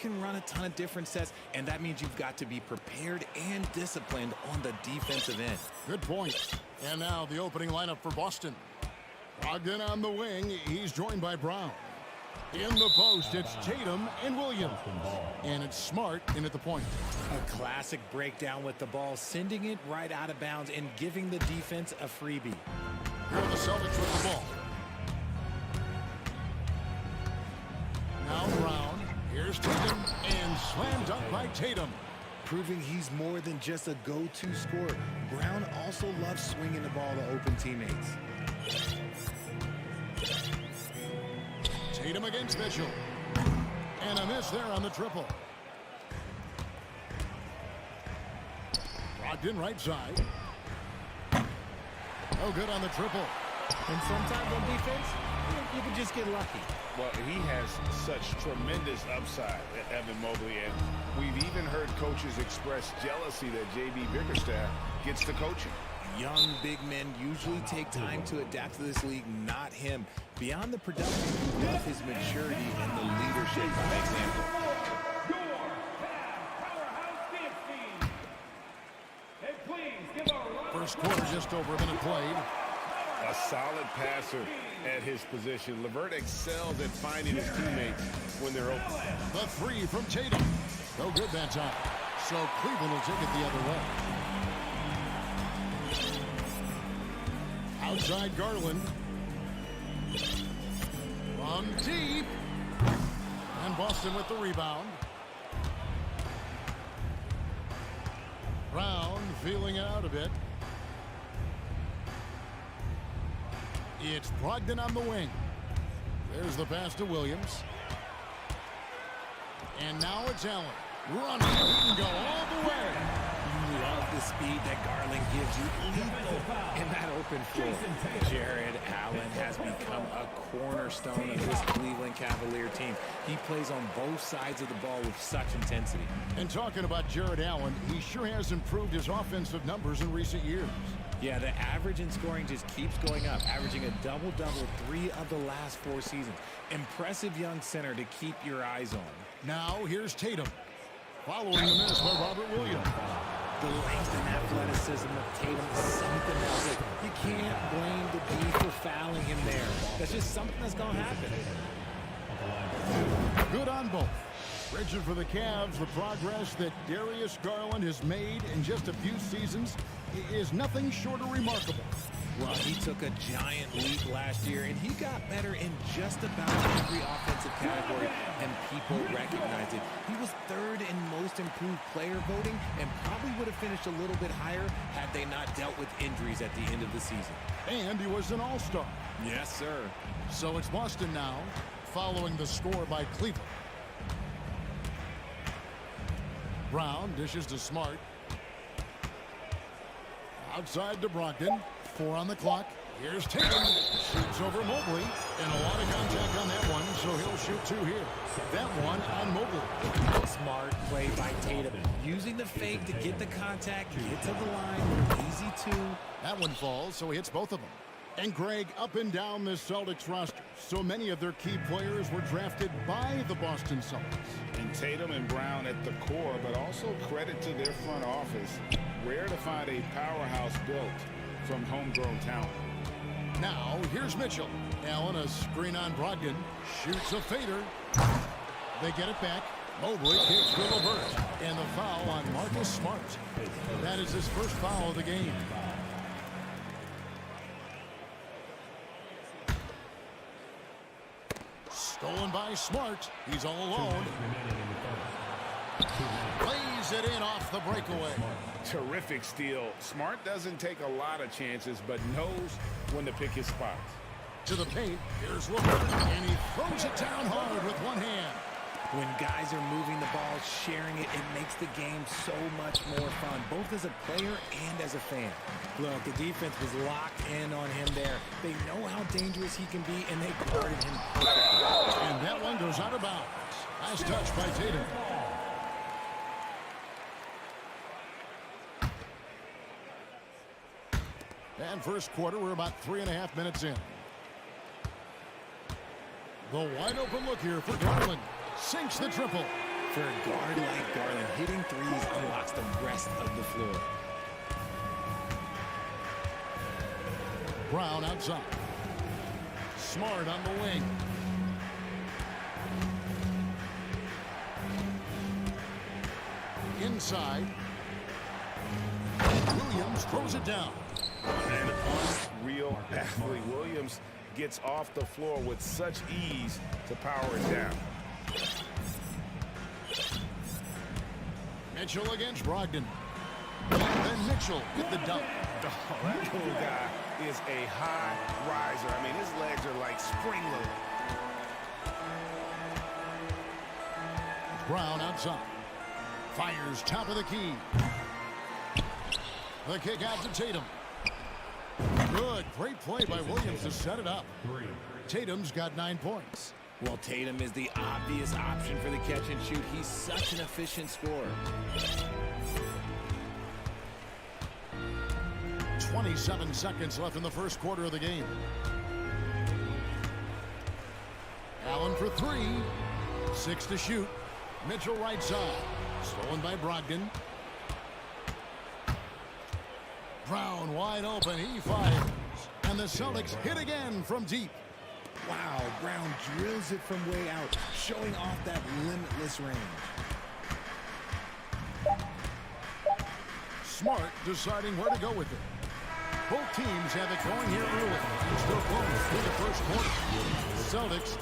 can run a ton of different sets, and that means you've got to be prepared and disciplined on the defensive end. Good point. And now the opening lineup for Boston. Brogdon on the wing. He's joined by Brown. In the post, it's Tatum and Williams. And it's Smart in at the point. A classic breakdown with the ball, sending it right out of bounds and giving the defense a freebie. Here are the Celtics with the ball. Now Brown. Here's Tatum, and slam dunk by Tatum. Proving he's more than just a go-to scorer. Brown also loves swinging the ball to open teammates. Tatum against Mitchell. And a miss there on the triple. Brogdon right side. No good on the triple. And sometimes on defense, you can just get lucky. Well, he has such tremendous upside, Evan Mobley, and we've even heard coaches express jealousy that J.B. Bickerstaff gets the coaching. Young big men usually take time to adapt to this league, not him. Beyond the production, you love his maturity and the leadership by example. First quarter just over a minute played. A solid passer at his position. LeVert excels at finding his teammates when they're open. The three from Tatum. No good that time. So Cleveland will take it the other way. Outside Garland. From deep. And Boston with the rebound. Brown feeling it out a bit. It's Brogdon on the wing. There's the pass to Williams. And now it's Allen. Running. He can go all the way. You love the speed that Garland gives you. Lethal in that open floor. Jared Allen has become a cornerstone of this Cleveland Cavalier team. He plays on both sides of the ball with such intensity. And talking about Jared Allen, he sure has improved his offensive numbers in recent years. Yeah, the average in scoring just keeps going up, averaging a double-double 3 of the last 4 seasons. Impressive young center to keep your eyes on. Now here's Tatum. Following the miss by Robert Williams. The length and athleticism of Tatum is something else. You can't blame the D for fouling him there. That's just something that's going to happen. Good on both. Rigid for the Cavs, the progress that Darius Garland has made in just a few seasons is nothing short of remarkable. Well, he took a giant leap last year, and he got better in just about every offensive category, and people recognized it. He was 3rd in most improved player voting, and probably would have finished a little bit higher had they not dealt with injuries at the end of the season. And he was an all-star. Yes, sir. So it's Boston now, following the score by Cleveland. Brown dishes to Smart. Outside to Brogdon. 4 on the clock. Here's Tatum. Shoots over Mobley. And a lot of contact on that one, so he'll shoot 2 here. That one on Mobley. Smart play by Tatum. Using the fake to get the contact, get to the line. Easy 2. That one falls, so he hits both of them. And Greg, up and down this Celtics roster, so many of their key players were drafted by the Boston Celtics. And Tatum and Brown at the core, but also credit to their front office. Rare to find a powerhouse built from homegrown talent. Now, here's Mitchell. Allen, a screen on Brogdon. Shoots a fader. They get it back. Mobley kicks for LeVert. And the foul on Marcus Smart. That is his first foul of the game. Stolen by Smart. He's all alone. Plays it in off the breakaway. Terrific steal. Smart doesn't take a lot of chances, but knows when to pick his spots. To the paint. Here's LeVert. And he throws it down hard with one hand. When guys are moving the ball, sharing it, it makes the game so much more fun, both as a player and as a fan. Look, the defense was locked in on him there. They know how dangerous he can be, and they guarded him perfectly. And that one goes out of bounds. Nice touch by Tatum. And first quarter, we're about 3.5 minutes in. The wide open look here for Garland. Sinks the triple. For a guard like Garland, hitting threes unlocks the rest of the floor. Brown outside. Smart on the wing. Inside. Williams throws it down. And unreal athlete. Williams gets off the floor with such ease to power it down. Mitchell against Brogdon. And then Mitchell with the dunk. Oh, that little guy is a high riser. I mean, his legs are like spring-loaded. Brown outside. Fires top of the key. The kick out to Tatum. Good. Great play by Williams to set it up. Tatum's got 9 points. Well, Tatum is the obvious option for the catch and shoot. He's such an efficient scorer. 27 seconds left in the first quarter of the game. Allen for 3. 6 to shoot. Mitchell right side. Stolen by Brogdon. Brown wide open. He fires. And the Celtics hit again from deep. Wow, Brown drills it from way out, showing off that limitless range. Smart deciding where to go with it. Both teams have it going here early. Still close through the first quarter. Celtics.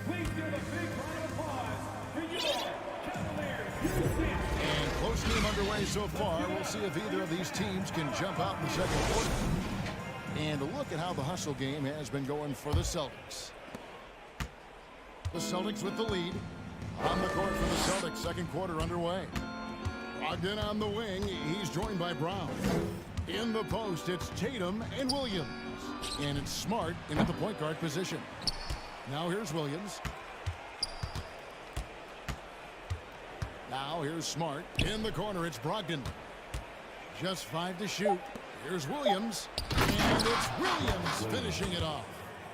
Please give a big round of applause for your Cavaliers. And close game underway so far. We'll see if either of these teams can jump out in the second quarter. And look at how the hustle game has been going for the Celtics. The Celtics with the lead. On the court for the Celtics, second quarter underway. Brogdon on the wing. He's joined by Brown. In the post, it's Tatum and Williams. And it's Smart in at the point guard position. Now here's Williams. Now here's Smart. In the corner, it's Brogdon. Just 5 to shoot. Here's Williams. And it's Williams finishing it off.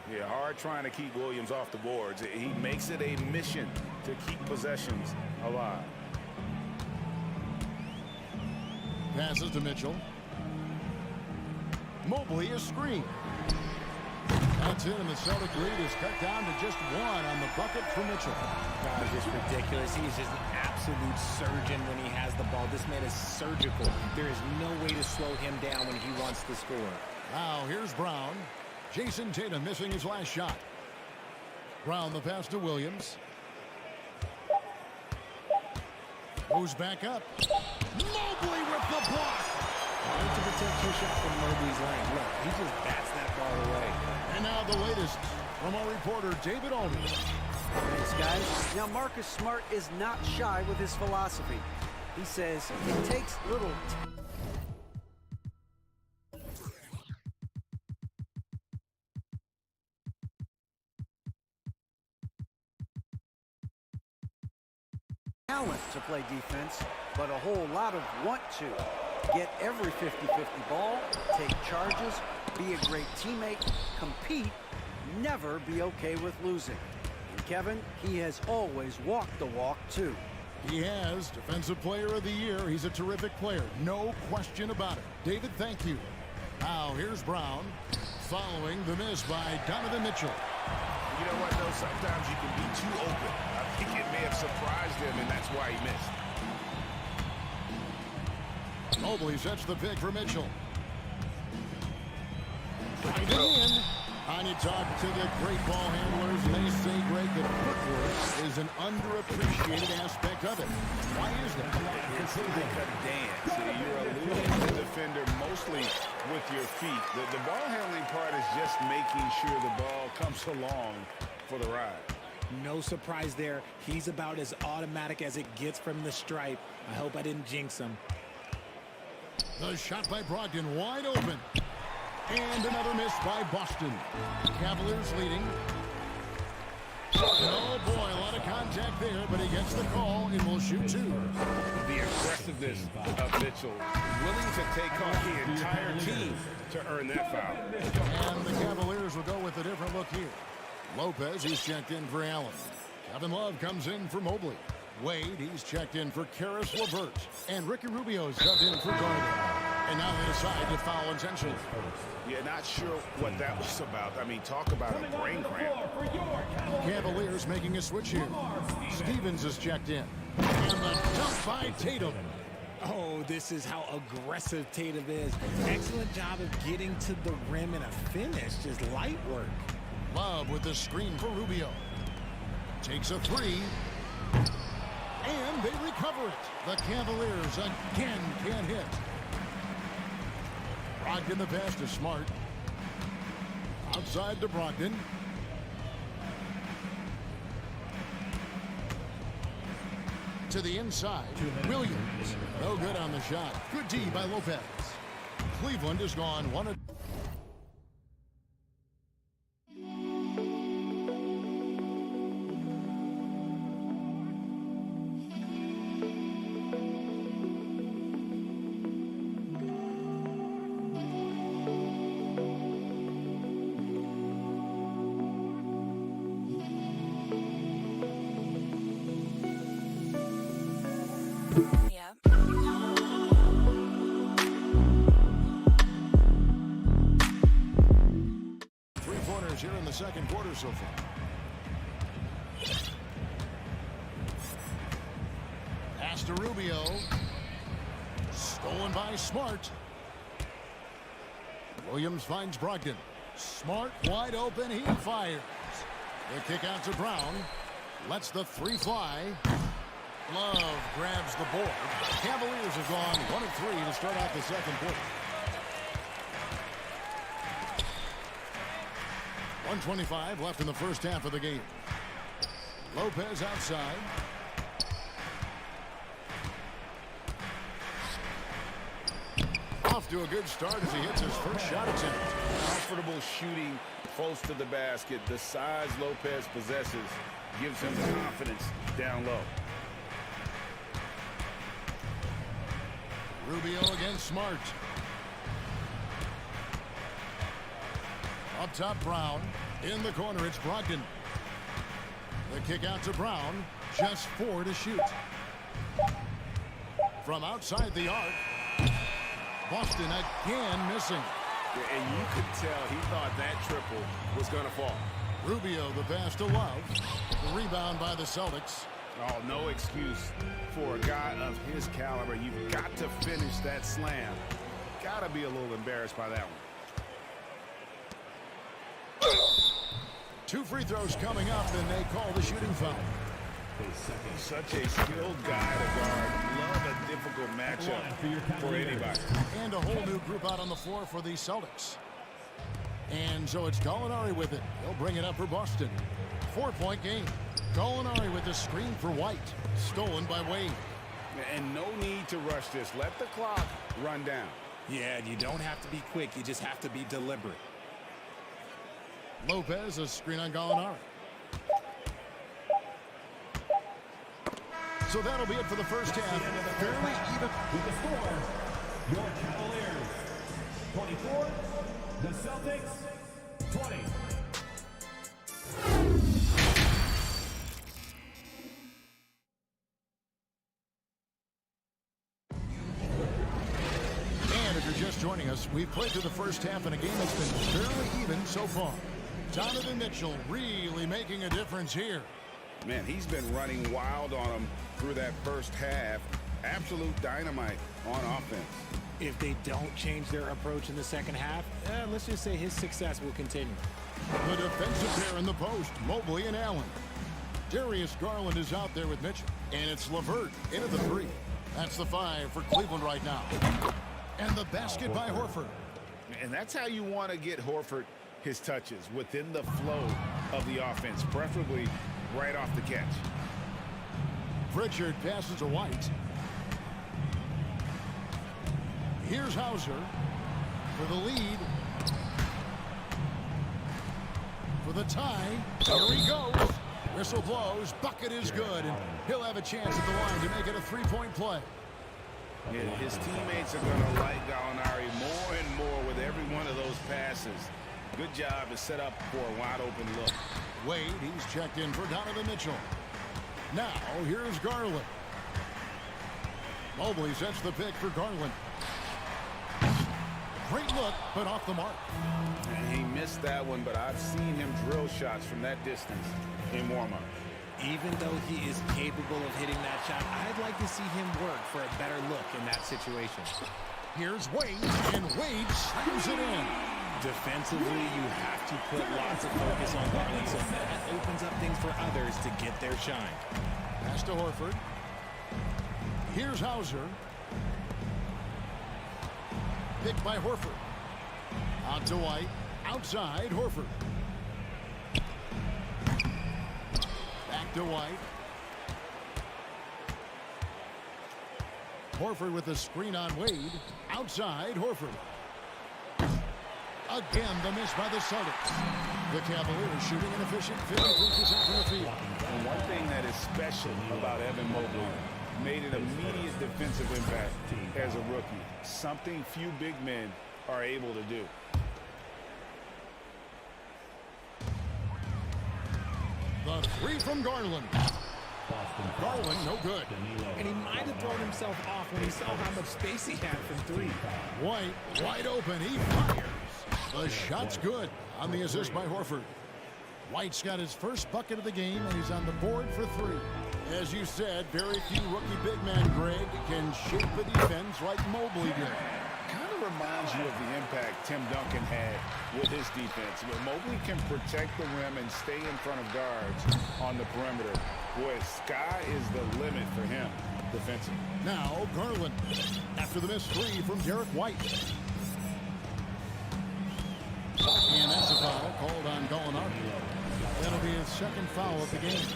Yeah, hard trying to keep Williams off the boards. He makes it a mission to keep possessions alive. Passes to Mitchell. Mobley a screen. That's it, and the Celtic lead is cut down to just 1 on the bucket for Mitchell. God, it's just ridiculous. He's just an absolute surgeon when he has the ball. This man is surgical. There is no way to slow him down when he wants to score. Now here's Brown. Jason Tatum missing his last shot. Brown the pass to Williams. Goes back up. Mobley with the block. Hard to protect your shot from Mobley's lane. Look, he just bats that ball away. And now the latest from our reporter, David Aldridge. Thanks, guys. Now, Marcus Smart is not shy with his philosophy. He says it takes little talent to play defense, but a whole lot of want to. Get every 50-50 ball, take charges, be a great teammate, compete, never be okay with losing. And Kevin, he has always walked the walk, too. He has Defensive Player of the Year. He's a terrific player. No question about it. David, thank you. Now, here's Brown following the miss by Donovan Mitchell. You know what, though? Sometimes you can be too open. I think it may have surprised him, and that's why he missed. Mobley sets the pick for Mitchell. Driving in. And you talk to the great ball handlers, and they say, Greg, that footwork is an underappreciated aspect of it. Why is that? It's like a dance. You're eluding the defender mostly with your feet. The ball handling part is just making sure the ball comes along for the ride. No surprise there. He's about as automatic as it gets from the stripe. I hope I didn't jinx him. The shot by Brogdon wide open. And another miss by Boston. Cavaliers leading. Oh boy, a lot of contact there, but he gets the call and will shoot 2. The aggressiveness of Mitchell, willing to take on the entire team to earn that foul. And the Cavaliers will go with a different look here. Lopez, he's checked in for Allen. Kevin Love comes in for Mobley. Wade, he's checked in for Karis LeVert. And Ricky Rubio subbed in for Garland. And now they decide to foul intentionally. Yeah, not sure what that was about. I mean, talk about a brain cramp. Cavaliers making a switch here. Stevens is checked in. And the dunk by Tatum. Oh, this is how aggressive Tatum is. Excellent job of getting to the rim and a finish. Just light work. Love with the screen for Rubio. Takes a three. And they recover it. The Cavaliers again can't hit. Brogdon the pass to Smart. Outside to Brogdon. To the inside. Williams. No good on the shot. Good D by Lopez. Cleveland has gone 1-2. Yeah. Three-pointers here in the second quarter so far. Pass to Rubio. Stolen by Smart. Williams finds Brogdon. Smart wide open. He fires. The kick out to Brown. Lets the three fly. Love grabs the board. Cavaliers have gone 1-3 to start out the second quarter. 1:25 left in the first half of the game. Lopez outside. Off to a good start as he hits his first shot attempt. Comfortable shooting close to the basket. The size Lopez possesses gives him the confidence down low. Rubio against Smart. Up top, Brown. In the corner, it's Brogdon. The kick out to Brown. Just 4 to shoot. From outside the arc. Boston again missing. And you could tell he thought that triple was going to fall. Rubio, the pass to Love. The rebound by the Celtics. Oh, no excuse for a guy of his caliber. You've got to finish that slam. Got to be a little embarrassed by that one. 2 free throws coming up, and they call the shooting foul. Such a skilled guy to guard. Love a difficult matchup for anybody. And a whole new group out on the floor for the Celtics. And so it's Gallinari with it. He'll bring it up for Boston. 4-point game. Gallinari with the screen for White. Stolen by Wade. And no need to rush this. Let the clock run down. Yeah, you don't have to be quick. You just have to be deliberate. Lopez, a screen on Gallinari. So that'll be it for the first half. Fairly even. With the score, your Cavaliers 24, the Celtics 20. And if you're just joining us, we've played through the first half in a game that's been fairly even so far. Donovan Mitchell really making a difference here. Man, he's been running wild on him through that first half. Absolute dynamite on offense. If they don't change their approach in the second half, let's just say his success will continue. The defensive pair in the post, Mobley and Allen. Darius Garland is out there with Mitchell. And it's LeVert into the 3. That's the 5 for Cleveland right now. And the basket by Horford. And that's how you want to get Horford his touches, within the flow of the offense, preferably right off the catch. Pritchard passes to White. Here's Hauser for the lead. For the tie. Here he goes. Whistle blows. Bucket is good. And he'll have a chance at the line to make it a 3-point play. Yeah, his teammates are going to like Gallinari more and more with every one of those passes. Good job to set up for a wide open look. Wade, he's checked in for Donovan Mitchell. Now, here's Garland. Mobley sets the pick for Garland. Great look, but off the mark. And he missed that one, but I've seen him drill shots from that distance in warm-up. Even though he is capable of hitting that shot, I'd like to see him work for a better look in that situation. Here's Wade, and Wade slams it in. Defensively, you have to put lots of focus on Garland, so that opens up things for others to get their shine. Pass to Horford. Here's Hauser. Picked by Horford. Out to White. Outside, Horford. Back to White. Horford with the screen on Wade. Outside, Horford. Again, the miss by the Celtics. The Cavaliers shooting an efficient 53% from the field. And one thing that is special about Evan Mobley, made an immediate defensive impact as a rookie. Something few big men are able to do. The three from Garland. Garland, no good. And he might have thrown himself off when he saw how much space he had from three. White, wide open, he fires. The shot's good on the assist by Horford. White's got his first bucket of the game, and he's on the board for three. As you said, very few rookie big men, Greg, can shape the defense like Mobley did. Kind of reminds you of the impact Tim Duncan had with his defense. But Mobley can protect the rim and stay in front of guards on the perimeter. Boy, sky is the limit for him defensively. Now, Garland, after the missed three from Derek White. And that's a foul called on Gallinari. That'll be his second foul of the game.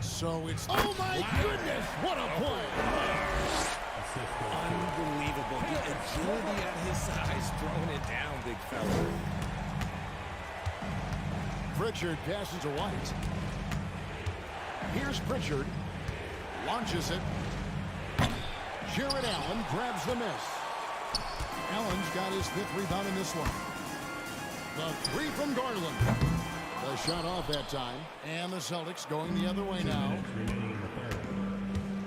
So it's, oh my goodness, what a play. Unbelievable. The agility at his size, throwing it down, big fella. Pritchard passes to White. Here's Pritchard. Launches it. Jared Allen grabs the miss. Allen's got his fifth rebound in this one. The three from Garland. The shot off that time. And the Celtics going the other way now.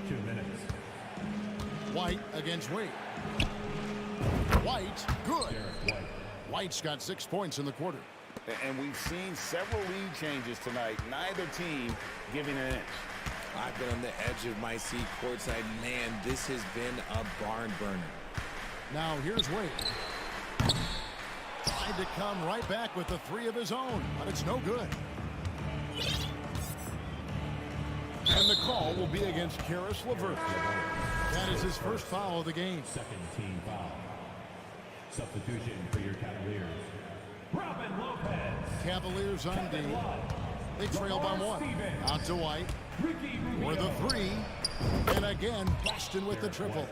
2 minutes. White against Wade. White, good. White's got 6 points in the quarter. And we've seen several lead changes tonight. Neither team giving an inch. I've been on the edge of my seat courtside. Man, this has been a barn burner. Now here's Wade. Tried to come right back with the three of his own, but it's no good. And the call will be against Karis LeVert. That is his first foul of the game. Second team foul. Substitution for your Cavaliers. Robin Lopez. Cavaliers on D. They trail by one. Out to White. For the three. And again, Boston with the triple.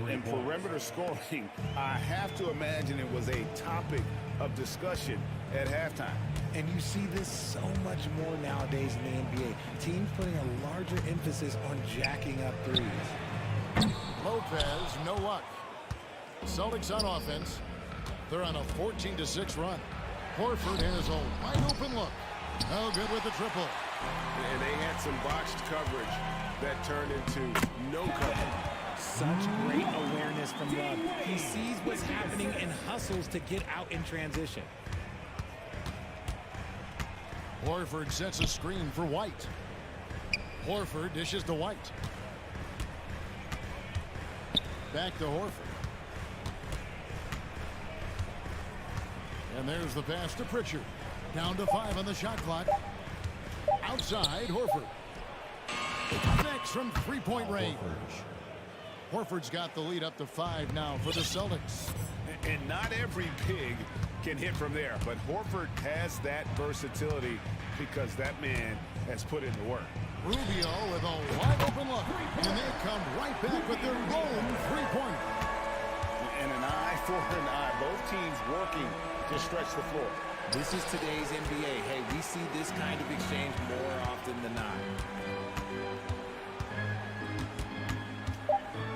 And perimeter scoring, I have to imagine it was a topic of discussion at halftime. And you see this so much more nowadays in the NBA. Teams putting a larger emphasis on jacking up threes. Lopez, no luck. Celtics on offense. They're on a 14-6 run. Horford has a wide open look. No good with the triple. And they had some botched coverage that turned into no coverage. Such great awareness from Love. He sees what's happening and hustles to get out in transition. Horford sets a screen for White. Horford dishes to White. Back to Horford. And there's the pass to Pritchard. Down to 5 on the shot clock. Outside, Horford. Next from three-point range. Horford's got the lead up to 5 now for the Celtics. And not every big can hit from there, but Horford has that versatility because that man has put in the work. Rubio with a wide open look. And they come right back with their own three-pointer. And an eye for an eye. Both teams working to stretch the floor. This is today's NBA. Hey, we see this kind of exchange more often than not.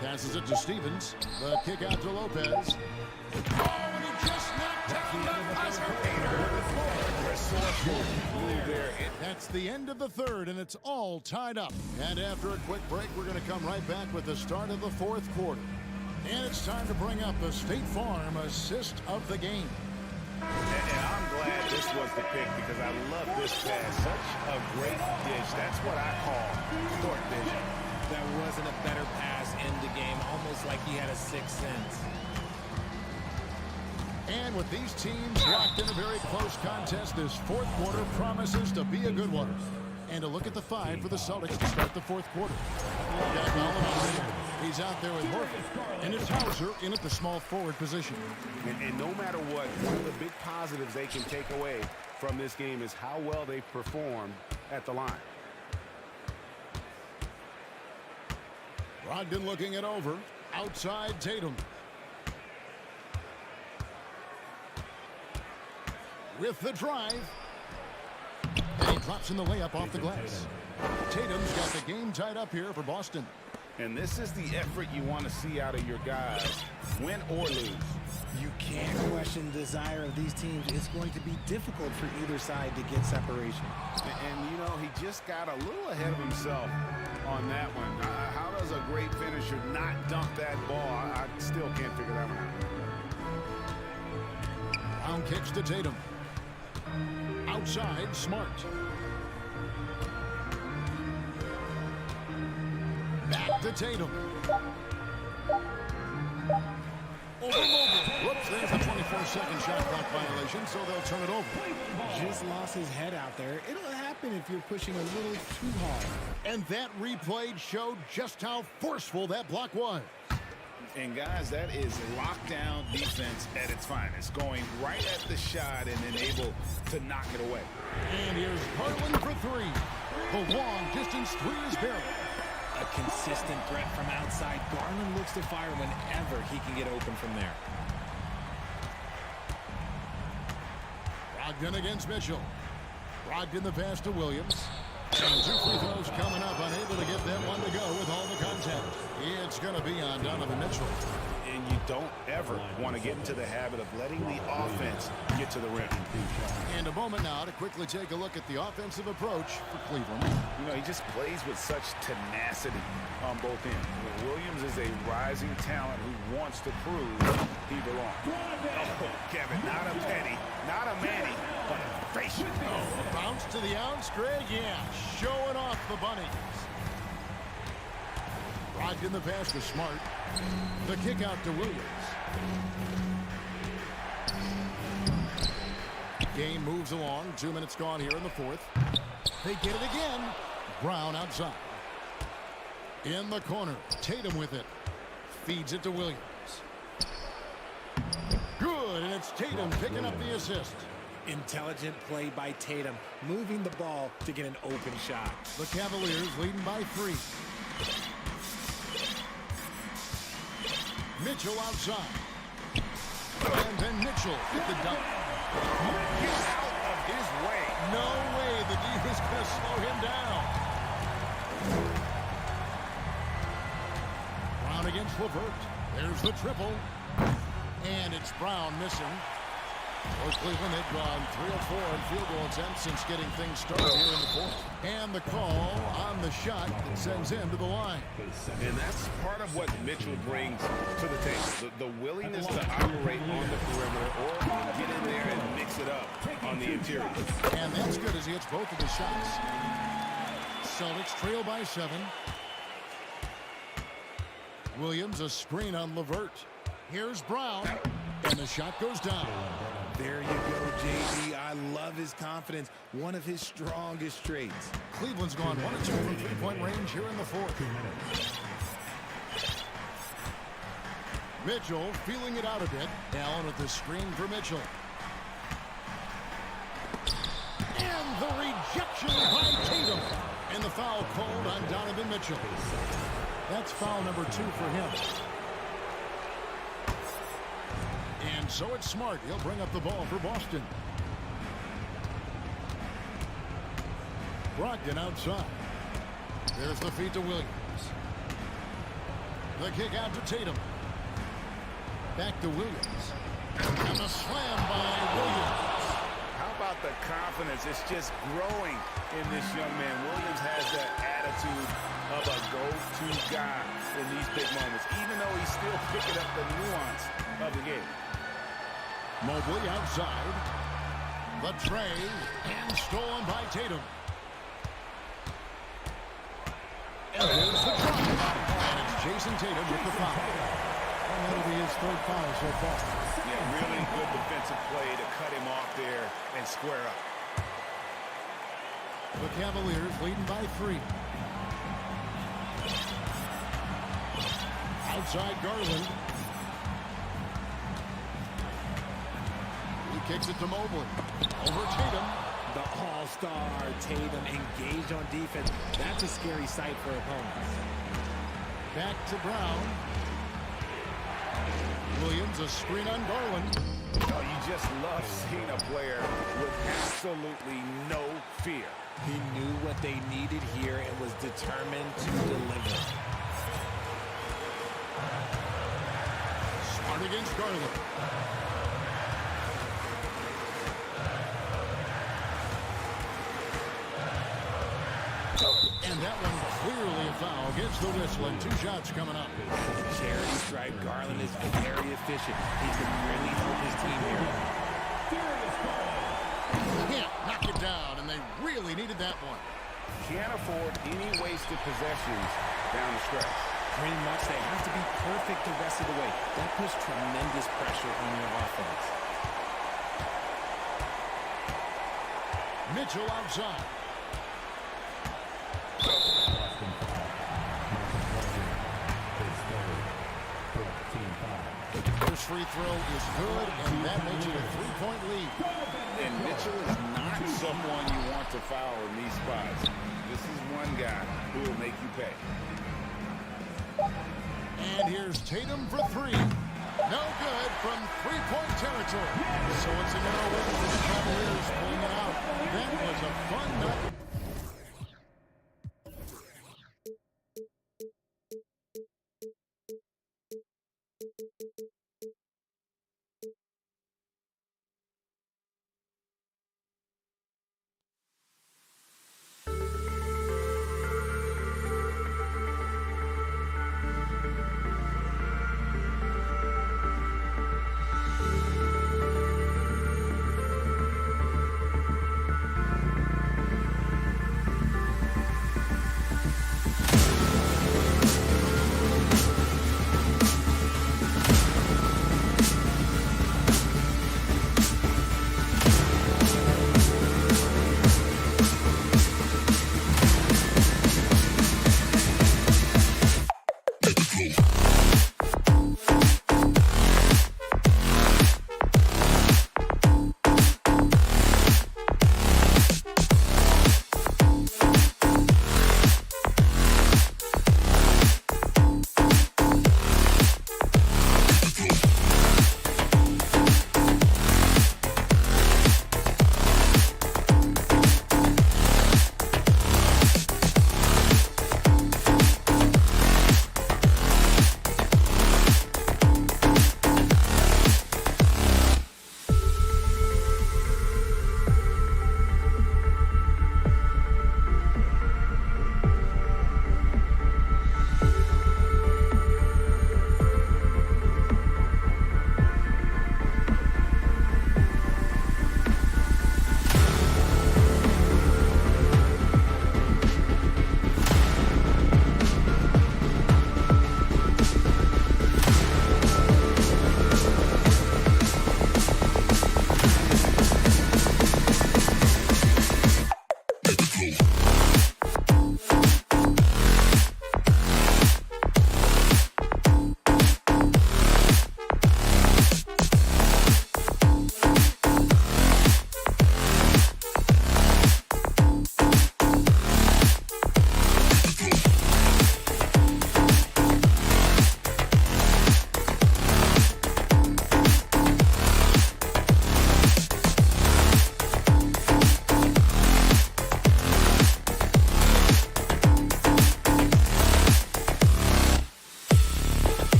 Passes it to Stevens. The kick out to Lopez. Oh, and he just knocked down the buzzer beater. resourceful move there. That's the end of the third, and it's all tied up. And after a quick break, we're going to come right back with the start of the fourth quarter. And it's time to bring up the State Farm assist of the game. And I'm glad this was the pick because I love this pass. Such a great dish. That's what I call court vision. That wasn't a better pass in the game, almost like he had a sixth sense. And with these teams locked in a very close contest, this fourth quarter promises to be a good one. And a look at the five for the Celtics to start the fourth quarter. He's out there with Horford, and it's Hauser in at the small forward position. And no matter what, one of the big positives they can take away from this game is how well they performed at the line. Brogdon looking it over. Outside Tatum. With the drive. And he drops in the layup off the glass. Tatum's got the game tied up here for Boston. And this is the effort you want to see out of your guys, win or lose. You can't question the desire of these teams. It's going to be difficult for either side to get separation. And you know, he just got a little ahead of himself on that one. How does a great finisher not dunk that ball? I still can't figure that one out. Brown kicks to Tatum. Outside, Smart. Back to Tatum. Over Mobile. Whoops, there's a 24-second shot clock violation, so they'll turn it over. Just lost his head out there. It'll happen if you're pushing a little too hard. And that replay showed just how forceful that block was. And guys, that is lockdown defense at its finest, going right at the shot and then able to knock it away. And here's Garland for three. The long distance three is buried. A consistent threat from outside. Garland looks to fire whenever he can get open from there. Brogdon against Mitchell. Brogdon the pass to Williams. And two free throws coming up, unable to get that one to go with all the contact. It's going to be on Donovan Mitchell. And you don't ever want to get into the habit of letting the offense get to the rim. And a moment now to quickly take a look at the offensive approach for Cleveland. You know, he just plays with such tenacity on both ends. Williams is a rising talent who wants to prove he belongs. Oh, Kevin, not a penny, not a Manny, but a facial. Oh, bounce to the ounce, Greg, yeah, showing off the bunnies. Brogdon the pass to Smart. The kick out to Williams. Game moves along. 2 minutes gone here in the fourth. They get it again. Brown outside. In the corner. Tatum with it. Feeds it to Williams. Good, and it's Tatum picking up the assist. Intelligent play by Tatum, moving the ball to get an open shot. The Cavaliers leading by 3. Mitchell outside. And then Mitchell with the dunk. Get out of his way. No way the D is going to slow him down. Brown against LeVert. There's the triple. And it's Brown missing. For Cleveland, they've gone 3 of 4 in field goal attempts since getting things started here in the fourth. And the call on the shot that sends him to the line. And that's part of what Mitchell brings to the table. The willingness to operate on the perimeter or get in there and mix it up on the interior. And that's good as he hits both of his shots. Celtics trail by 7. Williams, a screen on LeVert. Here's Brown. And the shot goes down. There you go, JD. I love his confidence. One of his strongest traits. Cleveland's gone 1 of 2 from three-point range here in the fourth. Mitchell feeling it out a bit. Allen with the screen for Mitchell. And the rejection by Tatum. And the foul called on Donovan Mitchell. That's foul number 2 for him. And so it's Smart. He'll bring up the ball for Boston. Brogdon outside. There's the feed to Williams. The kick out to Tatum. Back to Williams. And the slam by Williams. How about the confidence. It's just growing in this young man. Williams has that attitude of a go-to guy in these big moments, even though he's still picking up the nuance of the game. Mobley outside. The tray, and stolen by Tatum. And there's the drive. And it's Jason Tatum with the foul. And that'll be his third foul so far. Yeah, really good defensive play to cut him off there and square up. The Cavaliers leading by 3. Outside Garland. He kicks it to Mobley. Over Tatum. The all-star Tatum engaged on defense. That's a scary sight for opponents. Back to Brown. Williams, a screen on Garland. Oh, you just love seeing a player with absolutely no fear. He knew what they needed here and was determined to deliver. Smart against Garland. And that one clearly a foul. Gets the whistle and 2 shots coming up. Charity stripe. Garland is very efficient. He can really help his team here. Can't knock it down, and they really needed that one. Can't afford any wasted possessions down the stretch. Pretty much, they have to be perfect the rest of the way. That puts tremendous pressure on your offense. Mitchell outside. First free throw is good, and that makes it a 3-point lead. And Mitchell is not someone you want to foul in these spots. This is one guy who will make you pay. And here's Tatum for 3. No good from 3-point territory. So it's a narrow win for the Cavaliers pulling it out. That was a fun night.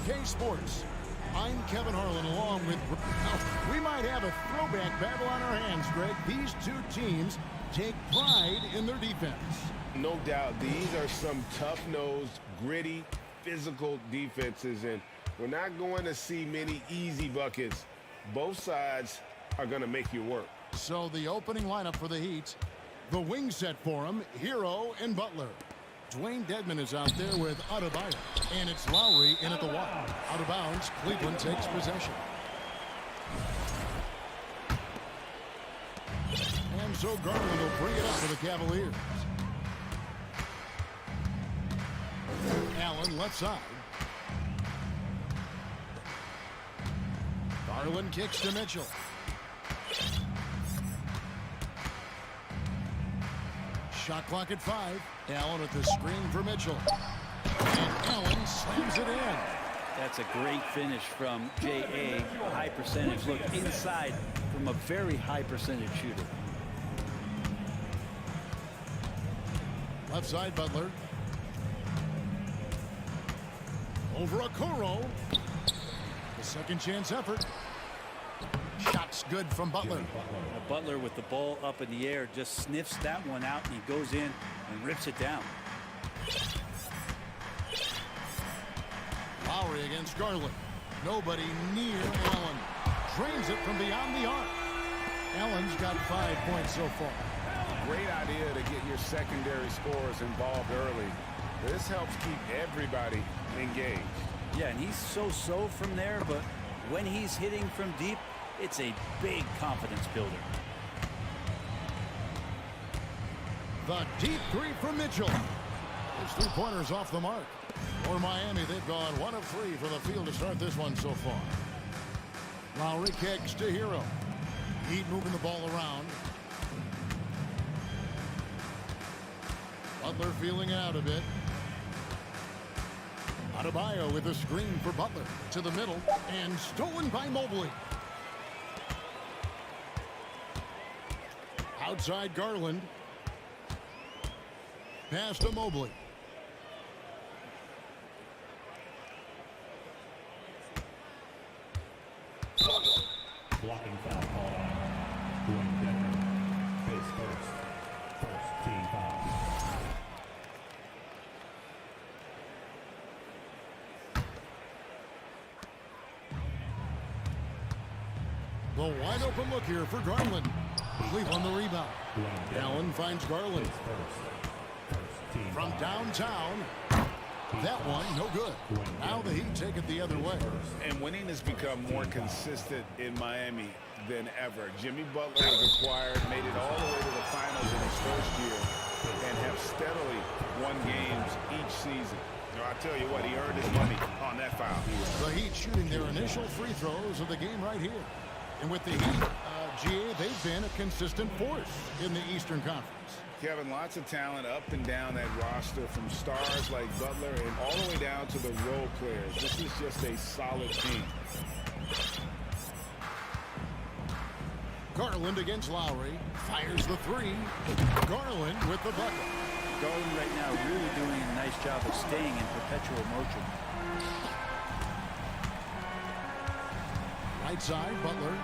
NBA2K Sports. I'm Kevin Harlan along with... Now, we might have a throwback battle on our hands, Greg. These two teams take pride in their defense. No doubt, these are some tough-nosed, gritty, physical defenses, and we're not going to see many easy buckets. Both sides are going to make you work. So the opening lineup for the Heat, the wing set for them, Hero and Butler. Dwayne Dedmon is out there with Octopi, and it's Lowry in at the wide. Out of bounds, Cleveland takes possession. And so Garland will bring it up for the Cavaliers. Allen left side. Garland kicks to Mitchell. Shot clock at 5. Allen with the screen for Mitchell. And Allen slams it in. That's a great finish from J.A. A high percentage look inside from a very high percentage shooter. Left side, Butler. Over Okoro. The second chance effort. Shots good from Butler. Butler with the ball up in the air just sniffs that one out, and he goes in and rips it down. Lowry against Garland. Nobody near Allen. Drains it from beyond the arc. Allen's got 5 points so far. Great idea to get your secondary scorers involved early. This helps keep everybody engaged. Yeah, and he's so-so from there, but when he's hitting from deep, it's a big confidence builder. The deep three from Mitchell. His three-pointers off the mark. For Miami, they've gone 1 of 3 for the field to start this one so far. Lowry kicks to Hero. Heat moving the ball around. Butler feeling out a bit. Adebayo with a screen for Butler to the middle and stolen by Mobley. Outside Garland. Pass to Mobley. Blocking foul call on Dwayne Dedmon. Face first. First team foul. The wide open look here for Garland. Cleveland the rebound. Allen finds Garland. From downtown. That one, no good. Now the Heat take it the other way. And winning has become more consistent in Miami than ever. Jimmy Butler has acquired, made it all the way to the finals in his first year, and have steadily won games each season. Now, I tell you what, he earned his money on that foul. The Heat shooting their initial free throws of the game right here. And with the Heat, GA, they've been a consistent force in the Eastern Conference. Kevin, lots of talent up and down that roster, from stars like Butler and all the way down to the role players. This is just a solid team. Garland against Lowry. Fires the three. Garland with the bucket. Garland right now really doing a nice job of staying in perpetual motion. Right side, Butler.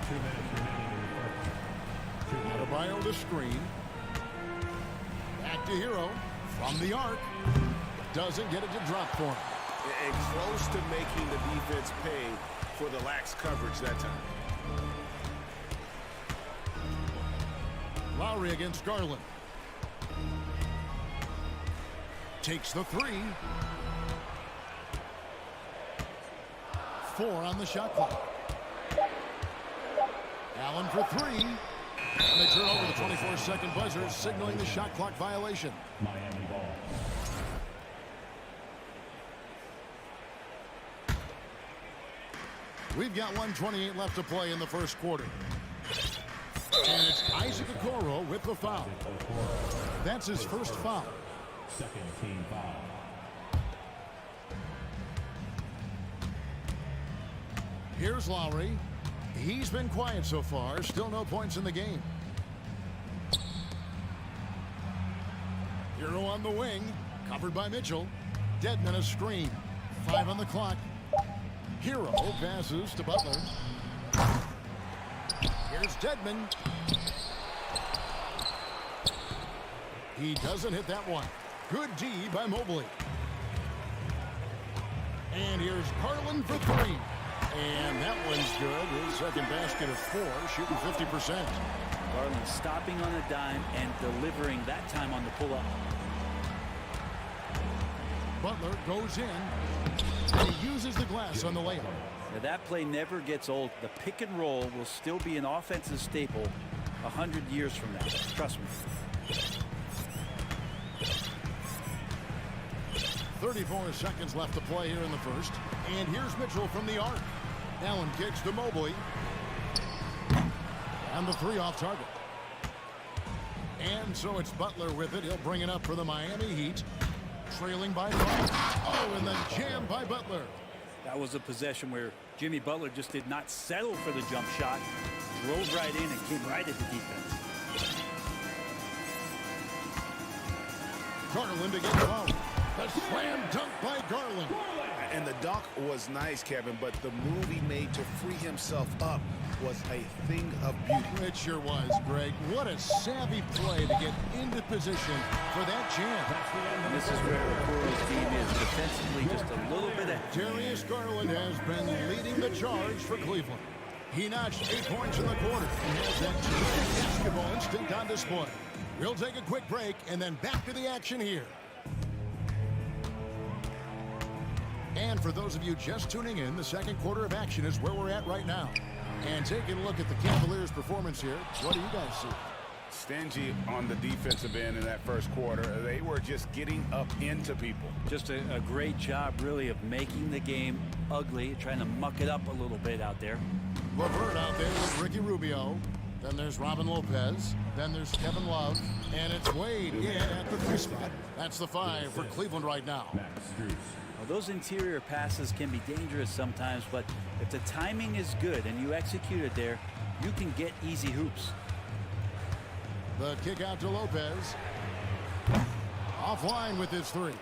2 minutes remaining in the first. Adebayo to screen. Back to Hero. From the arc. Doesn't get it to drop for him. And close to making the defense pay for the lax coverage that time. Lowry against Garland. Takes the three. 4 on the shot clock. Allen for 3. And they turn over the 24-second buzzer, signaling the shot clock violation. Miami ball. We've got 1:28 left to play in the first quarter. And it's Isaac Okoro with the foul. That's his first foul. Second team foul. Here's Lowry. He's been quiet so far. Still no points in the game. Hero on the wing. Covered by Mitchell. Dedmon a screen. 5 on the clock. Hero passes to Butler. Here's Dedmon. He doesn't hit that one. Good D by Mobley. And here's Garland for three. And that one's good. His second basket of 4, shooting 50%. Garland stopping on a dime and delivering that time on the pull-up. Butler goes in, and he uses the glass on the layup. Now that play never gets old. The pick and roll will still be an offensive staple 100 years from now. Trust me. 34 seconds left to play here in the first. And here's Mitchell from the arc. Allen kicks to Mobley. And the 3 off target. And so it's Butler with it. He'll bring it up for the Miami Heat. Trailing by 5. Oh, and then jammed by Butler. That was a possession where Jimmy Butler just did not settle for the jump shot. Drove right in and came right at the defense. Garland against Hall. The slam dunk by Garland. And the dunk was nice, Kevin, but the move he made to free himself up was a thing of beauty. It sure was, Greg. What a savvy play to get into position for that jam. And this is where Okoro's team is defensively just a little bit ahead. Darius Garland has been leading the charge for Cleveland. He notched 8 points in the quarter and has that terrific basketball instinct on display. We'll take a quick break and then back to the action here. And for those of you just tuning in, the second quarter of action is where we're at right now. And taking a look at the Cavaliers' performance here, what do you guys see? Stingy on the defensive end in that first quarter. They were just getting up into people. Just a great job, really, of making the game ugly, trying to muck it up a little bit out there. LeVert out there with Ricky Rubio. Then there's Robin Lopez. Then there's Kevin Love. And it's Wade in at the 3 spot. That's the 5 for Cleveland right now. Well, those interior passes can be dangerous sometimes, but if the timing is good and you execute it there, you can get easy hoops. The kick out to Lopez. Offline with his 3.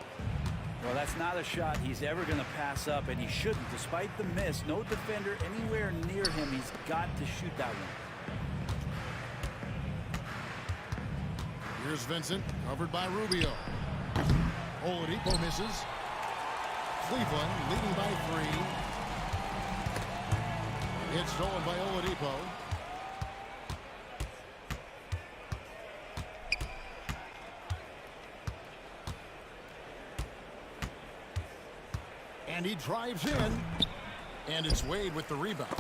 Well, that's not a shot he's ever going to pass up, and he shouldn't. Despite the miss, no defender anywhere near him. He's got to shoot that one. Here's Vincent, covered by Rubio. Oladipo misses. Cleveland leading by 3. It's stolen by Oladipo. And he drives in. And it's Wade with the rebound.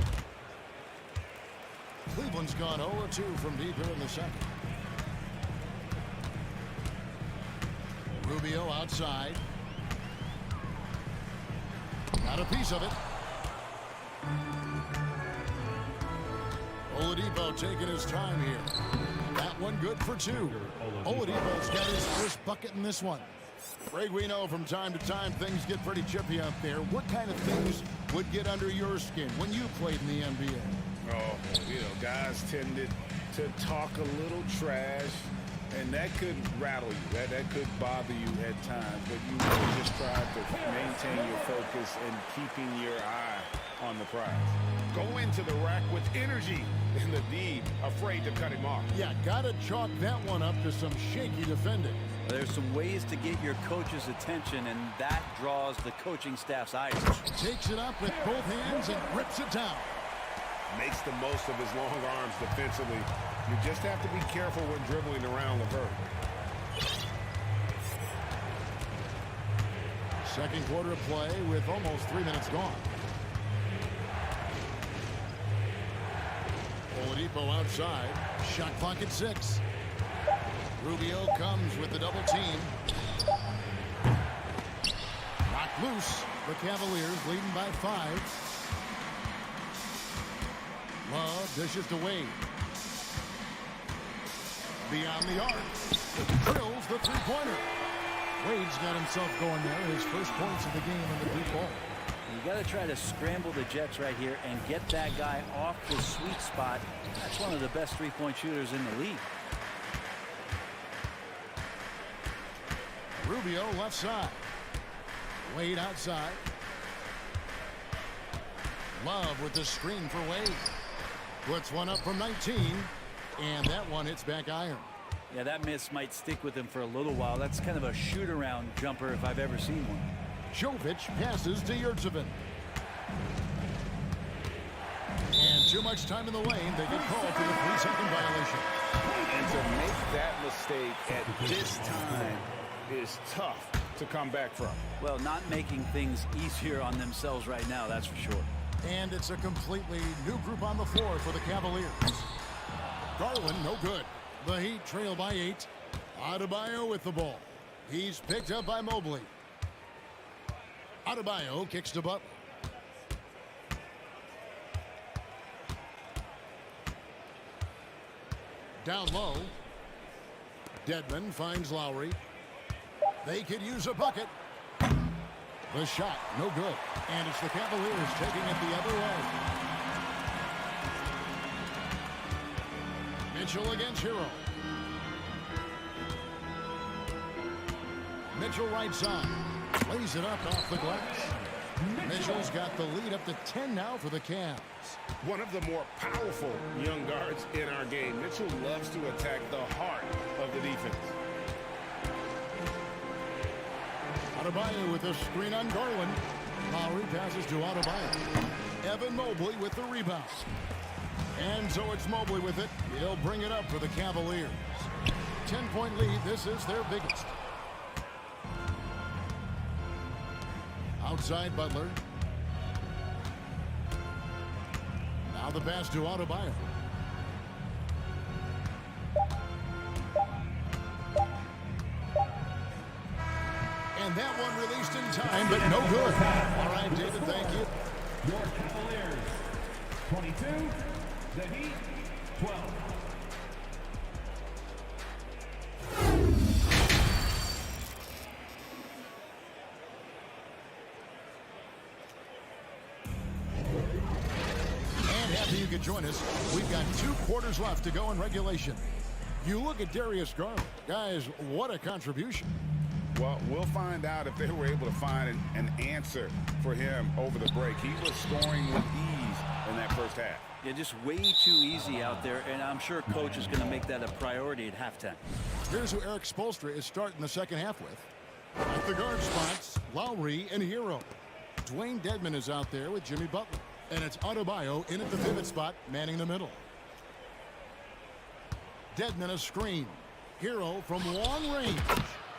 Cleveland's gone 0-2 from deep here in the second. Rubio outside. Got a piece of it. Oladipo taking his time here. That one good for 2. Oladipo's got his first bucket in this one. Greg, we know from time to time things get pretty chippy out there. What kind of things would get under your skin when you played in the NBA? Oh, guys tended to talk a little trash, and that could rattle you. That could bother you at times, but you really just try to maintain your focus and keeping your eye on the prize. Go into the rack with energy and the D afraid to cut him off. Yeah, gotta chalk that one up to some shaky defending. There's some ways to get your coach's attention, and that draws the coaching staff's eyes. Takes it up with both hands and grips it down. Makes the most of his long arms defensively. You just have to be careful when dribbling around LeVert. Second quarter of play with almost 3 minutes gone. Oladipo outside. Shot clock at 6. Rubio comes with the double team. Knocked loose. The Cavaliers leading by 5. Love dishes to Wade. Beyond the arc. Drills the 3-pointer. Wade's got himself going there. His first points of the game in the deep ball. You got to try to scramble the Jets right here and get that guy off the sweet spot. That's one of the best 3-point shooters in the league. Rubio left side. Wade outside. Love with the screen for Wade. Puts one up from 19, and that one hits back iron. Yeah, that miss might stick with him for a little while. That's kind of a shoot-around jumper if I've ever seen one. Jovic passes to Yurtsevin. And too much time in the lane. They get called for the 3-second violation. And to make that mistake at this time is tough to come back from. Well, not making things easier on themselves right now, that's for sure. And it's a completely new group on the floor for the Cavaliers. Garland, no good. The Heat trail by 8. Adebayo with the ball. He's picked up by Mobley. Adebayo kicks to Butler. Down low. Dedmon finds Lowry. They could use a bucket. The shot, no good. And it's the Cavaliers taking it the other way. Mitchell against Hero. Mitchell right side. Lays it up off the glass. Mitchell's got the lead up to 10 now for the Cavs. One of the more powerful young guards in our game. Mitchell loves to attack the heart of the defense. Adebayo with a screen on Garland. Lowry passes to Adebayo. Evan Mobley with the rebound. And so it's Mobley with it. He'll bring it up for the Cavaliers. 10-point lead. This is their biggest. Outside Butler. Now the pass to Adebayo. And that one released in time, but no good. All right, David, thank you. Your Cavaliers, 22. The Heat, 12. And happy you could join us. We've got 2 quarters left to go in regulation. You look at Darius Garland. Guys, what a contribution. Well, we'll find out if they were able to find an answer for him over the break. He was scoring with ease in that first half. Yeah, just way too easy out there, and I'm sure coach is going to make that a priority at halftime. Here's who Eric Spoelstra is starting the second half with. At the guard spots, Lowry and Hero. Dwayne Dedmon is out there with Jimmy Butler. And it's Adebayo in at the pivot spot, manning the middle. Dedmon a screen. Hero from long range.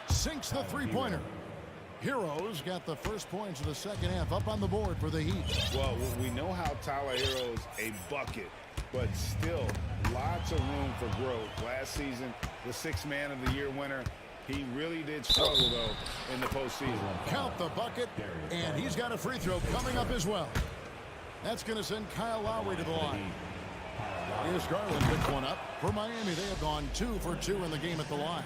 Sinks the three-pointer. Hero's got the first points of the second half up on the board for the Heat. Well, we know how Tyler Hero's a bucket, but still lots of room for growth. Last season, the 6th Man of the Year winner. He really did struggle, though, in the postseason. Count the bucket, and he's got a free throw coming up as well. That's going to send Kyle Lowry to the line. Here's Garland, picks one up. For Miami, they have gone 2 for 2 in the game at the line.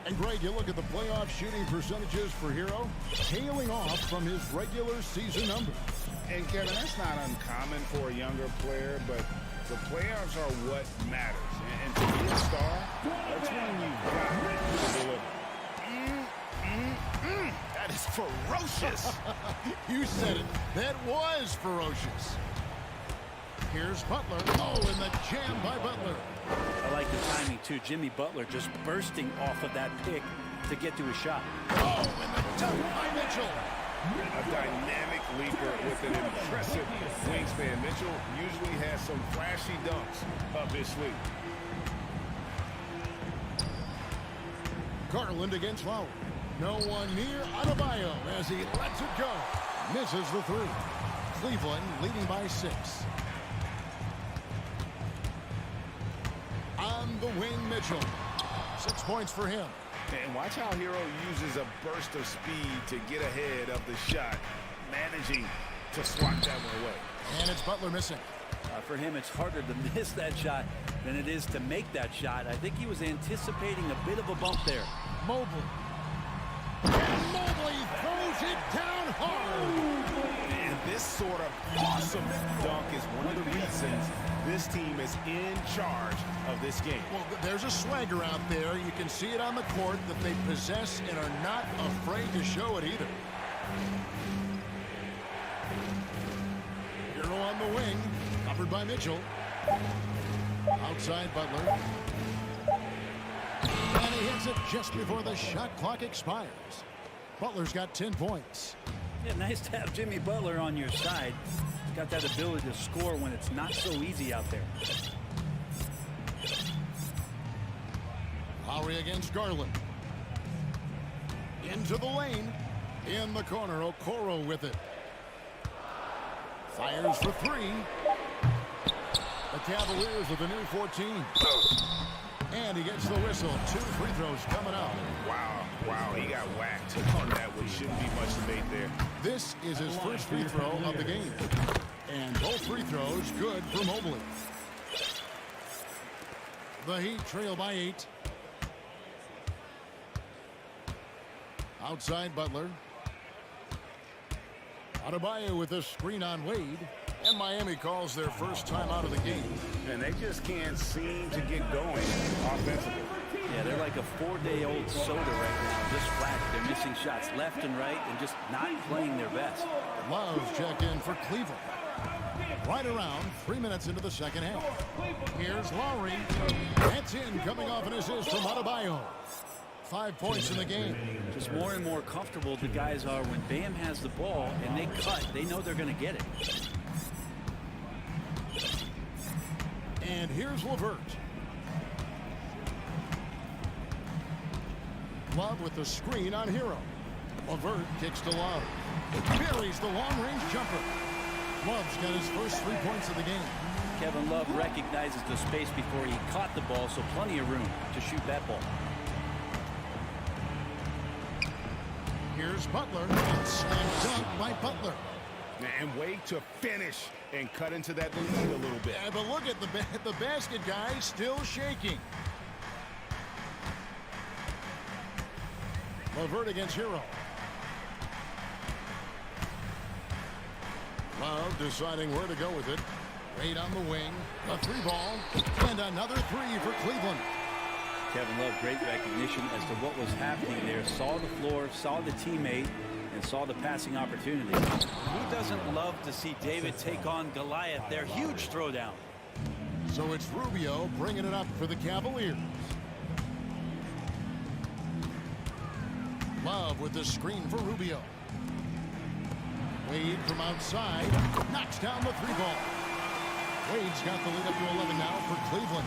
And Greg, you look at the playoff shooting percentages for Hero, tailing off from his regular season numbers. And Kevin, that's not uncommon for a younger player, but the playoffs are what matters. And to be a star, that's when you've got to deliver. That is ferocious. You said it. That was ferocious. Here's Butler. Oh, and the jam by Butler. I like the timing, too. Jimmy Butler just bursting off of that pick to get to a shot. Oh, and the dunk by Mitchell. A dynamic leaper with an impressive wingspan. Mitchell usually has some flashy dunks up his sleeve. Garland against Lowry. No one near Adebayo as he lets it go. Misses the 3. Cleveland leading by 6. On the wing, Mitchell. 6 points for him. And watch how Hero uses a burst of speed to get ahead of the shot, managing to swat that one away. And it's Butler missing. For him, it's harder to miss that shot than it is to make that shot. I think he was anticipating a bit of a bump there. Mobley. And Mobley throws it down hard. And this sort of awesome dunk is one of the reasons this team is in charge of this game. Well, there's a swagger out there. You can see it on the court that they possess and are not afraid to show it either. Hero on the wing. Covered by Mitchell. Outside Butler. And he hits it just before the shot clock expires. Butler's got 10 points. Yeah, nice to have Jimmy Butler on your side. He's got that ability to score when it's not so easy out there. Lowry against Garland. Into the lane. In the corner, Okoro with it. Fires for three. The Cavaliers with a new 14. And he gets the whistle. 2 free throws coming up. Wow, he got whacked on that one. Shouldn't be much debate there. This is his first free throw of the game. And both free throws good for Mobley. The Heat trail by 8. Outside Butler. Adebayo with a screen on Wade. And Miami calls their first time out of the game. And they just can't seem to get going offensively. Yeah, they're like a 4-day-old soda right now. Just flat. They're missing shots left and right and just not playing their best. Love check in for Cleveland. Right around 3 minutes into the second half. Here's Lowry. That's in, coming off an assist from Adebayo. 5 points in the game. Just more and more comfortable the guys are when Bam has the ball and they cut. They know they're going to get it. And here's LeVert. Love with the screen on Hero. LeVert kicks to Love. Buries the long-range jumper. Love's got his first 3 points of the game. Kevin Love recognizes the space before he caught the ball, so plenty of room to shoot that ball. Here's Butler, and slam dunk by Butler. And Wade to finish and cut into that lead a little bit. Yeah, but look at the basket guy still shaking. LeVert against Hero. Love deciding where to go with it. Wade on the wing. A 3-ball. And another 3 for Cleveland. Kevin Love, great recognition as to what was happening there. Saw the floor, saw the teammate, and saw the passing opportunity. Who doesn't love to see David take on Goliath? Their huge throwdown. So it's Rubio bringing it up for the Cavaliers. Love with the screen for Rubio. Wade from outside knocks down the 3-ball. Wade's got the lead up to 11 now for Cleveland.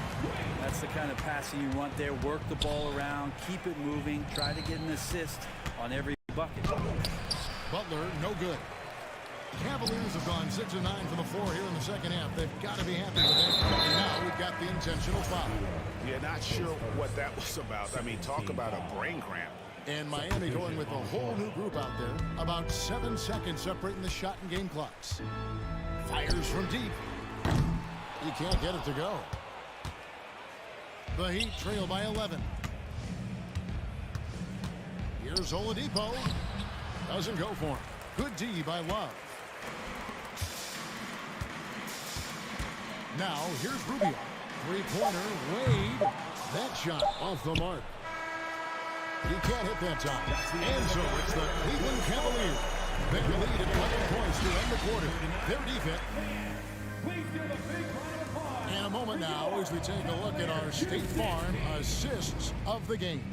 That's the kind of passing you want there. Work the ball around, keep it moving, try to get an assist on every bucket. Butler, no good. Cavaliers have gone 6 of 9 from the floor here in the second half. They've got to be happy with it. And now we've got the intentional foul. Yeah, not sure what that was about. I mean, talk about a brain cramp. And Miami going with a whole new group out there. About 7 seconds separating the shot and game clocks. Fires from deep. He can't get it to go. The Heat trail by 11. Here's Oladipo. Doesn't go for him. Good D by Love. Now here's Rubio. 3-pointer. Wade. That shot off the mark. He can't hit that time. And so it's the Cleveland Cavaliers. Their lead at 11 points to end the quarter. Their defense. And a moment now as we take a look at our State Farm assists of the game.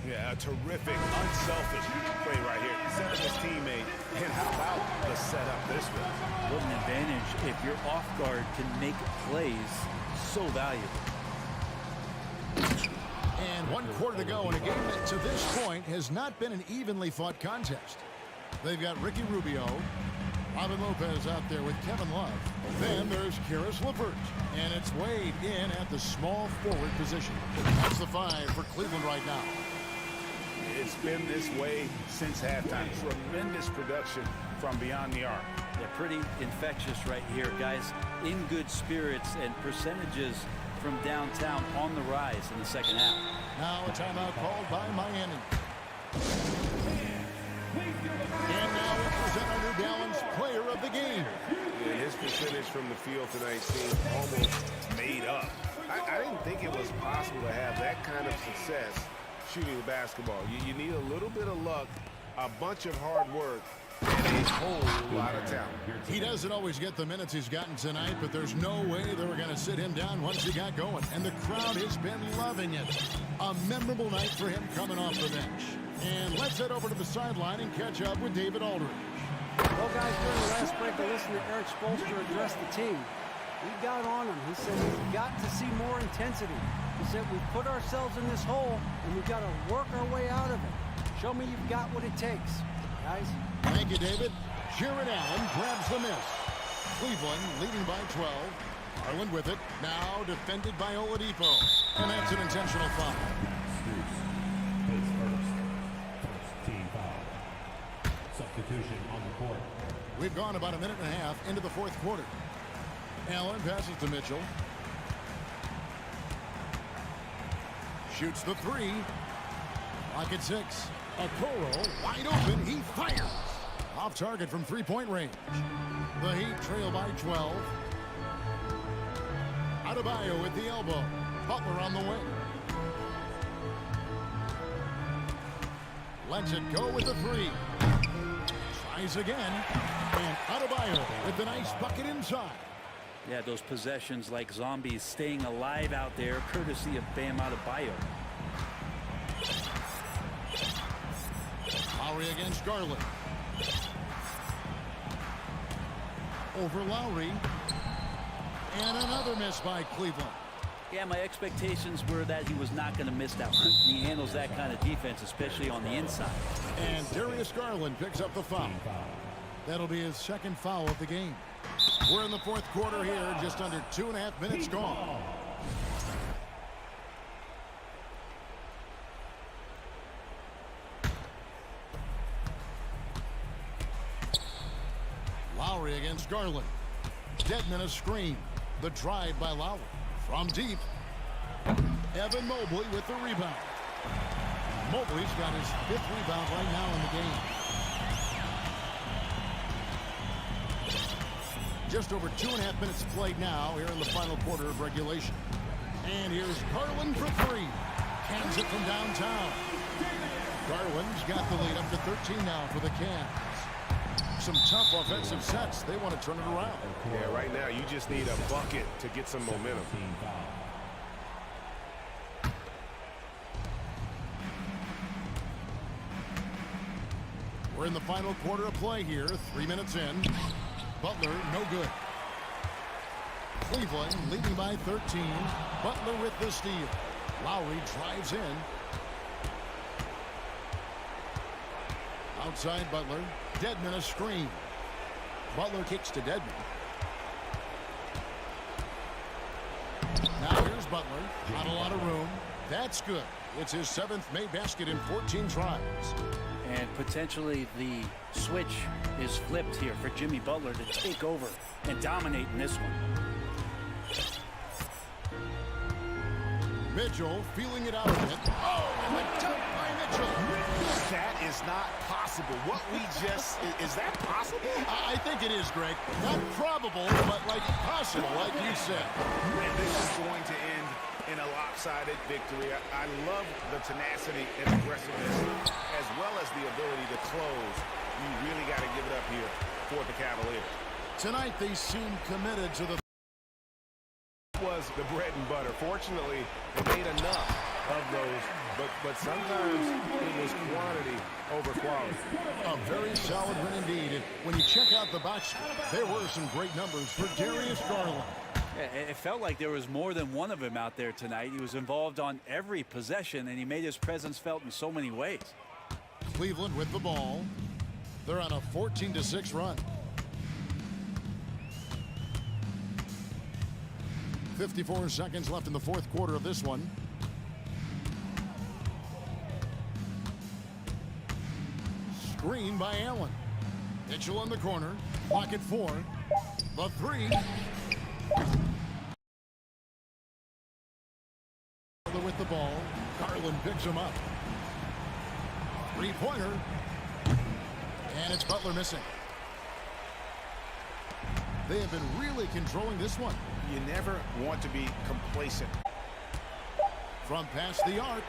Yeah, a terrific, unselfish play right here. Set up his teammate. And how about the setup this way? What an advantage if your off guard can make plays so valuable. And 1 quarter to go in a game that to this point has not been an evenly fought contest. They've got Ricky Rubio, Robin Lopez out there with Kevin Love. Then there's Karis LeVert. And it's Wade in at the small forward position. That's the 5 for Cleveland right now. It's been this way since halftime. Tremendous production from beyond the arc. They're pretty infectious right here, guys. In good spirits and percentages from downtown on the rise in the second half. Now a timeout called by Miami. And now we present our New Balance player of the game. Yeah, his percentage from the field tonight seemed almost made up. I didn't think it was possible to have that kind of success shooting the basketball. You need a little bit of luck, a bunch of hard work, and a whole lot of talent. He doesn't always get the minutes he's gotten tonight, but there's no way they were going to sit him down once he got going. And the crowd has been loving it. A memorable night for him coming off the bench. And let's head over to the sideline and catch up with David Aldridge. Well, guys, during the last break, I listened to Eric Spoelstra address the team. He got on him. He said we've got to see more intensity. He said we've put ourselves in this hole, and we've got to work our way out of it. Show me you've got what it takes, guys. Thank you, David. Jared Allen grabs the miss. Cleveland leading by 12. Garland with it. Now defended by Oladipo. And that's an intentional foul. First team foul. Substitution on the court. We've gone about a minute and a half into the fourth quarter. Allen passes to Mitchell. Shoots the three. Lock at 6. Okoro wide open. He fires. Off target from three-point range. The Heat trail by 12. Adebayo at the elbow. Butler on the wing. Lets it go with the three. Tries again. And Adebayo with the nice bucket inside. Yeah, those possessions like zombies staying alive out there, courtesy of Bam Adebayo. Lowry against Garland. Over Lowry. And another miss by Cleveland. Yeah, my expectations were that he was not going to miss that one. He handles that kind of defense, especially on the inside. And Darius Garland picks up the foul. That'll be his second foul of the game. We're in the fourth quarter here, just under 2.5 minutes gone. Lowry against Garland. Dedmon a screen. The drive by Lowry. From deep. Evan Mobley with the rebound. Mobley's got his 5th rebound right now in the game. Just over 2.5 minutes played now here in the final quarter of regulation. And here's Garland for three. Cans it from downtown. Garland's got the lead up to 13 now for the Cans. Some tough offensive sets. They want to turn it around. Yeah, right now you just need a bucket to get some momentum. We're in the final quarter of play here. 3 minutes in. Butler, no good. Cleveland leading by 13. Butler with the steal. Lowry drives in. Outside Butler. Dedmon a screen. Butler kicks to Dedmon. Now here's Butler. Not a lot of room. That's good. It's his 7th made basket in 14 tries. And potentially the switch is flipped here for Jimmy Butler to take over and dominate in this one. Mitchell feeling it out a bit. Oh, and the dunk by Mitchell. That is not possible. What we just, is that possible? I think it is, Greg. Not probable, but like possible, like you said. And this is going to end in a lopsided victory. I love the tenacity and aggressiveness, as well as the ability to close. You really got to give it up here for the Cavaliers. Tonight they seem committed to the Was the bread and butter. Fortunately, they made enough of those, but sometimes it was quantity over quality. A very solid win indeed. And when you check out the box score, there were some great numbers for Darius Garland. It felt like there was more than one of him out there tonight. He was involved on every possession, and he made his presence felt in so many ways. Cleveland with the ball. They're on a 14-6 run. 54 seconds left in the fourth quarter of this one. Screen by Allen. Mitchell in the corner. Clock at 4. The three. With the ball. Garland picks him up. Three-pointer. And it's Butler missing. They have been really controlling this one. You never want to be complacent. From past the arc.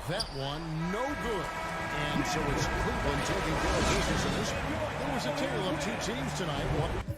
That one, no good. And so it's Cleveland taking care of business in this. It was a tale of two teams tonight. One.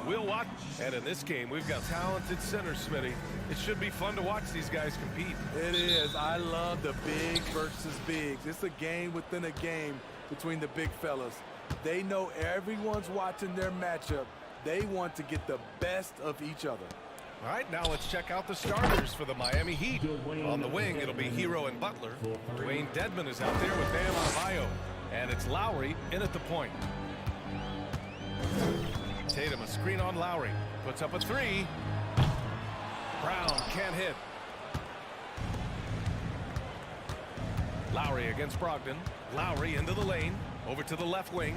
We'll watch. And in this game, we've got talented centers, Smitty. It should be fun to watch these guys compete. It is. I love the big versus bigs. It's a game within a game between the big fellas. They know everyone's watching their matchup. They want to get the best of each other. All right, now let's check out the starters for the Miami Heat. On the wing, it'll be Hero and Butler. Dwayne Dedmon is out there with Bam Adebayo. And it's Lowry in at the point. Tatum, a screen on Lowry. Puts up a three. Brown can't hit. Lowry against Brogdon. Lowry into the lane. Over to the left wing.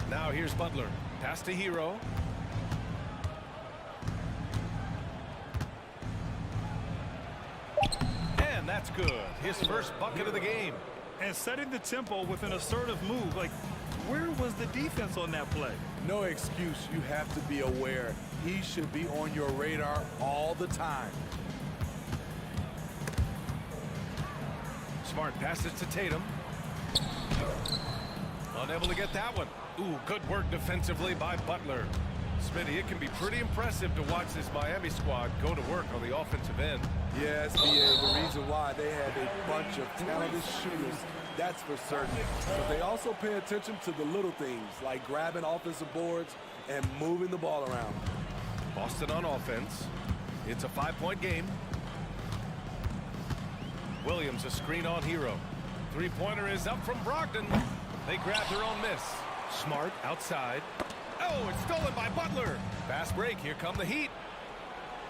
Now here's Butler. Pass to Hero. And that's good. His first bucket of the game. And setting the tempo with an assertive move. Like, where was the defense on that play? No excuse. You have to be aware. He should be on your radar all the time. Smart passes to Tatum. Unable to get that one. Ooh, good work defensively by Butler. Smitty, it can be pretty impressive to watch this Miami squad go to work on the offensive end. Yes, BA, the reason why they have a bunch of talented shooters, that's for certain. But they also pay attention to the little things, like grabbing offensive boards and moving the ball around. Boston on offense. It's a 5-point game. Williams, a screen on Hero. Three-pointer is up from Brogdon. They grab their own miss. Smart outside. Oh, it's stolen by Butler. Fast break. Here come the Heat.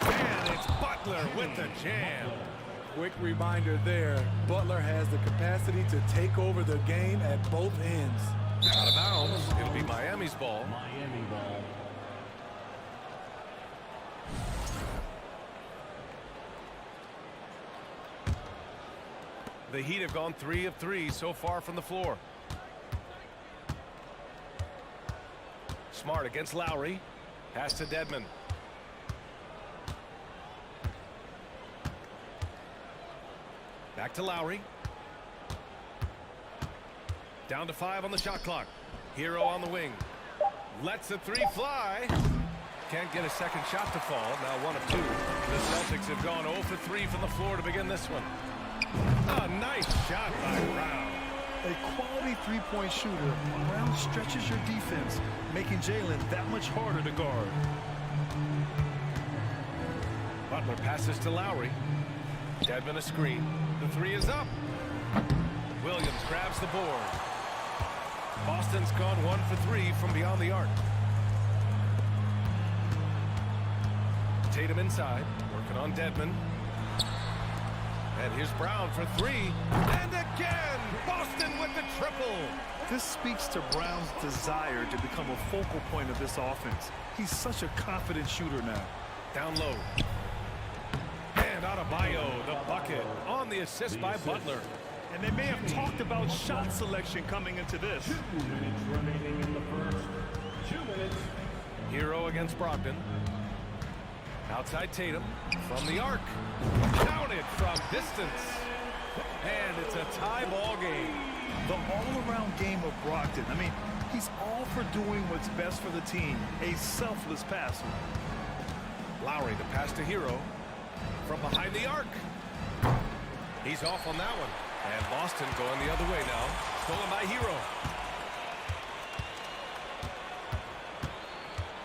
And it's Butler with the jam. Quick reminder there, Butler has the capacity to take over the game at both ends. Out of bounds. It'll be Miami's ball. Miami ball. The Heat have gone 3 of 3 so far from the floor. Smart against Lowry. Pass to Dedmon. Back to Lowry. Down to 5 on the shot clock. Hero on the wing. Lets the three fly. Can't get a second shot to fall. Now 1 of 2. The Celtics have gone 0 for 3 from the floor to begin this one. A nice shot by Brown. A quality three-point shooter. Brown stretches your defense, making Jalen that much harder to guard. Butler passes to Lowry. Dedmon a screen. The three is up. Williams grabs the board. Boston's gone 1 for 3 from beyond the arc. Tatum inside, working on Dedmon. And here's Brown for 3. And again, Boston with the triple. This speaks to Brown's desire to become a focal point of this offense. He's such a confident shooter now. Down low. And Adebayo, the bucket, on the assist by Butler. And they may have talked about shot selection coming into this. 2 minutes remaining in the first. 2 minutes. Hero against Brogdon. Outside Tatum from the arc. Counted from distance. And it's a tie ball game. The all-around game of Brogdon. I mean, he's all for doing what's best for the team. A selfless passer. Lowry, the pass to Hero. From behind the arc. He's off on that one. And Boston going the other way now. Stolen by Hero.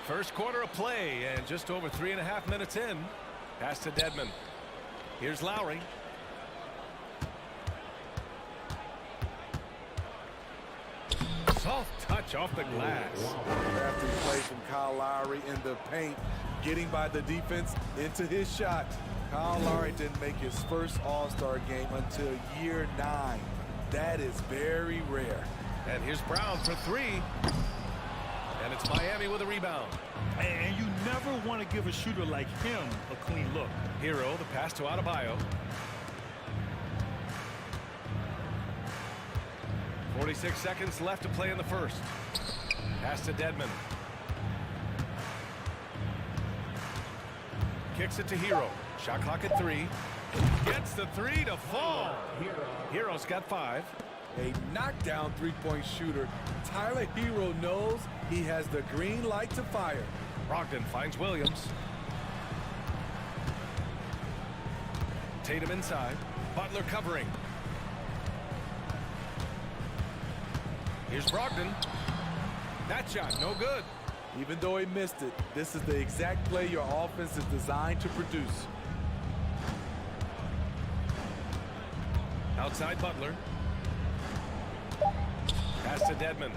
First quarter of play and just over 3.5 minutes in. Pass to Dedmon. Here's Lowry. Soft touch off the glass. Crafty play from Kyle Lowry in the paint, getting by the defense into his shot. Kyle Lowry didn't make his first All-Star game until year 9. That is very rare. And here's Brown for 3. And it's Miami with a rebound. And you never want to give a shooter like him a clean look. Hero, the pass to Adebayo. 46 seconds left to play in the first. Pass to Dedmon. Kicks it to Hero. Shot clock at 3. Gets the 3 to fall. Hero's got 5. a knockdown three-point shooter. Tyler Hero knows he has the green light to fire. Brogdon finds Williams. Tatum inside. Butler covering. Here's Brogdon. That shot, no good. Even though he missed it, this is the exact play your offense is designed to produce. Outside Butler. Pass to Dedmon.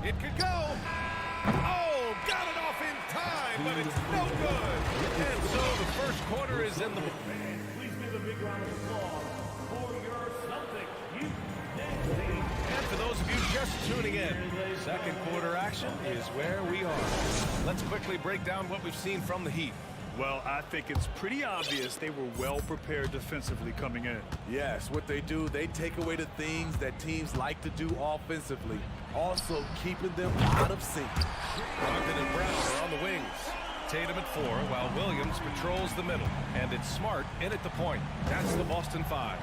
It could go. Oh, got it off in time, but it's no good. And so the first quarter is in the... Please give a big round of applause for your Celtics youth dance team. And for those of you just tuning in, second quarter action is where we are. Let's quickly break down what we've seen from the Heat. Well, I think it's pretty obvious they were well prepared defensively coming in. Yes, what they do, they take away the things that teams like to do offensively, also keeping them out of sync. Brogdon and Brown are on the wings. Tatum at 4, while Williams patrols the middle. And it's Smart in at the point. That's the Boston 5.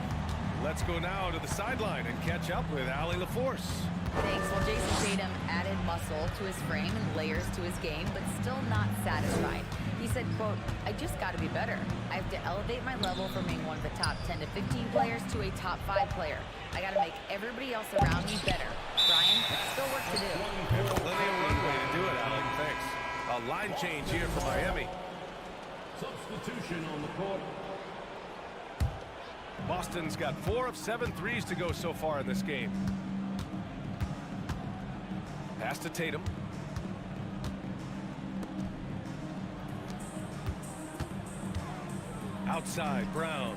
Let's go now to the sideline and catch up with Allie LaForce. Thanks. Well, Jason Tatum added muscle to his frame and layers to his game, but still not satisfied. He said, quote, "I just got to be better. I have to elevate my level from being one of the top 10 to 15 players to a top 5 player. I got to make everybody else around me better. Brian, still work to do." Plenty of runway to do it, Allen. Thanks. A line change here for Miami. Substitution on the court. Boston's got 4 of 7 threes to go so far in this game. Pass to Tatum. Outside, Brown.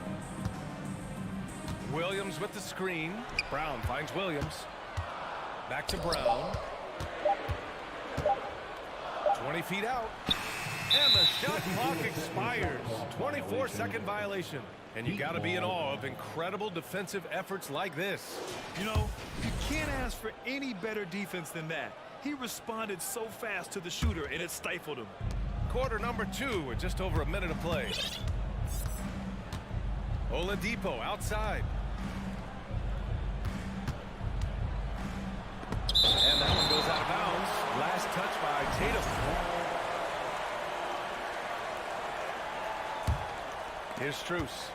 Williams with the screen. Brown finds Williams. Back to Brown. 20 feet out. And the shot clock expires. 24-second violation. And you got to be in awe of incredible defensive efforts like this. You know, you can't ask for any better defense than that. He responded so fast to the shooter, and it stifled him. Quarter number 2 with just over a minute of play. Oladipo outside. And that one goes out of bounds. Last touch by Tatum. Here's Strus.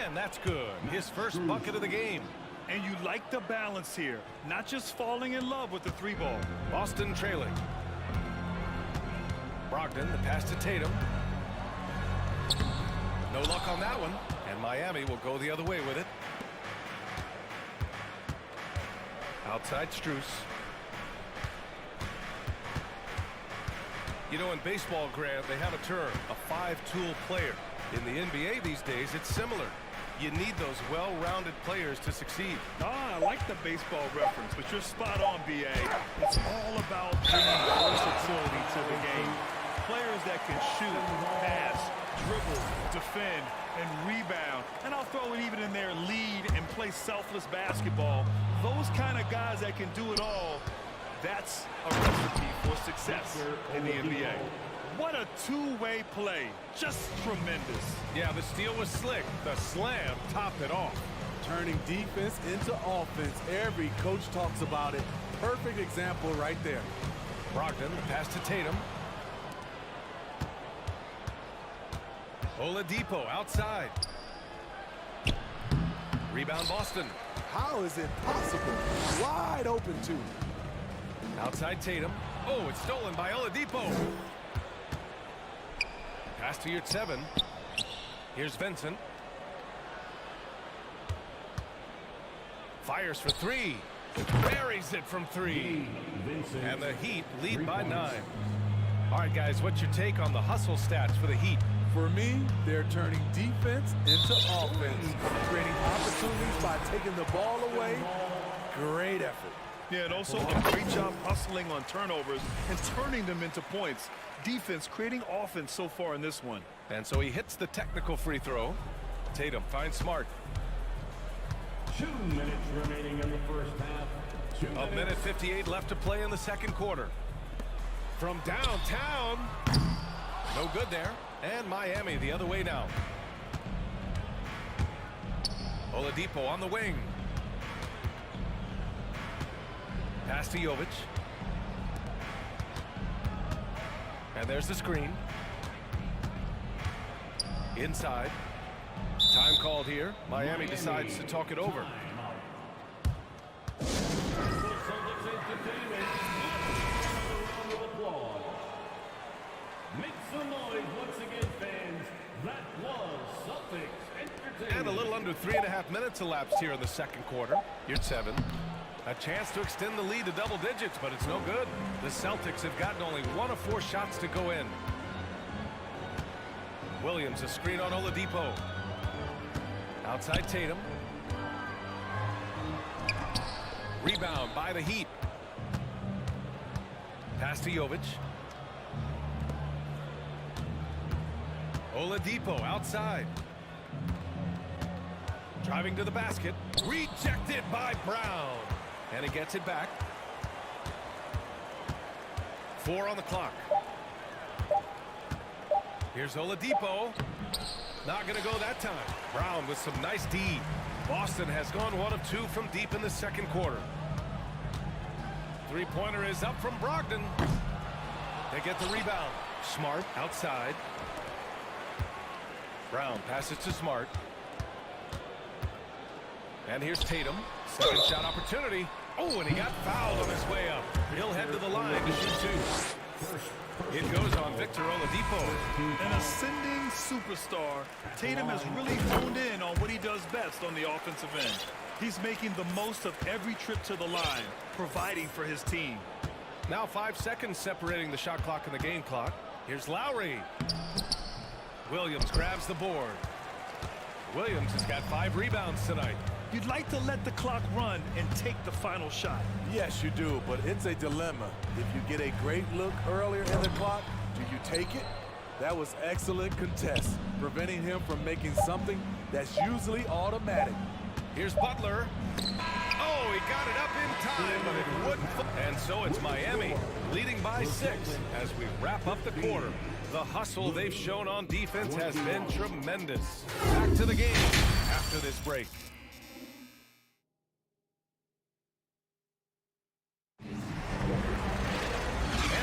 And that's good. His first bucket of the game. And you like the balance here, not just falling in love with the 3-ball. Boston trailing. Brogdon, the pass to Tatum. No luck on that one. And Miami will go the other way with it. Outside Strus. You know, in baseball, Grant, they have a term, a 5-tool player. In the NBA these days, it's similar. You need those well-rounded players to succeed. I like the baseball reference, but you're spot on, B.A. It's all about bringing versatility to the game. Players that can shoot, pass, dribble, defend, and rebound. And I'll throw it even in there, lead and play selfless basketball. Those kind of guys that can do it all, that's a recipe for success in the NBA. What a two-way play. Just tremendous. Yeah, the steal was slick. The slam topped it off. Turning defense into offense. Every coach talks about it. Perfect example right there. Brogdon, the pass to Tatum. Oladipo outside. Rebound Boston. How is it possible? Wide open, too. Outside Tatum. Oh, it's stolen by Oladipo. Pass to your 7. Here's Vincent. Fires for 3. Buries it from 3. And the Heat lead by 9. All right, guys, what's your take on the hustle stats for the Heat? For me, they're turning defense into offense, creating opportunities by taking the ball away. Great effort. Yeah, and also a great job hustling on turnovers and turning them into points. Defense creating offense so far in this one. And so he hits the technical free throw. Tatum finds Smart. 2 minutes remaining in the first half. A minute 58 left to play in the second quarter. From downtown. No good there. And Miami the other way now. Oladipo on the wing. Pass to Jovic. And there's the screen. Inside. Time called here. Miami decides to talk it over. Make some noise once again, fans. That was Celtics Entertainment. And a little under 3.5 minutes elapsed here in the second quarter. You're 7. A chance to extend the lead to double digits, but it's no good. The Celtics have gotten only 1 of 4 shots to go in. Williams, a screen on Oladipo. Outside Tatum. Rebound by the Heat. Pass to Jovic. Oladipo outside. Driving to the basket. Rejected by Brown. And he gets it back. 4 on the clock. Here's Oladipo. Not going to go that time. Brown with some nice D. Boston has gone 1 of 2 from deep in the second quarter. Three-pointer is up from Brogdon. They get the rebound. Smart outside. Brown passes to Smart. And here's Tatum. Second shot opportunity. Oh, and he got fouled on his way up. He'll head to the line to shoot 2. It goes on Victor Oladipo. An ascending superstar, Tatum has really honed in on what he does best on the offensive end. He's making the most of every trip to the line, providing for his team. Now 5 seconds separating the shot clock and the game clock. Here's Lowry. Williams grabs the board. Williams has got 5 rebounds tonight. You'd like to let the clock run and take the final shot. Yes, you do, but it's a dilemma. If you get a great look earlier in the clock, do you take it? That was excellent contest, preventing him from making something that's usually automatic. Here's Butler. Oh, he got it up in time, but it wouldn't. And so it's Miami leading by 6 as we wrap up the quarter. The hustle they've shown on defense has been tremendous. Back to the game after this break. And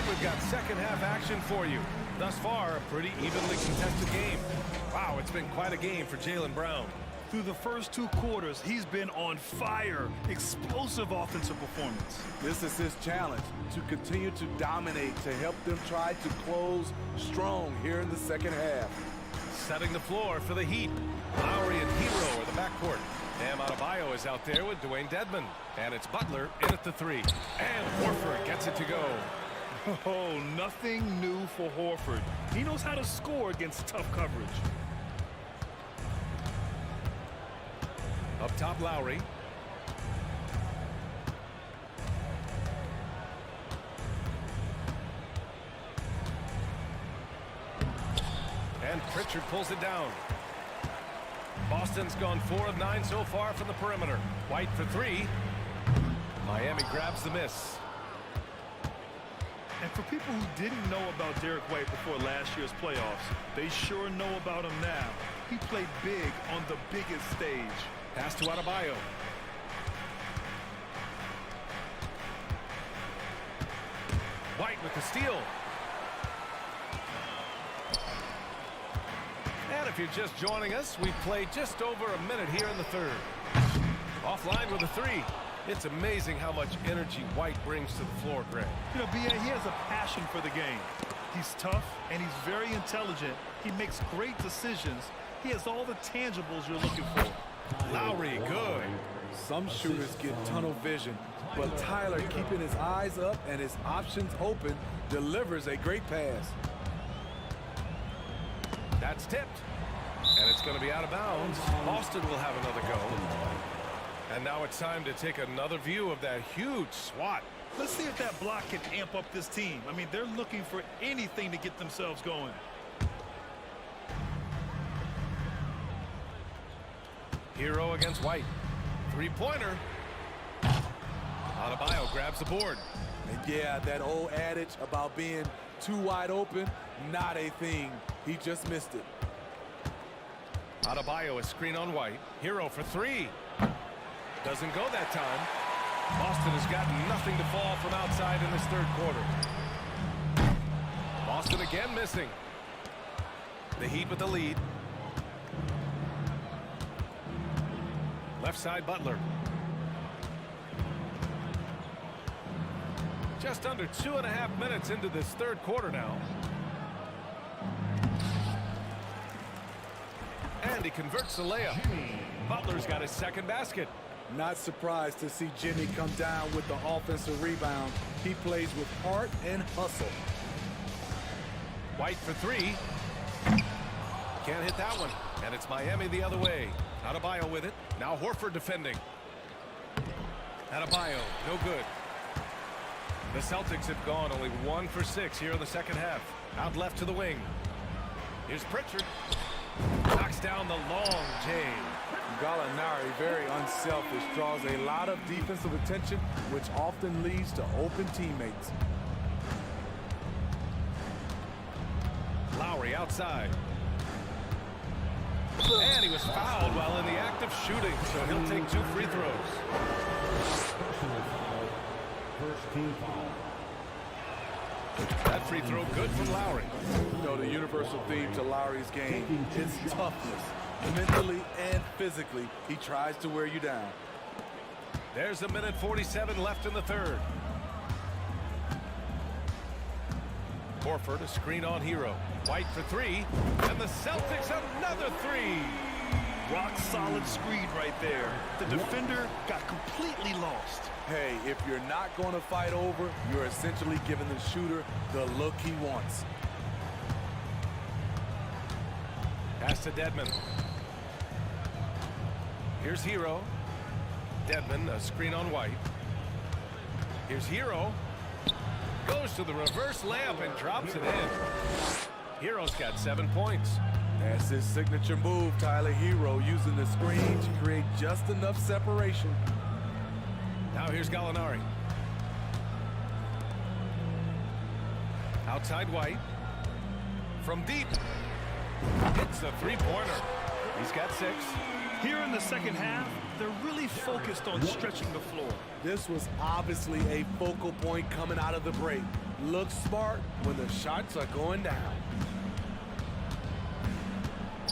we've got second half action for you. Thus far, a pretty evenly contested game. Wow, it's been quite a game for Jaylen Brown. Through the first 2 quarters, he's been on fire. Explosive offensive performance. This is his challenge, to continue to dominate, to help them try to close strong here in the second half. Setting the floor for the Heat. Lowry and Hero are the backcourt. Bam Adebayo is out there with Dwayne Dedmon. And it's Butler in at the 3. And Horford gets it to go. Oh, nothing new for Horford. He knows how to score against tough coverage. Up top, Lowry. And Pritchard pulls it down. Boston's gone 4 of 9 so far from the perimeter. White for 3. Miami grabs the miss. And for people who didn't know about Derek White before last year's playoffs, they sure know about him now. He played big on the biggest stage. Pass to Adebayo. White with the steal. And if you're just joining us, we've played just over a minute here in the third. Offline with a 3. It's amazing how much energy White brings to the floor, Greg. You know, B.A., he has a passion for the game. He's tough, and he's very intelligent. He makes great decisions. He has all the tangibles you're looking for. Lowry, good. Some shooters get tunnel vision, but Tyler, keeping his eyes up and his options open, delivers a great pass. That's tipped. And it's going to be out of bounds. Boston will have another go. And now it's time to take another view of that huge swat. Let's see if that block can amp up this team. I mean, they're looking for anything to get themselves going. Hero against White. 3-pointer. Adebayo grabs the board. And yeah, that old adage about being too wide open, not a thing. He just missed it. Adebayo, a screen on White. Hero for three. Doesn't go that time. Boston has gotten nothing to fall from outside in this third quarter. Boston again missing. The Heat with the lead. Left side, Butler. Just under 2.5 minutes into this third quarter now. And he converts the layup. Butler's got his second basket. Not surprised to see Jimmy come down with the offensive rebound. He plays with heart and hustle. White for three. Can't hit that one. And it's Miami the other way. Adebayo with it. Now Horford defending. Adebayo, no good. The Celtics have gone only 1 for 6 here in the second half. Out left to the wing. Here's Pritchard. Knocks down the long J. Gallinari, very unselfish, draws a lot of defensive attention, which often leads to open teammates. Lowry outside. And he was fouled while in the act of shooting, so he'll take 2 free throws. First team foul. That free throw good from Lowry. You know, the universal theme to Lowry's game is toughness. Mentally and physically, he tries to wear you down. There's 1:47 left in the third. Horford, a screen on Hero. White for three, and the Celtics another three. Rock solid screen right there. The defender got completely lost. Hey, if you're not going to fight over, you're essentially giving the shooter the look he wants. Pass to Dedmon. Here's Hero. Dedmon, a screen on White. Here's Hero. Goes to the reverse layup and drops it in. Hero's got 7 points. That's his signature move, Tyler Hero, using the screen to create just enough separation. Now here's Gallinari. Outside White. From deep. Hits the three-pointer. He's got 6. Here in the second half, they're really focused on stretching the floor. This was obviously a focal point coming out of the break. Look smart when the shots are going down.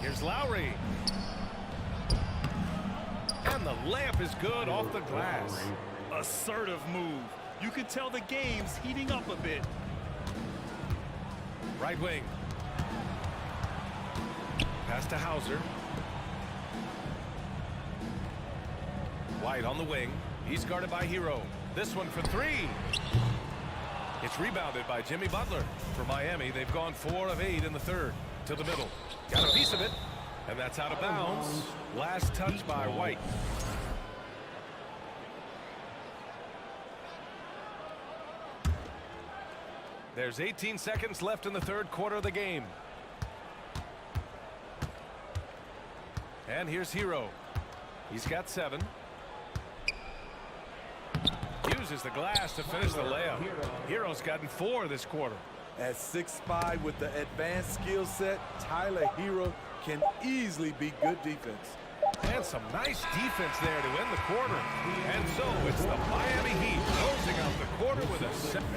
Here's Lowry. And the layup is good off the glass. Assertive move. You can tell the game's heating up a bit. Right wing. Pass to Hauser. White on the wing. He's guarded by Hero. This one for three. It's rebounded by Jimmy Butler. For Miami, they've gone 4 of 8 in the third. To the middle. Got a piece of it. And that's out of bounds. Last touch by White. There's 18 seconds left in the third quarter of the game. And here's Hero. He's got 7. Uses the glass to finish the layup. Hero's gotten 4 this quarter. At 6'5" with the advanced skill set, Tyler Hero can easily be good defense. And some nice defense there to end the quarter. And so it's the Miami Heat closing out the quarter with a 7.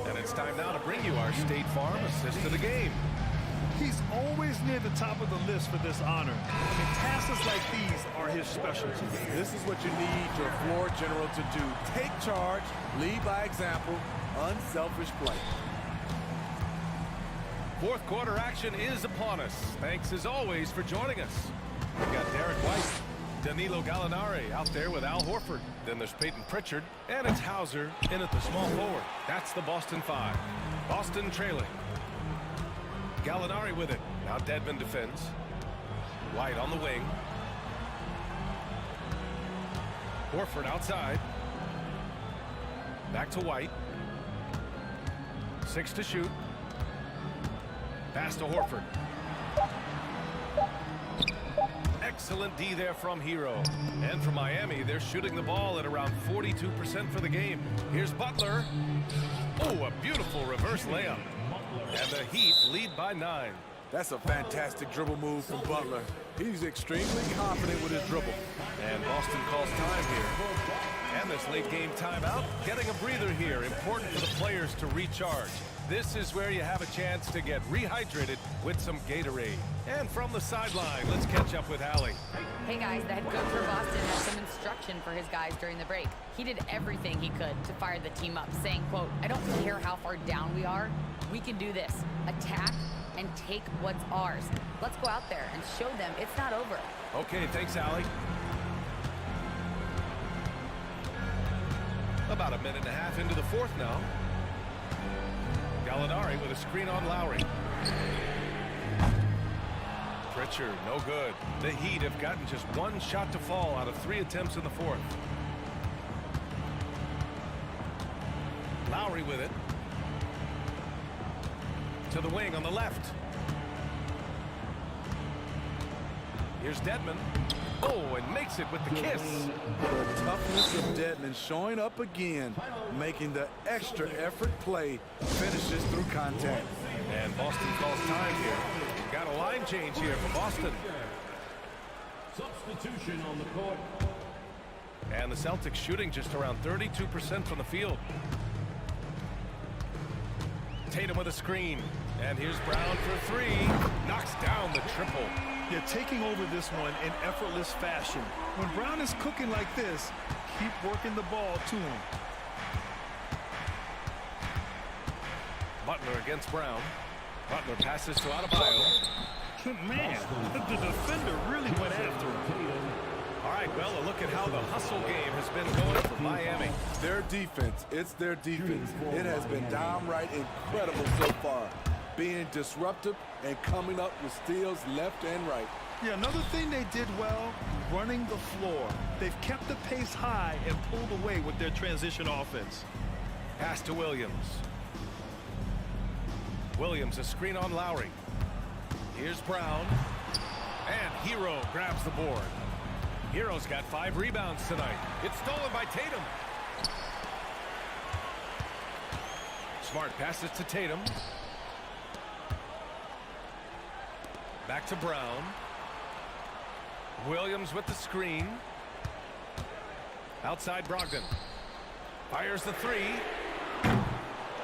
And it's time now to bring you our State Farm assist of the game. He's always near the top of the list for this honor. And tasks like these are his specialty. This is what you need your floor general to do. Take charge, lead by example, unselfish play. Fourth quarter action is upon us. Thanks as always for joining us. We've got Derek White, Danilo Gallinari out there with Al Horford. Then there's Peyton Pritchard, and it's Hauser in at the small forward. That's the Boston 5. Boston trailing. Gallinari with it. Now Dedmon defends. White on the wing. Horford outside. Back to White. 6 to shoot. Pass to Horford. Excellent D there from Hero. And for Miami, they're shooting the ball at around 42% for the game. Here's Butler. Oh, a beautiful reverse layup. And the Heat lead by 9. That's a fantastic dribble move from Butler. He's extremely confident with his dribble. And Boston calls time here. And this late game timeout, getting a breather here. Important for the players to recharge. This is where you have a chance to get rehydrated with some Gatorade. And from the sideline, let's catch up with Allie. Hey guys, the head coach for Boston had some instruction for his guys during the break. He did everything he could to fire the team up, saying, quote, "I don't care how far down we are. We can do this. Attack and take what's ours. Let's go out there and show them it's not over." Okay, thanks, Allie. About a minute and a half into the fourth now. Gallinari with a screen on Lowry. Pritchard, no good. The Heat have gotten just one shot to fall out of 3 attempts in the fourth. Lowry with it. To the wing on the left. Here's Dedmon. Oh, and makes it with the kiss. The toughness of Dedmon showing up again, making the extra effort play, finishes through contact. And Boston calls time here. Got a line change here for Boston. Substitution on the court. And the Celtics shooting just around 32% from the field. Tatum with a screen. And here's Brown for 3. Knocks down the triple. Yeah, taking over this one in effortless fashion. When Brown is cooking like this, keep working the ball to him. Butler against Brown. Butler passes to Adebayo. Man, the defender really went after him. All right, well, a look at how the hustle game has been going for Miami. Their defense, it's their defense. It has been downright incredible so far. Being disruptive and coming up with steals left and right. Yeah, another thing they did well, running the floor. They've kept the pace high and pulled away with their transition offense. Pass to Williams. Williams, a screen on Lowry. Here's Brown. And Hero grabs the board. Hero's got 5 rebounds tonight. It's stolen by Tatum. Smart passes to Tatum. Back to Brown. Williams with the screen. Outside Brogdon. Fires the 3.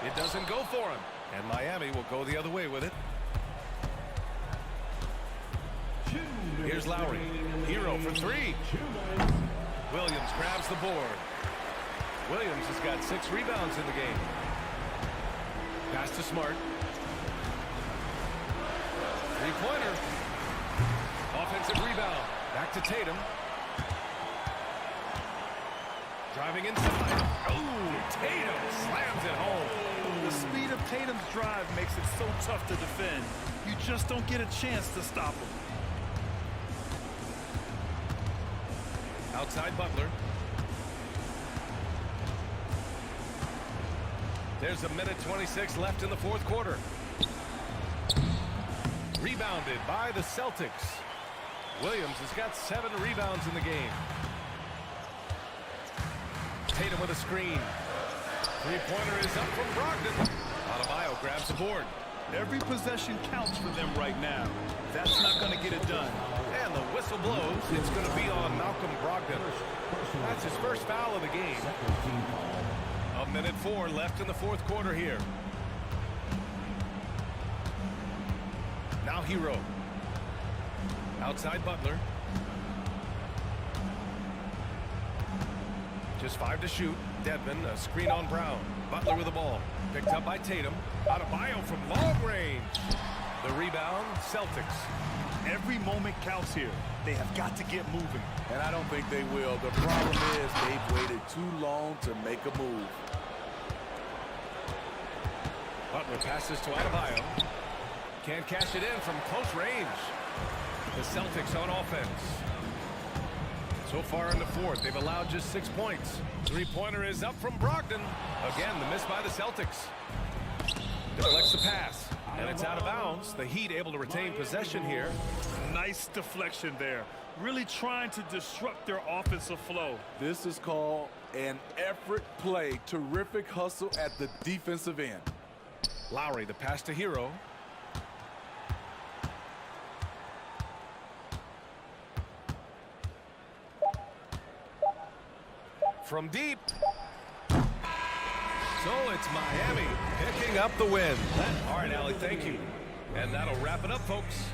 It doesn't go for him. And Miami will go the other way with it. Here's Lowry. Hero for 3. Williams grabs the board. Williams has got 6 rebounds in the game. Pass to Smart. 3-pointer. Offensive rebound. Back to Tatum. Driving inside. Oh, Tatum slams it home. The speed of Tatum's drive makes it so tough to defend. You just don't get a chance to stop him. Outside Butler. There's a minute 26 left in the fourth quarter. Rebounded by the Celtics. Williams has got 7 rebounds in the game. Tatum with a screen. 3-pointer is up from Brogdon. Adebayo grabs the board. Every possession counts for them right now. That's not going to get it done. And the whistle blows. It's going to be on Malcolm Brogdon. That's his first foul of the game. A minute 4 left in the fourth quarter here. Now Hero. Outside Butler. Just 5 to shoot. Dedmon, a screen on Brown. Butler with the ball. Picked up by Tatum. Adebayo from long range. The rebound, Celtics. Every moment counts here. They have got to get moving. And I don't think they will. The problem is they've waited too long to make a move. Butler passes to Adebayo. Can't cash it in from close range. The Celtics on offense. So far in the fourth, they've allowed just 6 points. 3-pointer is up from Brogdon. Again, the miss by the Celtics. Deflects the pass. And it's out of bounds. The Heat able to retain possession here. Nice deflection there. Really trying to disrupt their offensive flow. This is called an effort play. Terrific hustle at the defensive end. Lowry, the pass to Hero. From deep. So it's Miami picking up the win. All right, Allie, thank you. And that'll wrap it up, folks.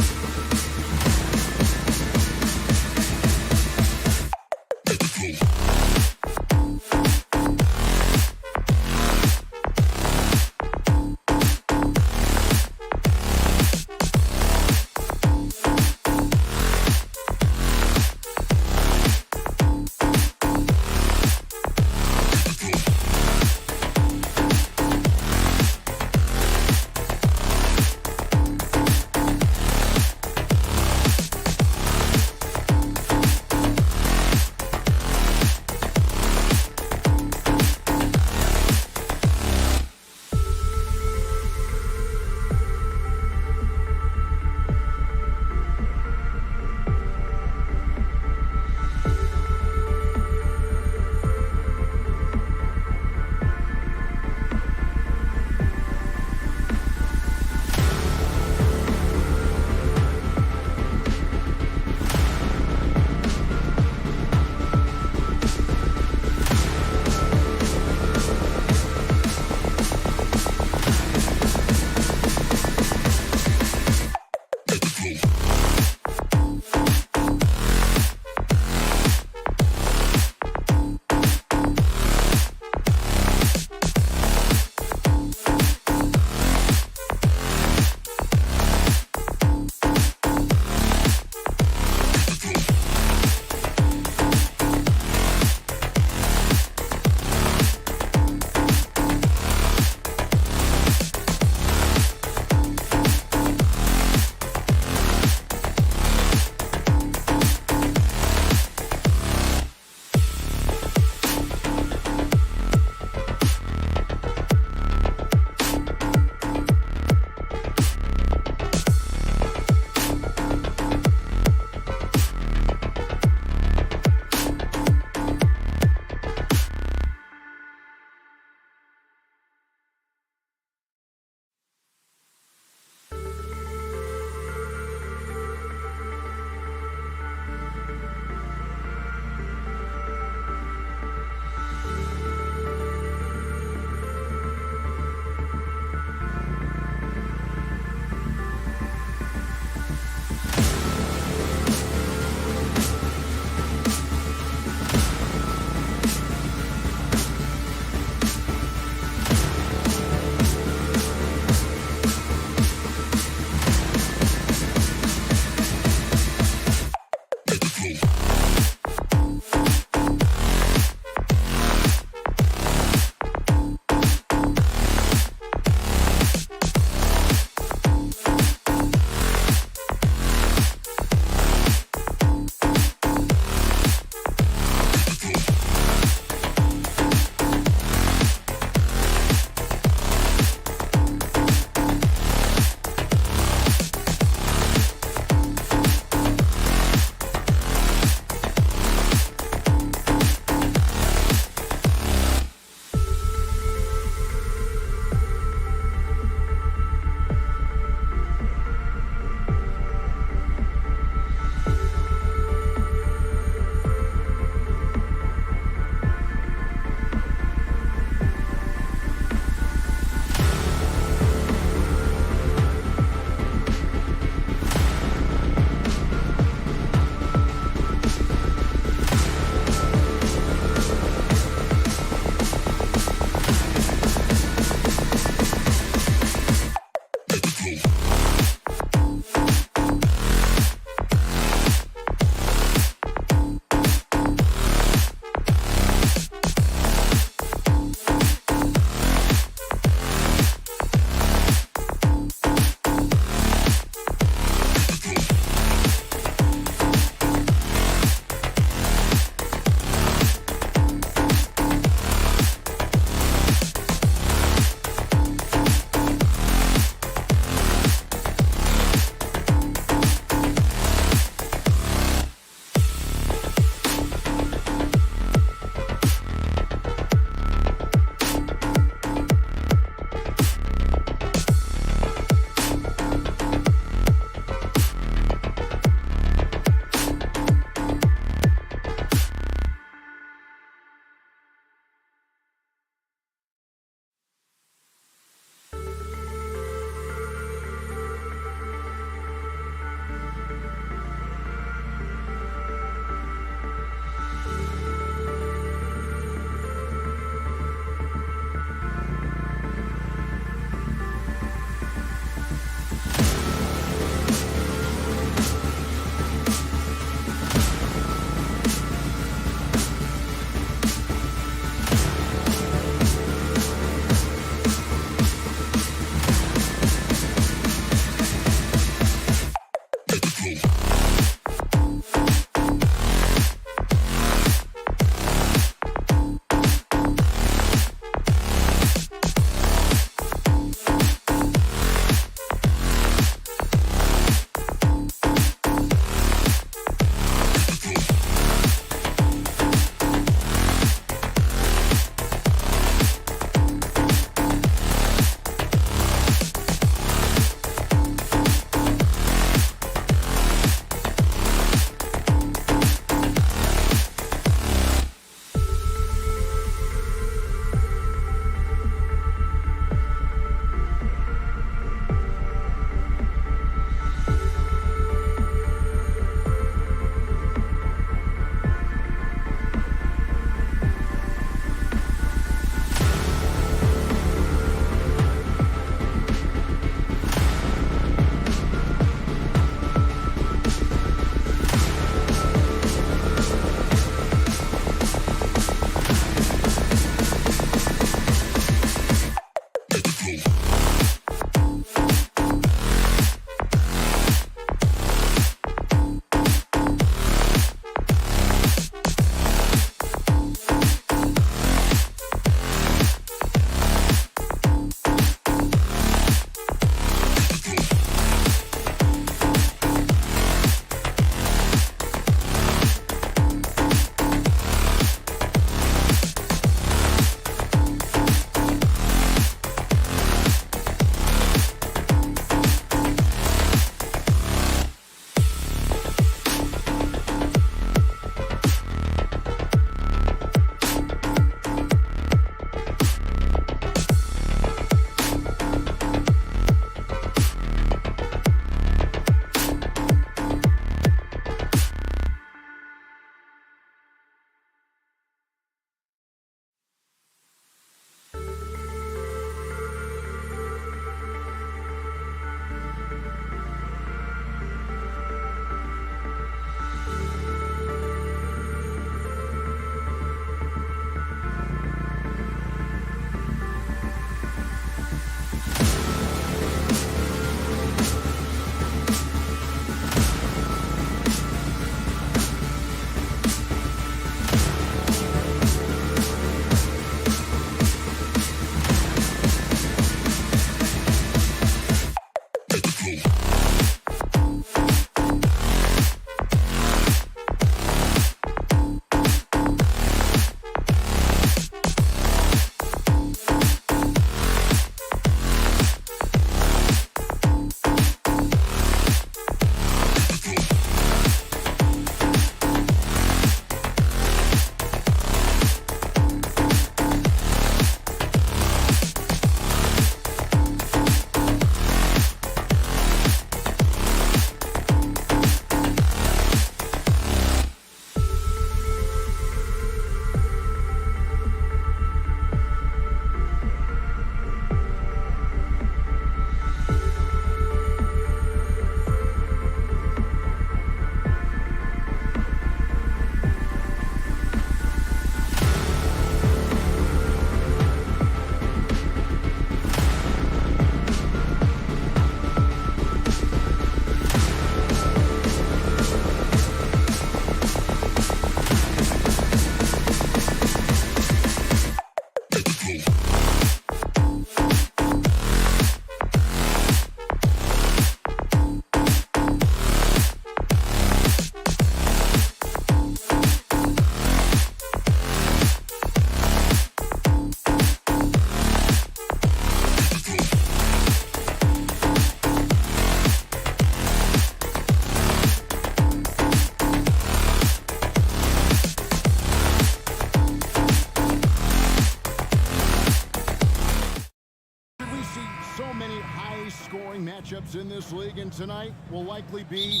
So many high-scoring matchups in this league, and tonight will likely be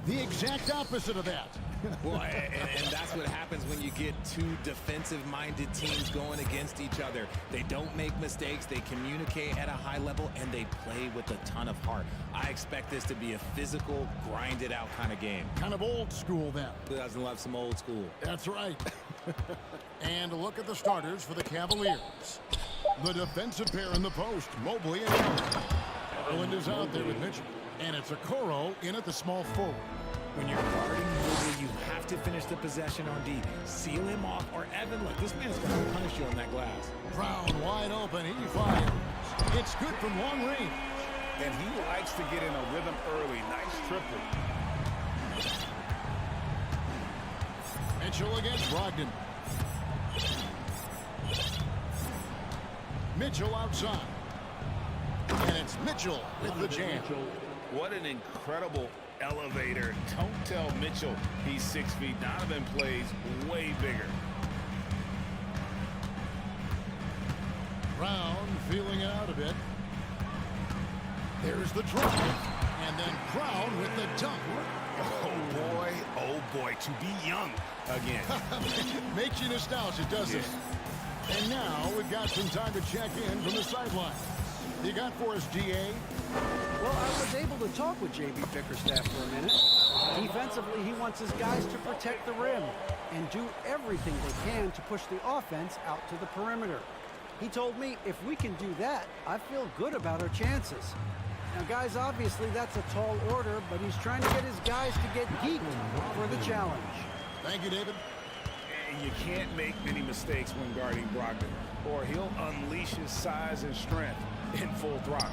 the exact opposite of that. Well, and that's what happens when you get two defensive-minded teams going against each other. They don't make mistakes, they communicate at a high level, and they play with a ton of heart. I expect this to be a physical, grinded-out kind of game. Kind of old school, then. Who doesn't love some old school? That's right. And look at the starters for the Cavaliers. The defensive pair in the post, Mobley and Young. Garland is out there with Mitchell. And it's Okoro in at the small forward. When you're guarding Mobley, you have to finish the possession on D. Seal him off, or Evan, look, this man's going to punish you on that glass. Brown wide open, he fires. It's good from long range. And he likes to get in a rhythm early. Nice triple. Mitchell against Brogdon. Mitchell outside. And it's Mitchell with the jam. What an incredible elevator. Don't tell Mitchell he's 6 feet. Donovan plays way bigger. Brown feeling it out a bit. There's the drive. And then Brown with the dunk. Oh boy, to be young again. Makes you nostalgic, doesn't it? And now we've got some time to check in from the sideline. You got for us, DA? Well, I was able to talk with J.B. Bickerstaff for a minute. Defensively, he wants his guys to protect the rim and do everything they can to push the offense out to the perimeter. He told me if we can do that, I feel good about our chances. Now, guys, obviously that's a tall order, but he's trying to get his guys to get geeked for the challenge. Thank you, David. You can't make many mistakes when guarding Brogdon, or he'll unleash his size and strength in full throttle.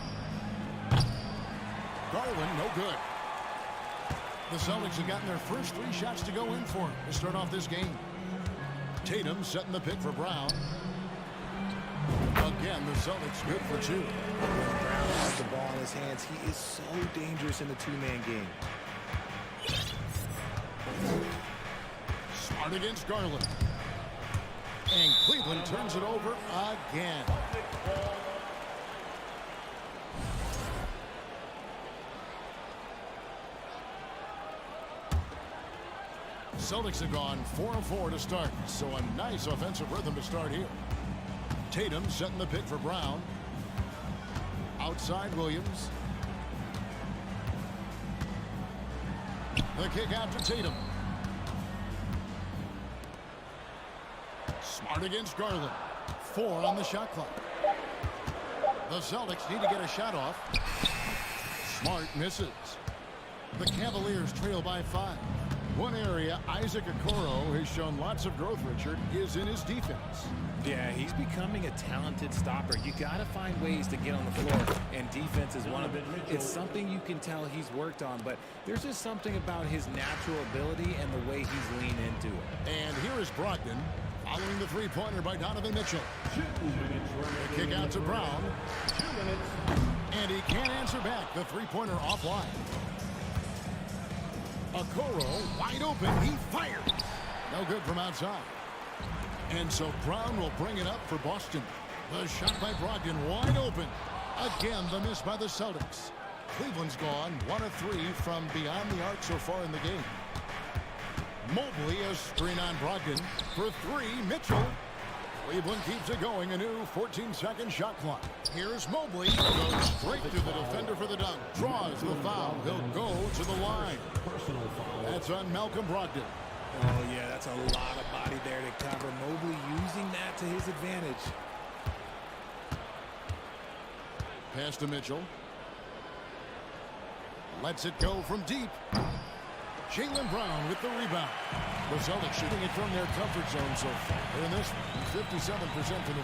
Garland, no good. The Celtics have gotten their first 3 shots to go in for him to start off this game. Tatum setting the pick for Brown. Again, the Celtics good for 2. When Brown has the ball in his hands, he is so dangerous in the two-man game. Smart against Garland. And Cleveland turns it over again. Celtics have gone 4 of 4 to start, so a nice offensive rhythm to start here. Tatum setting the pick for Brown. Outside Williams. The kick out to Tatum. Smart against Garland. 4 on the shot clock. The Celtics need to get a shot off. Smart misses. The Cavaliers trail by 5. One area Isaac Okoro has shown lots of growth, Richard, is in his defense. Yeah, he's becoming a talented stopper. You got to find ways to get on the floor, and defense is one of them. It's something you can tell he's worked on, but there's just something about his natural ability and the way he's leaned into it. And here is Brogdon following the three-pointer by Donovan Mitchell. The kick out to Brown. And he can't answer back. The three-pointer offline. Okoro wide open. He fired. No good from outside. And so Brown will bring it up for Boston. The shot by Brogdon wide open. Again, the miss by the Celtics. Cleveland's gone 1 of 3 from beyond the arc so far in the game. Mobley a screen on Brogdon for 3. Mitchell. Cleveland keeps it going. A new 14-second shot clock. Here's Mobley. Goes straight to the defender for the dunk. Draws the foul. He'll go to the line. That's on Malcolm Brogdon. Oh, yeah, that's a lot of body there to cover. Mobley using that to his advantage. Pass to Mitchell. Lets it go from deep. Jaylen Brown with the rebound. The Celtics shooting it from their comfort zone so far. They're in this one, 57% from the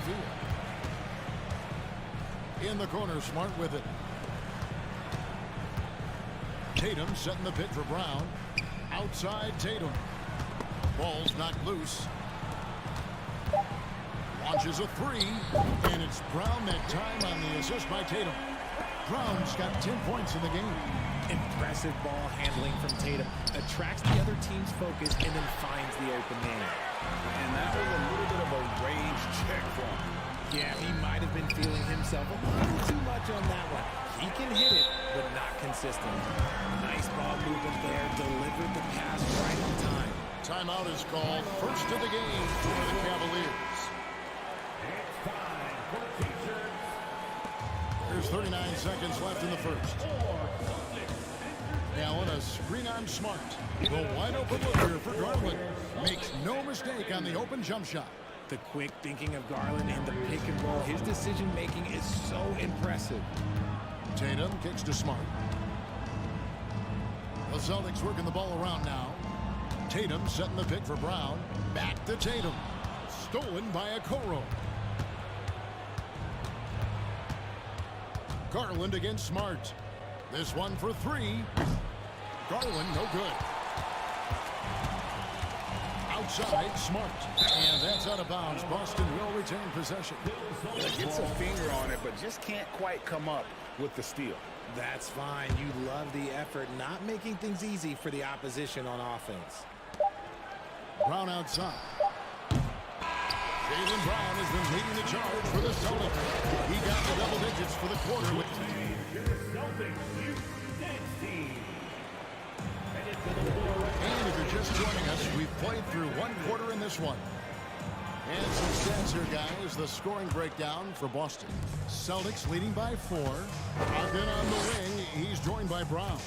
field. In the corner, Smart with it. Tatum setting the pick for Brown. Outside Tatum. Ball's knocked loose. Launches a 3. And it's Brown that time on the assist by Tatum. Brown's got 10 points in the game. Impressive ball handling from Tatum. Attracts the other team's focus and then finds the open man. And that was a little bit of a range check from him. Yeah, he might have been feeling himself a little too much can hit it, but not consistent. Nice ball movement there. Delivered the pass right on time. Timeout is called. First of the game for the Cavaliers. There's 39 seconds left in the first. Allen, a screen on Smart. The wide open look here for Garland. Makes no mistake on the open jump shot. The quick thinking of Garland in the pick and roll. His decision making is so impressive. Tatum kicks to Smart. The Celtics working the ball around now. Tatum setting the pick for Brown. Back to Tatum. Stolen by Okoro. Garland against Smart. This one for three. Garland, no good. Outside, Smart. And that's out of bounds. Boston will retain possession. Gets a finger on it, but just can't quite come up with the steal. That's fine. You love the effort, not making things easy for the opposition on offense. Brown outside. Jaylen Brown has been leading the charge for the Celtics. He got the double digits for the quarter. And if you're just joining us, we've played through one quarter in this one. And some stats here, guys. The scoring breakdown for Boston. Celtics leading by 4. Ogden on the wing. He's joined by Brown.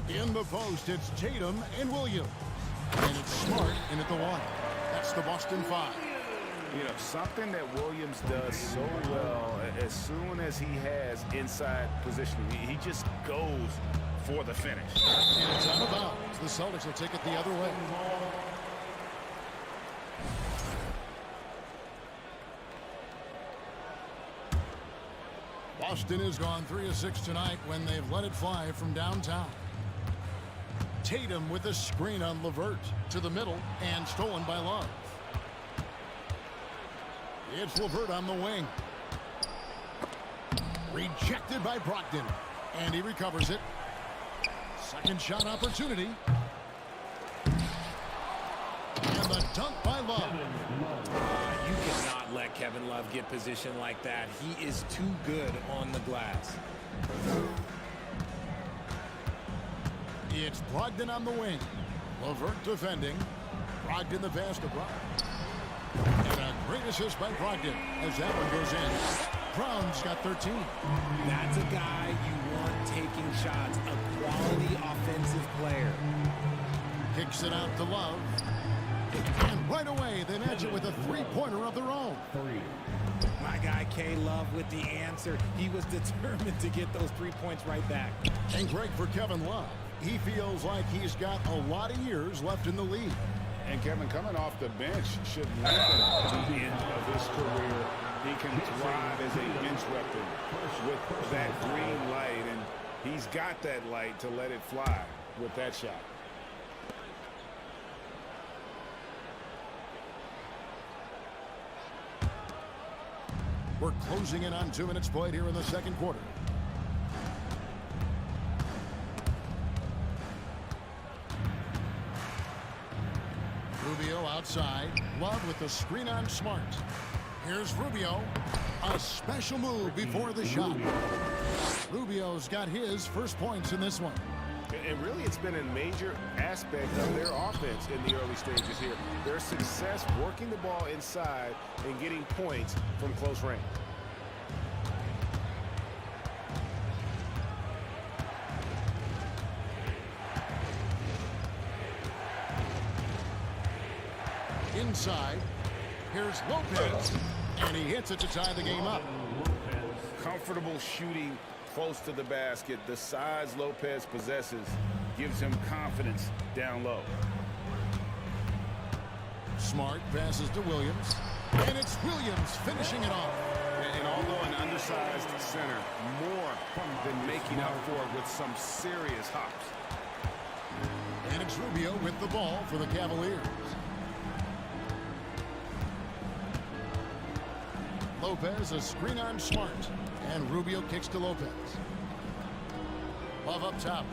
In the post, it's Tatum and Williams. And it's Smart in at the 1. That's the Boston 5. You know, something that Williams does so well, as soon as he has inside positioning, he just goes for the finish. And it's out of bounds. The Celtics will take it the other way. Boston has gone 3 of 6 tonight when they've let it fly from downtown. Tatum with a screen on LeVert to the middle and stolen by Love. It's LeVert on the wing. Rejected by Brogdon. And he recovers it. Second shot opportunity. And the dunk by Love. You cannot let Kevin Love get position like that. He is too good on the glass. It's Brogdon on the wing. LeVert defending. Brogdon the pass to Brown. And a great assist by Brogdon as that one goes in. Brown's got 13. That's a guy you want taking shots. A quality offensive player. Kicks it out to Love. And right away, they match it with a three-pointer of their own. My guy K Love with the answer. He was determined to get those 3 points right back. And great for Kevin Love. He feels like he's got a lot of years left in the league. And Kevin, coming off the bench, should lengthen the end of his career. He can thrive as a bench weapon with that green light, and he's got that light to let it fly with that shot. We're closing in on 2 minutes played here in the second quarter. Rubio outside. Love with the screen on Smart. Here's Rubio. A special move before the shot. Rubio's got his first points in this one. And really, it's been a major aspect of their offense in the early stages here. Their success working the ball inside and getting points from close range. Inside. Here's Lopez. And he hits it to tie the game up. Comfortable shooting close to the basket. The size Lopez possesses gives him confidence down low. Smart passes to Williams. And it's Williams finishing it off. And although an undersized center, more than making up for it with some serious hops. And it's Rubio with the ball for the Cavaliers. Lopez, a screen on Smart. And Rubio kicks to Lopez. Love up top.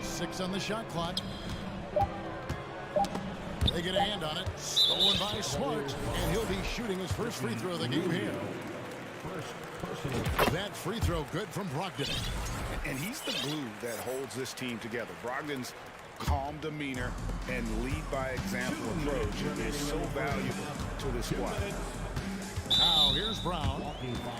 6 on the shot clock. They get a hand on it. Stolen by Smart. And he'll be shooting his first free throw of the game here. That free throw good from Brogdon. And he's the glue that holds this team together. Brogdon's calm demeanor and lead by example approach is so valuable to the squad. Now here's Brown.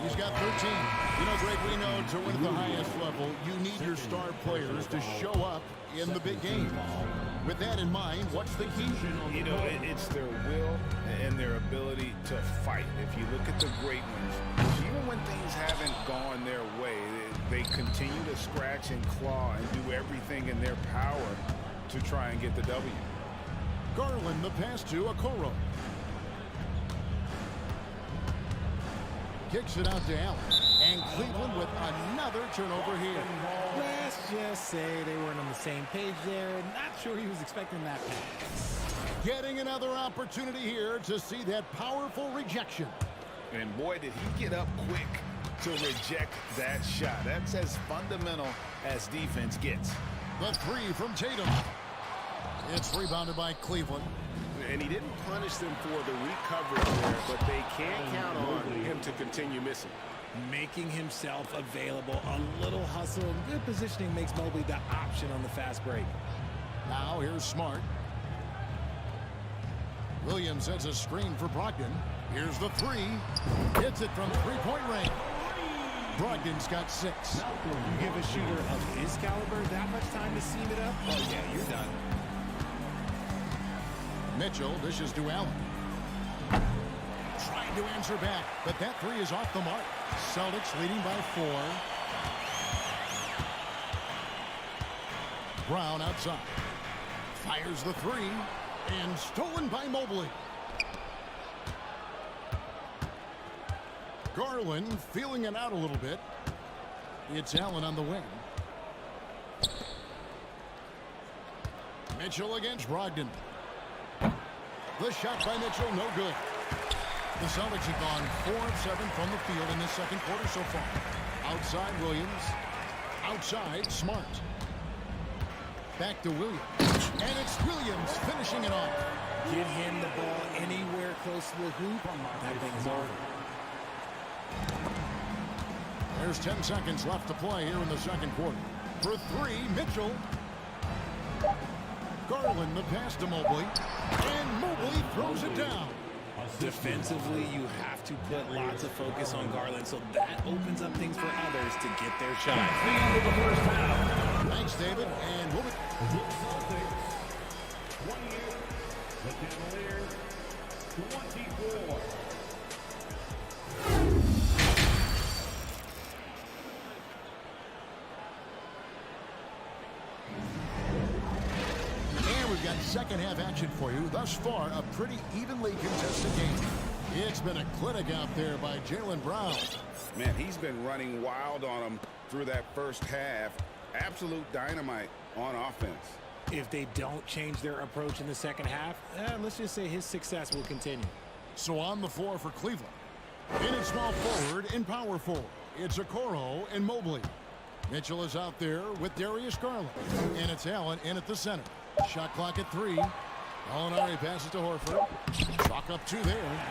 He's got 13. You know, Greg, we know to win at the highest level, you need your star players to show up in the big game. With that in mind, what's the key? You know, it's their will and their ability to fight. If you look at the great ones, even when things haven't gone their way, they continue to scratch and claw and do everything in their power to try and get the W. Garland, the pass to Okoro. Kicks it out to Allen. And Cleveland with another turnover here. Let's just say they weren't on the same page there. Not sure he was expecting that pass. Getting another opportunity here to see that powerful rejection. And boy, did he get up quick to reject that shot. That's as fundamental as defense gets. The three from Tatum. It's rebounded by Cleveland. And he didn't punish them for the recovery there, but they can't count on him to continue missing. Making himself available. A little hustle and good positioning makes Mobley the option on the fast break. Now here's Smart. Williams sets a screen for Brogdon. Here's the three. Hits it from three-point range. Brogdon's got 6. You give a shooter of his caliber that much time to seam it up? Oh, yeah, you're done. Mitchell dishes to Allen. Trying to answer back, but that three is off the mark. Celtics leading by 4. Brown outside. Fires the three. And stolen by Mobley. Garland feeling it out a little bit. It's Allen on the wing. Mitchell against Brogdon. The shot by Mitchell, no good. The Celtics have gone 4 of 7 from the field in this second quarter so far. Outside Williams. Outside Smart. Back to Williams. And it's Williams finishing it off. Get him the ball anywhere close to the hoop. That thing's over. There's 10 seconds left to play here in the second quarter. For 3, Mitchell. Garland the pass to Mobley. And Mobley throws it down. Defensively, you have to put lots of focus on Garland, so that opens up things for others to get their shot. Thanks, David. And we'll be... The Cavaliers, 24. We've got second half action for you. Thus far, a pretty evenly contested game. It's been a clinic out there by Jaylen Brown. Man, he's been running wild on them through that first half. Absolute dynamite on offense. If they don't change their approach in the second half, let's just say his success will continue. So on the floor for Cleveland. In at small forward and power forward, it's Okoro and Mobley. Mitchell is out there with Darius Garland. And it's Allen in at the center. Shot clock at 3. Gallinari passes to Horford. Chalk up 2 there.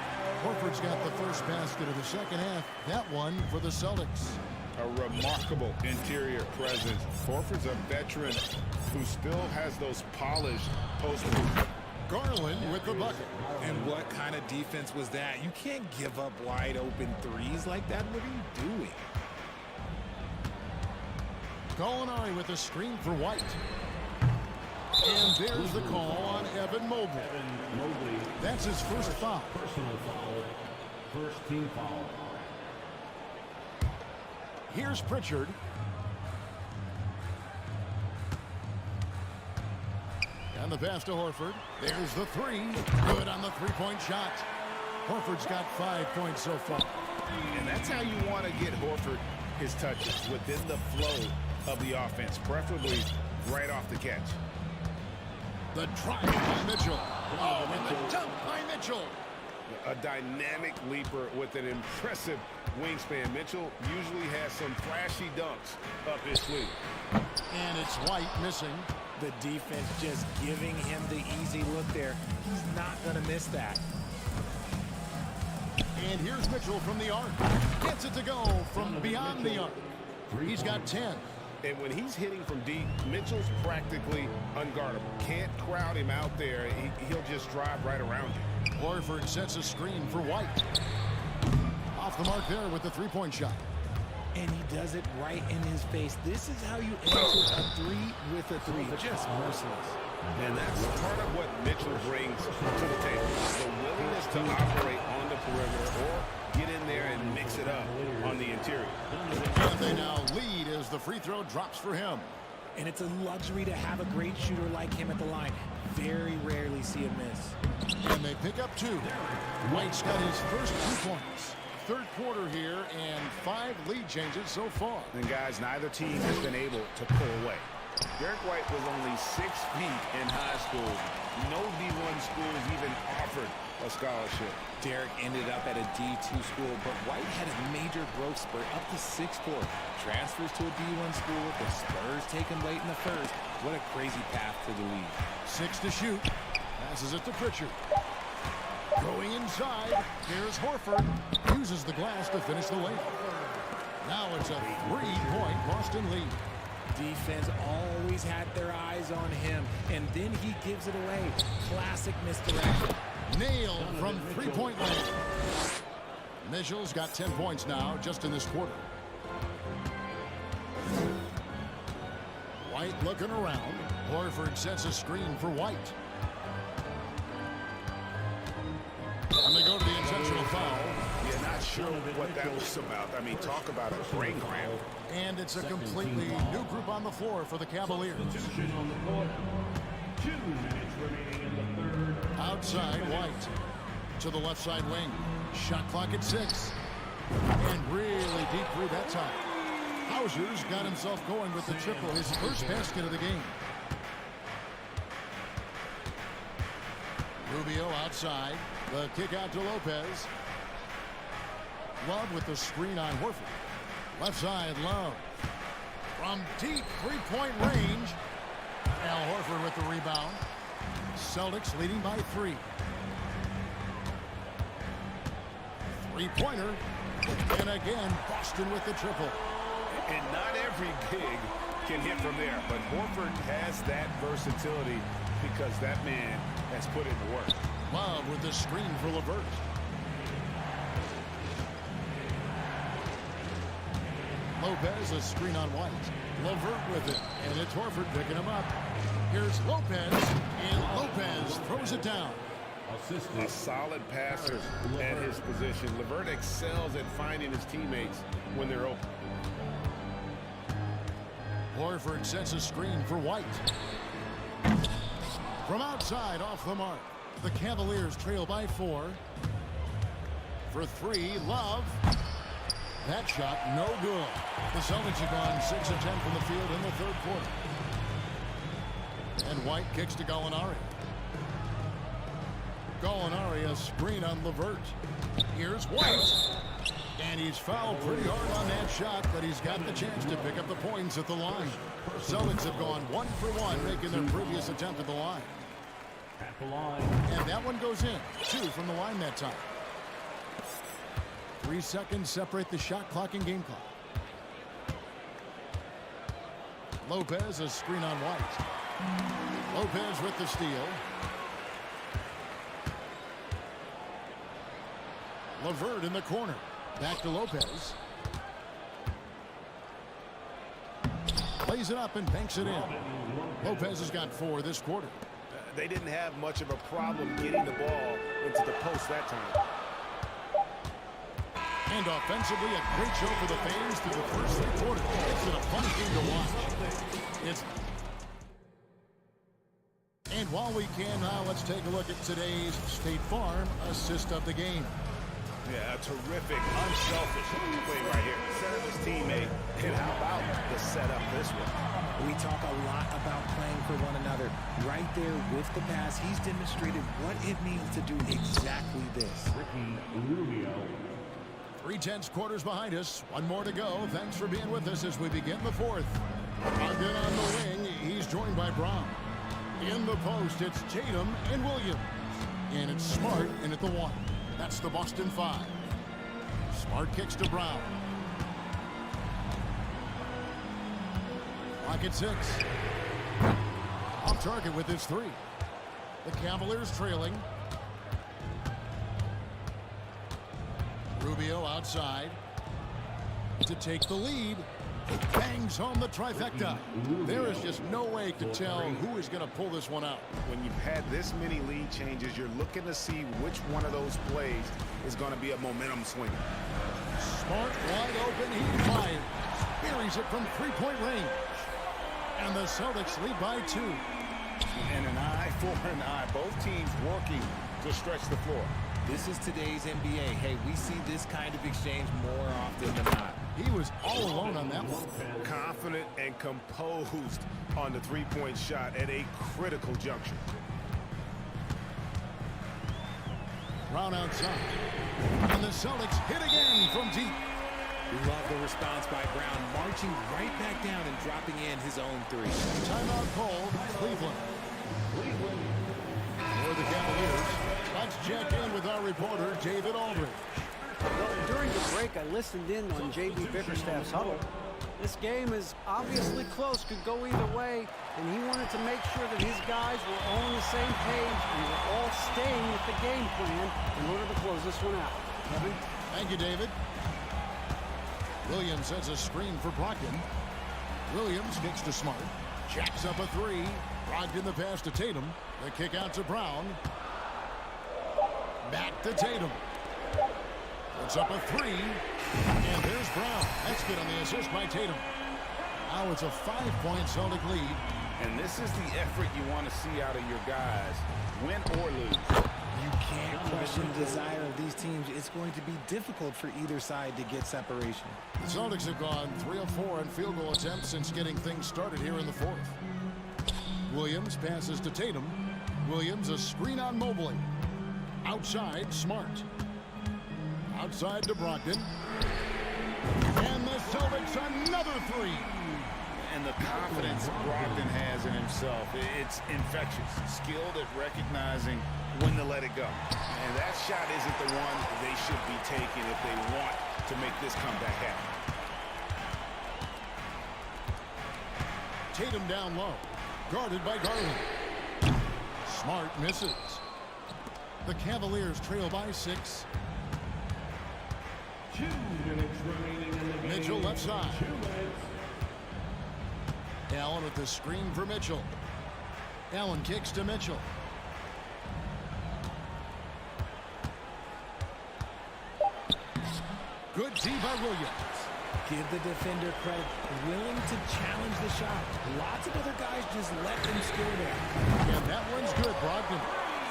Horford's got the first basket of the second half. That one for the Celtics. A remarkable interior presence. Horford's a veteran who still has those polished post-move. Garland with the bucket. And what kind of defense was that? You can't give up wide open threes like that. What are you doing? Gallinari with a screen for White. And there's the call on Evan Mobley. That's his first foul. Personal foul. First team foul. Here's Pritchard. And the pass to Horford. There's the three. Good on the three-point shot. Horford's got 5 points so far. And that's how you want to get Horford his touches, within the flow of the offense, preferably right off the catch. The drive by Mitchell. Oh, and the dunk by Mitchell. A dynamic leaper with an impressive wingspan. Mitchell usually has some flashy dunks up his sleeve. And it's White missing. The defense just giving him the easy look there. He's not going to miss that. And here's Mitchell from the arc. Gets it to go from beyond the arc. He's got 10. And when he's hitting from deep, Mitchell's practically unguardable. Can't crowd him out there. He'll just drive right around you. Horford sets a screen for White. Off the mark there with the three-point shot. And he does it right in his face. This is how you answer a three with a three. Just merciless. And that's part of what Mitchell brings to the table. The willingness to operate on the perimeter or get in there and mix it up on the interior. And they now lead as the free throw drops for him. And it's a luxury to have a great shooter like him at the line. Very rarely see him miss. And they pick up 2. White's got his first 2 points. Third quarter here and 5 lead changes so far. And guys, neither team has been able to pull away. Derek White was only 6 feet in high school. No D1 schools even offered a scholarship. Derek ended up at a D2 school, but White had a major growth spurt up to 6'4". Transfers to a D1 school. The Spurs take him late in the first. What a crazy path to the league. 6 to shoot. Passes it to Pritchard. Going inside. Here's Horford. Uses the glass to finish the layup. Now it's a 3-point Boston lead. Defense always had their eyes on him, and then he gives it away. Classic misdirection. Nailed from 3-point range. Mitchell's got 10 points now just in this quarter. White looking around. Horford sets a screen for White. And they go to the intentional foul. Yeah, not sure what that was about. I mean, talk about a brain cramp. And it's a completely new group on the floor for the Cavaliers. Substitution on the court. 2 minutes remaining in the third. Outside White to the left side wing. Shot clock at 6. And really deep three that time. Hauser's got himself going with the triple, his first basket of the game. Rubio outside. The kick out to Lopez. Love with the screen on Horford. Left side, Love. From deep three-point range. Al Horford with the rebound. Celtics leading by 3. Three-pointer. And again, Boston with the triple. And not every big can hit from there, but Horford has that versatility because that man has put in the work. Love with the screen for LeVert. Lopez, a screen on White. LeVert with it, and it's Horford picking him up. Here's Lopez, and Lopez throws it down. A solid passer at his position. LeVert excels at finding his teammates when they're open. Horford sets a screen for White. From outside, off the mark. The Cavaliers trail by 4. For 3, Love. That shot, no good. The Celtics have gone 6 of 10 from the field in the third quarter. And White kicks to Gallinari. Gallinari, a screen on LeVert. Here's White. And he's fouled pretty hard on that shot, but he's got the chance to pick up the points at the line. Celtics have gone 1 for 1, making their previous attempt at the line. At the line. And that one goes in. 2 from the line that time. 3 seconds separate the shot clock and game clock. Lopez, a screen on White. Lopez with the steal. LeVert in the corner. Back to Lopez. Plays it up and banks it in. Lopez has got 4 this quarter. They didn't have much of a problem getting the ball into the post that time. And offensively, a great show for the fans through the first 3 quarters. It's been a fun game to watch. And while we can now, let's take a look at today's State Farm assist of the game. Yeah, a terrific, unselfish play right here. Set up his teammate. And how about the setup this one? We talk a lot about playing for one another. Right there with the pass, he's demonstrated what it means to do exactly this. Ricky Rubio. 3/10 quarters behind us. 1 more to go. Thanks for being with us as we begin the 4th. Again on the wing, he's joined by Brown. In the post, it's Tatum and Williams. And it's Smart in at the 1. That's the Boston 5. Smart kicks to Brown. Clock at 6. Off target with his 3. The Cavaliers trailing. Rubio outside to take the lead. Bangs home the trifecta. There is just no way to tell who is going to pull this one out. When you've had this many lead changes, you're looking to see which one of those plays is going to be a momentum swinger. Smart wide open. He fires. Buries it from three-point range. And the Celtics lead by 2. And an eye for an eye. Both teams working to stretch the floor. This is today's NBA. Hey, we see this kind of exchange more often than not. He was all alone on that one. Confident and composed on the three-point shot at a critical juncture. Brown outside. And the Celtics hit again from deep. Love the response by Brown, marching right back down and dropping in his own 3. Timeout called, Cleveland. For the Cavaliers, let's check in with our reporter, David Aldridge. Well, during the break, I listened in on J.B. Bickerstaff's huddle. This game is obviously close, could go either way, and he wanted to make sure that his guys were all on the same page and were all staying with the game plan in order to close this one out. Kevin? Thank you, David. Williams sets a screen for Brogdon. Williams kicks to Smart. Jacks up a 3. Brogdon the pass to Tatum. The kick out to Brown. Back to Tatum. Puts up a 3. And there's Brown. That's good on the assist by Tatum. Now it's a 5-point Celtic lead. And this is the effort you want to see out of your guys, win or lose. You can't question the desire of these teams. It's going to be difficult for either side to get separation. The Celtics have gone 3 of 4 in field goal attempts since getting things started here in the 4th. Williams passes to Tatum. Williams a screen on Mobley. Outside, Smart. Outside to Brogdon. And the Celtics another 3. And the confidence Brogdon has in himself, it's infectious. Skilled at recognizing when to let it go. And that shot isn't the one they should be taking if they want to make this comeback happen. Tatum down low. Guarded by Garland. Smart misses. The Cavaliers trail by 6. 2 minutes remaining in the game. Mitchell left side. 2 minutes. Allen with the screen for Mitchell. Allen kicks to Mitchell. Good D by Williams. Give the defender credit, willing to challenge the shot. Lots of other guys just let them score there. And that one's good, Brogdon.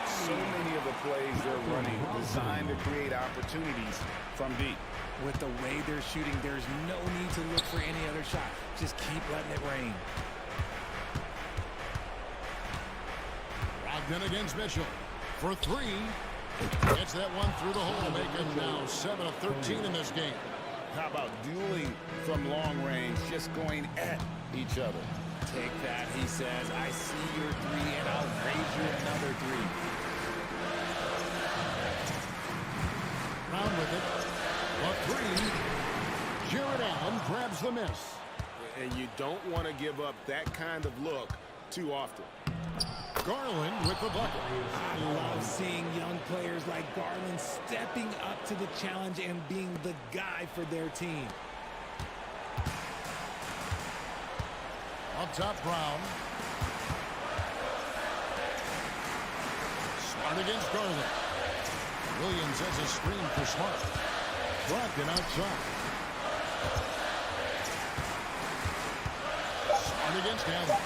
So many of the plays they're running designed to create opportunities from deep. With the way they're shooting, there's no need to look for any other shot. Just keep letting it rain. Brogdon against Mitchell for 3. Gets that one through the hole, making now 7 of 13 in this game. How about dueling from long range, just going at each other? Take that, he says. I see your 3, and I'll raise you another 3. Brown with it. A 3. Jared Allen grabs the miss. And you don't want to give up that kind of look too often. Garland with the bucket. I love seeing young players like Garland stepping up to the challenge and being the guy for their team. Up top, Brown. Smart against Garland. Williams has a screen for Smart. Brogdon outside. Smart against Allen.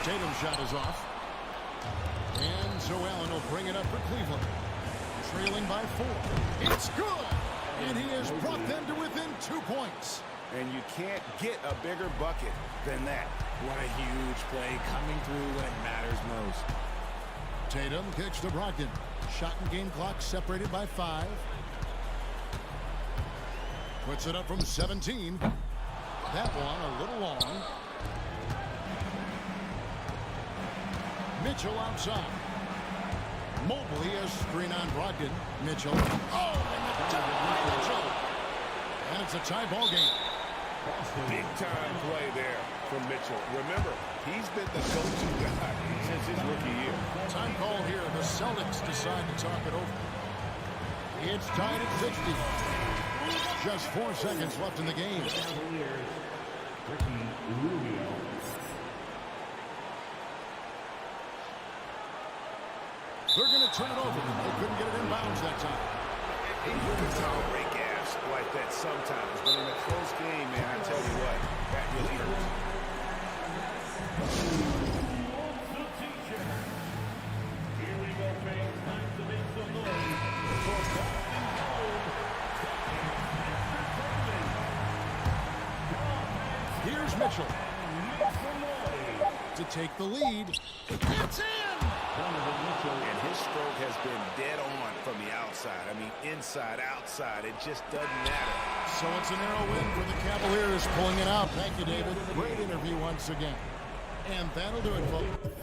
Tatum's shot is off. And so Allen will bring it up for Cleveland. Trailing by 4. It's good! And he has brought them to within 2 points. And you can't get a bigger bucket than that. What a huge play coming through when it matters most. Tatum kicks to Brogdon. Shot and game clock separated by 5. Puts it up from 17. That one a little long. Mitchell outside. Mobley a screen on Brogdon. Mitchell. Oh, and the dunk by Mitchell. And it's a tie ball game. Big time play there from Mitchell. Remember, he's been the go-to guy since his rookie year. Time call here. The Celtics decide to talk it over. It's tied at 60. Just 4 seconds left in the game. They're going to turn it over. They couldn't get it in bounds that time. And you can tolerate gas like that sometimes, but in a close game, man, I tell you what, that really hurts. Here's Mitchell to take the lead. It's in! And his stroke has been dead on from the outside. I mean, inside, outside, it just doesn't matter. So it's a narrow win for the Cavaliers, pulling it out. Thank you, David. Great interview once again. And that'll do it, folks.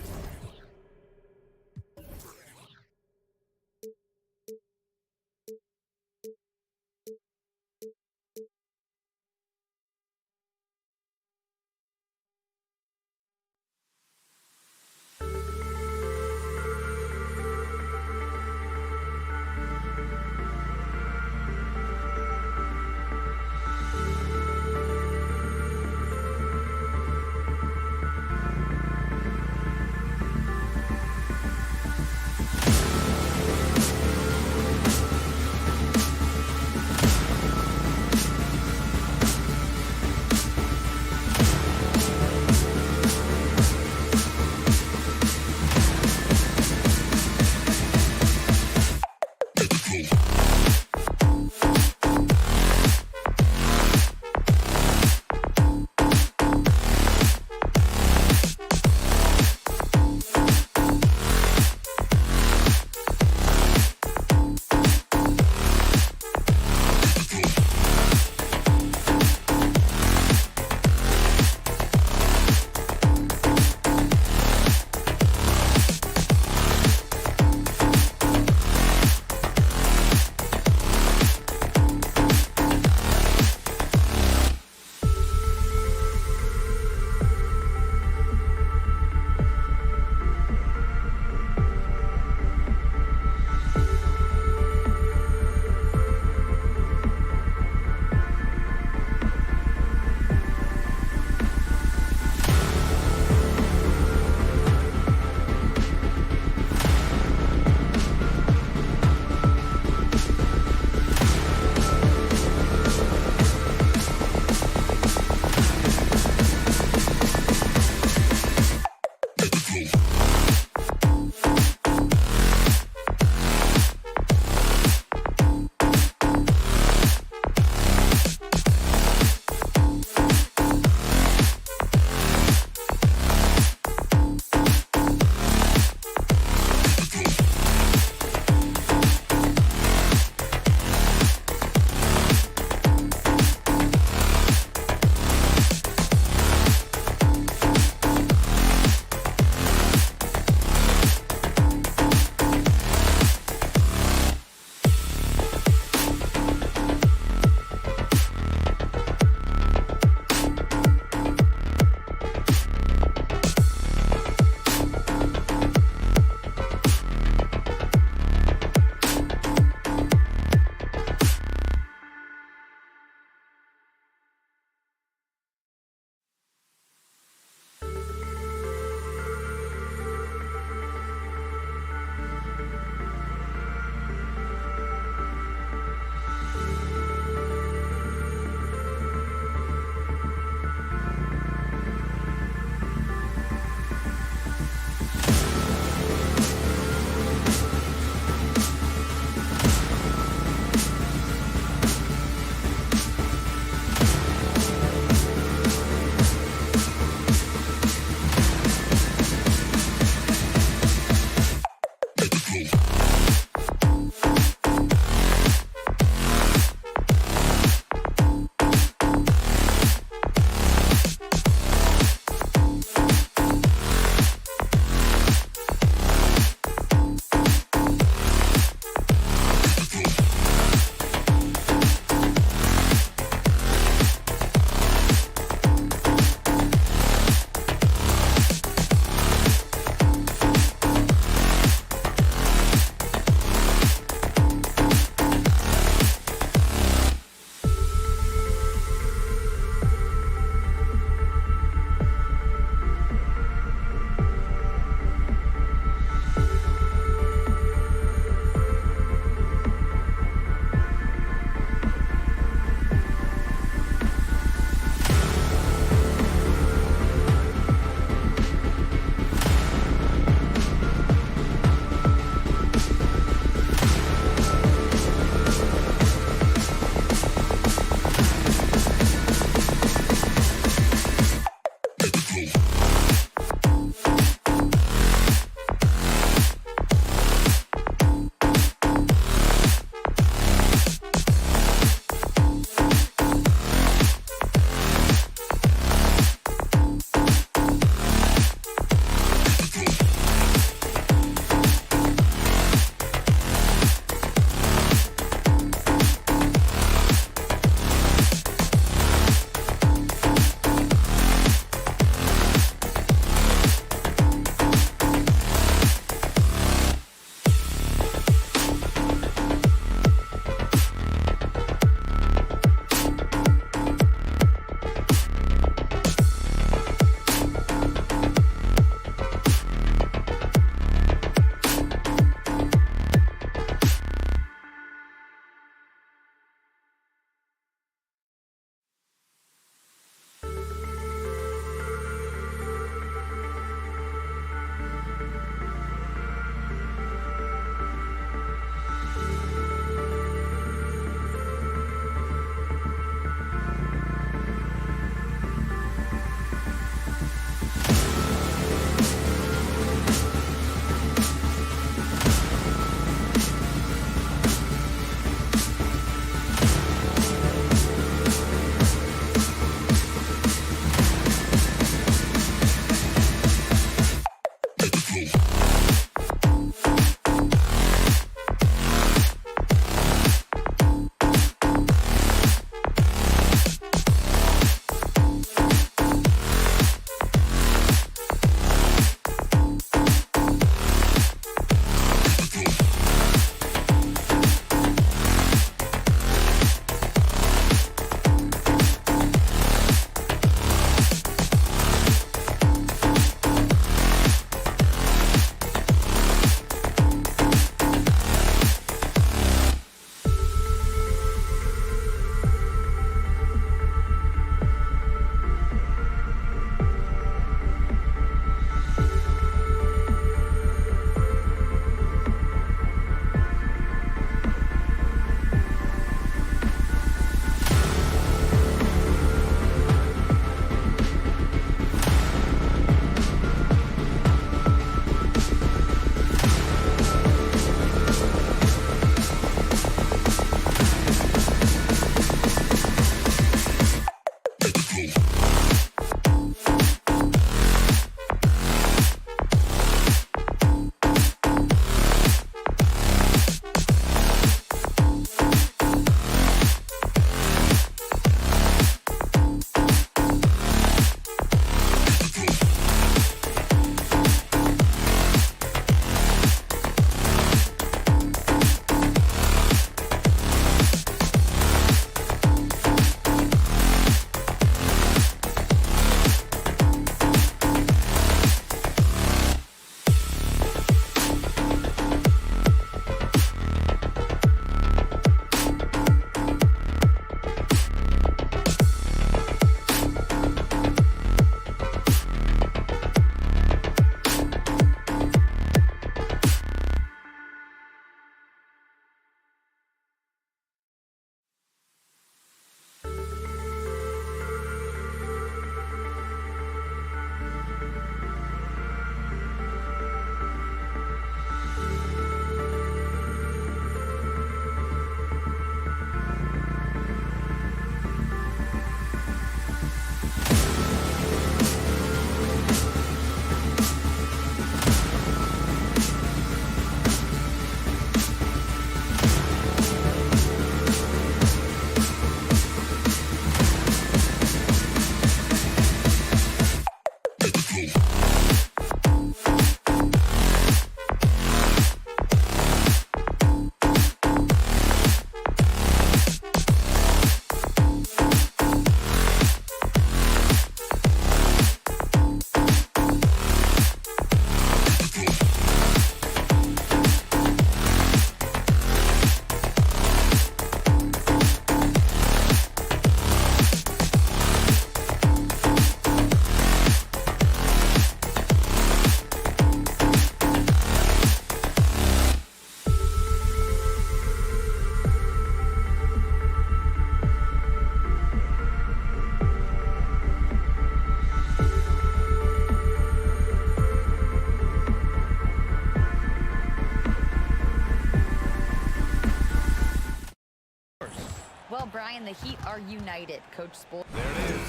Well, Brian, the Heat are united. Coach Spoelstra. There it is.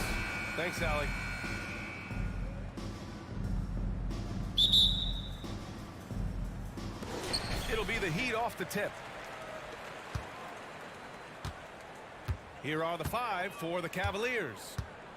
Thanks, Allie. It'll be the Heat off the tip. Here are the 5 for the Cavaliers.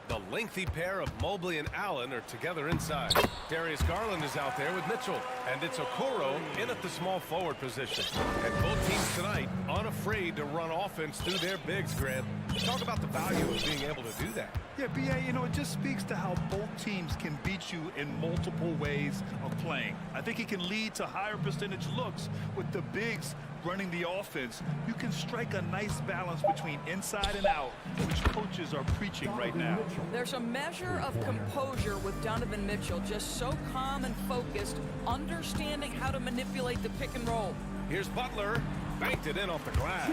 The lengthy pair of Mobley and Allen are together inside. Darius Garland is out there with Mitchell. And it's Okoro in at the small forward position. And both teams tonight unafraid to run offense through their bigs, Grant. Talk about the value of being able to do that. Yeah, B.A., you know, it just speaks to how both teams can beat you in multiple ways of playing. I think it can lead to higher percentage looks with the bigs running the offense. You can strike a nice balance between inside and out, which coaches are preaching right now. There's a measure of composure with Donovan Mitchell, just so calm and focused, understanding how to manipulate the pick and roll. Here's Butler, banked it in off the glass.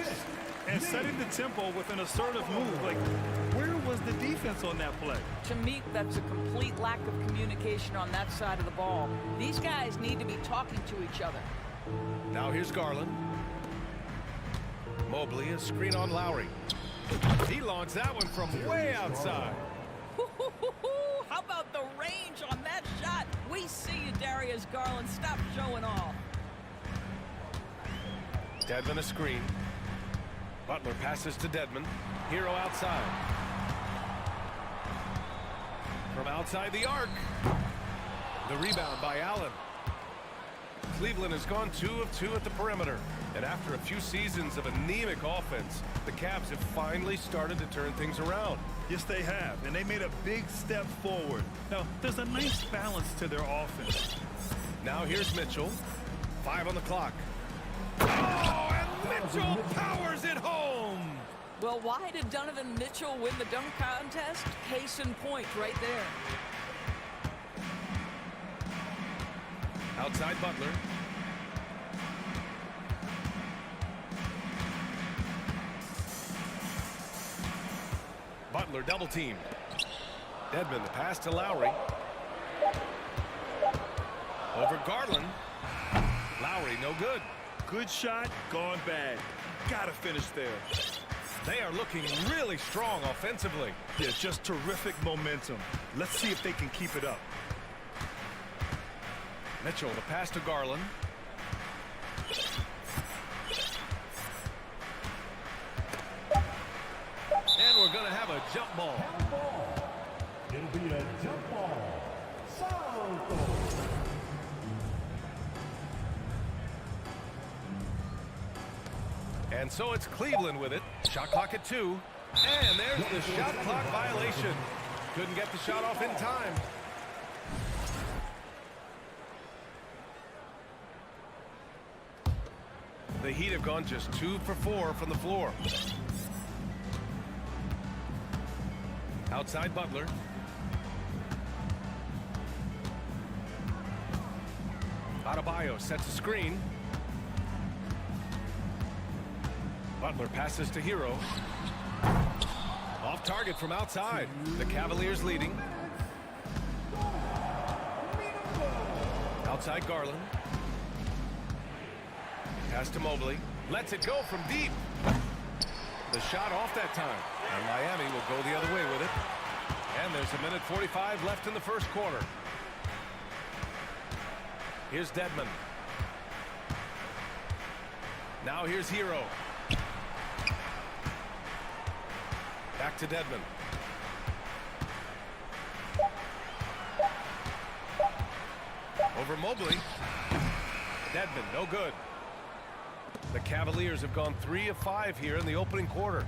And setting the tempo with an assertive move. Like, where was the defense on that play? To me, that's a complete lack of communication on that side of the ball. These guys need to be talking to each other. Now here's Garland. Mobley, a screen on Lowry. He launched that one from way outside. How about the range on that shot? We see you, Darius Garland. Stop showing off. Dedmon a screen. Butler passes to Dedmon. Hero outside. From outside the arc. The rebound by Allen. Cleveland has gone 2 of 2 at the perimeter. And after a few seasons of anemic offense, the Cavs have finally started to turn things around. Yes, they have. And they made a big step forward. Now, there's a nice balance to their offense. Now here's Mitchell. 5 on the clock. Oh, and Mitchell powers it home. Well, why did Donovan Mitchell win the dunk contest? Case in point right there. Outside Butler. Butler double teamed. Dedmon the pass to Lowry. Over Garland. Lowry no good. Good shot, gone bad. Gotta finish there. They are looking really strong offensively. Yeah, just terrific momentum. Let's see if they can keep it up. Mitchell the pass to Garland. And we're going to have a jump ball. It'll be a jump ball. And so it's Cleveland with it. Shot clock at 2. And there's the shot clock violation. Couldn't get the shot off in time. The Heat have gone just 2 for 4 from the floor. Outside Butler. Adebayo sets a screen. Butler passes to Hero. Off target from outside. The Cavaliers leading. Outside Garland. Pass to Mobley. Lets it go from deep. The shot off that time. And Miami will go the other way with it. And there's a minute 45 left in the first quarter. Here's Dedmon. Now here's Hero. Back to Dedmon. Over Mobley. Dedmon, no good. The Cavaliers have gone 3 of 5 here in the opening quarter.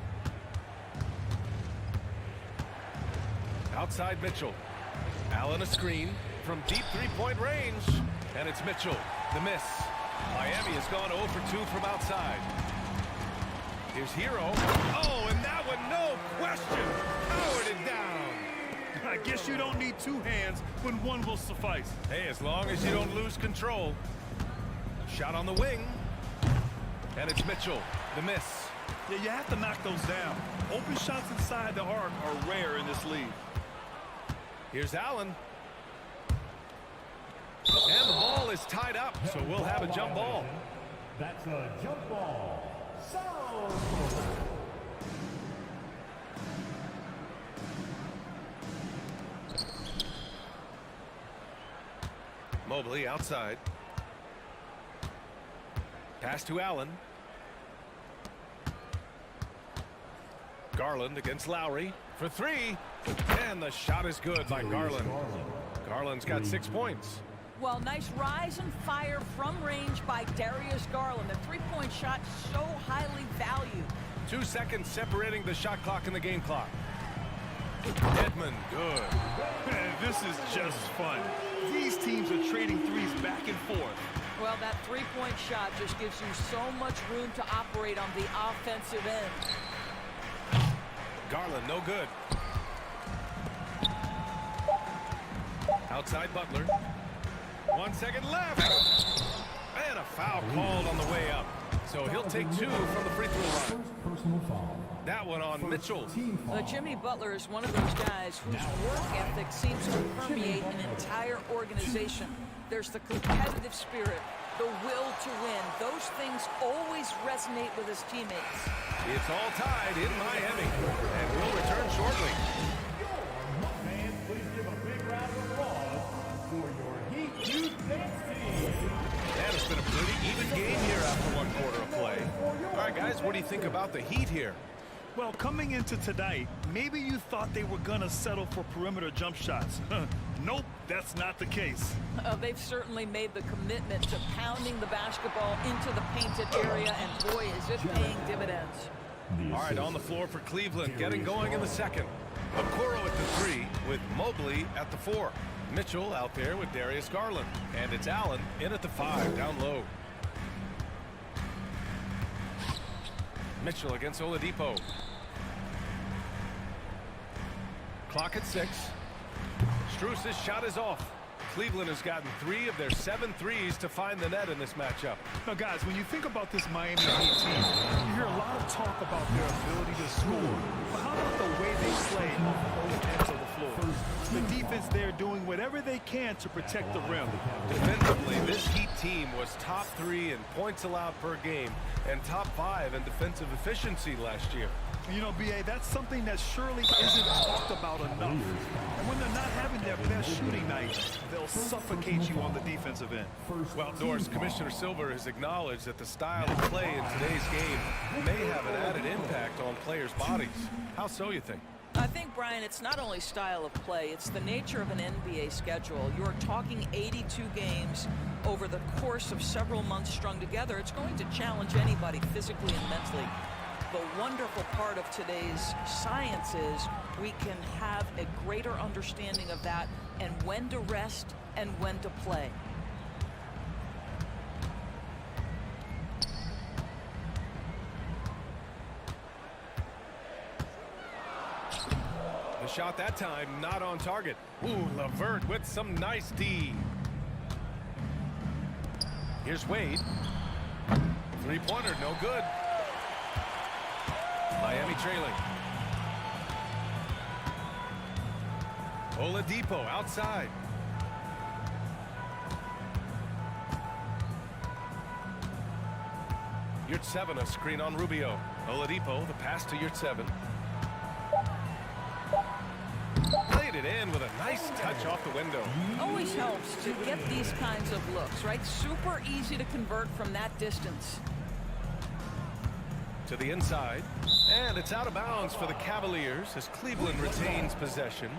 Outside Mitchell. Allen a screen from deep three-point range. And it's Mitchell, the miss. Miami has gone 0 for 2 from outside. Here's Hero. Oh, and that one, no question, powered it down. I guess you don't need 2 hands when 1 will suffice. Hey, as long as you don't lose control. Shot on the wing. And it's Mitchell, the miss. Yeah, you have to knock those down. Open shots inside the arc are rare in this league. Here's Allen. And the ball is tied up, so we'll have a jump ball. That's a jump ball. Mobley outside. Pass to Allen. Garland against Lowry for three. And the shot is good by Garland. Garland's got 6 points. Well, nice rise and fire from range by Darius Garland. The three-point shot so highly valued. 2 seconds separating the shot clock and the game clock. Edmond, good. Man, this is just fun. These teams are trading threes back and forth. Well, that three-point shot just gives you so much room to operate on the offensive end. Garland, no good. Outside Butler. 1 second left. And a foul called on the way up. So he'll take 2 from the free throw line. Personal foul. That one on Mitchell. Jimmy Butler is one of those guys whose work ethic seems to permeate an entire organization. There's the competitive spirit, the will to win. Those things always resonate with his teammates. It's all tied in Miami. And we'll return shortly. Fans, please give a big round of applause for your Heat Youth Dance team. And it's been a pretty even game here after 1 quarter of play. All right, guys, what do you think about the Heat here? Well, coming into tonight, maybe you thought they were going to settle for perimeter jump shots. Nope, that's not the case. They've certainly made the commitment to pounding the basketball into the painted area, and boy, is it paying dividends. All right, on the floor for Cleveland, getting going in the second. Okoro at the 3 with Mobley at the 4. Mitchell out there with Darius Garland. And it's Allen in at the 5, down low. Mitchell against Oladipo. Clock at 6. Struce's shot is off. Cleveland has gotten 3 of their 7 threes to find the net in this matchup. Now, guys, when you think about this Miami Heat team, you hear a lot of talk about their ability to score. But how about the way they play on both ends of the floor? The defense there doing whatever they can to protect the rim. Defensively, this Heat team was top 3 in points allowed per game and top 5 in defensive efficiency last year. You know, B.A., that's something that surely isn't talked about enough. And when they're not having their best shooting night, they'll suffocate you on the defensive end. Well, Doris, Commissioner Silver has acknowledged that the style of play in today's game may have an added impact on players' bodies. How so, you think? I think, Brian, it's not only style of play, it's the nature of an NBA schedule. You're talking 82 games over the course of several months strung together. It's going to challenge anybody physically and mentally. The wonderful part of today's science is we can have a greater understanding of that and when to rest and when to play. The shot that time not on target. Ooh, LeVert with some nice D. Here's Wade. Three-pointer, no good. Miami trailing. Oladipo outside. Yurtseven, a screen on Rubio. Oladipo, the pass to Yurtseven. Played it in with a nice touch off the window. Always helps to get these kinds of looks, right? Super easy to convert from that distance. To the inside. And it's out of bounds for the Cavaliers as Cleveland retains possession.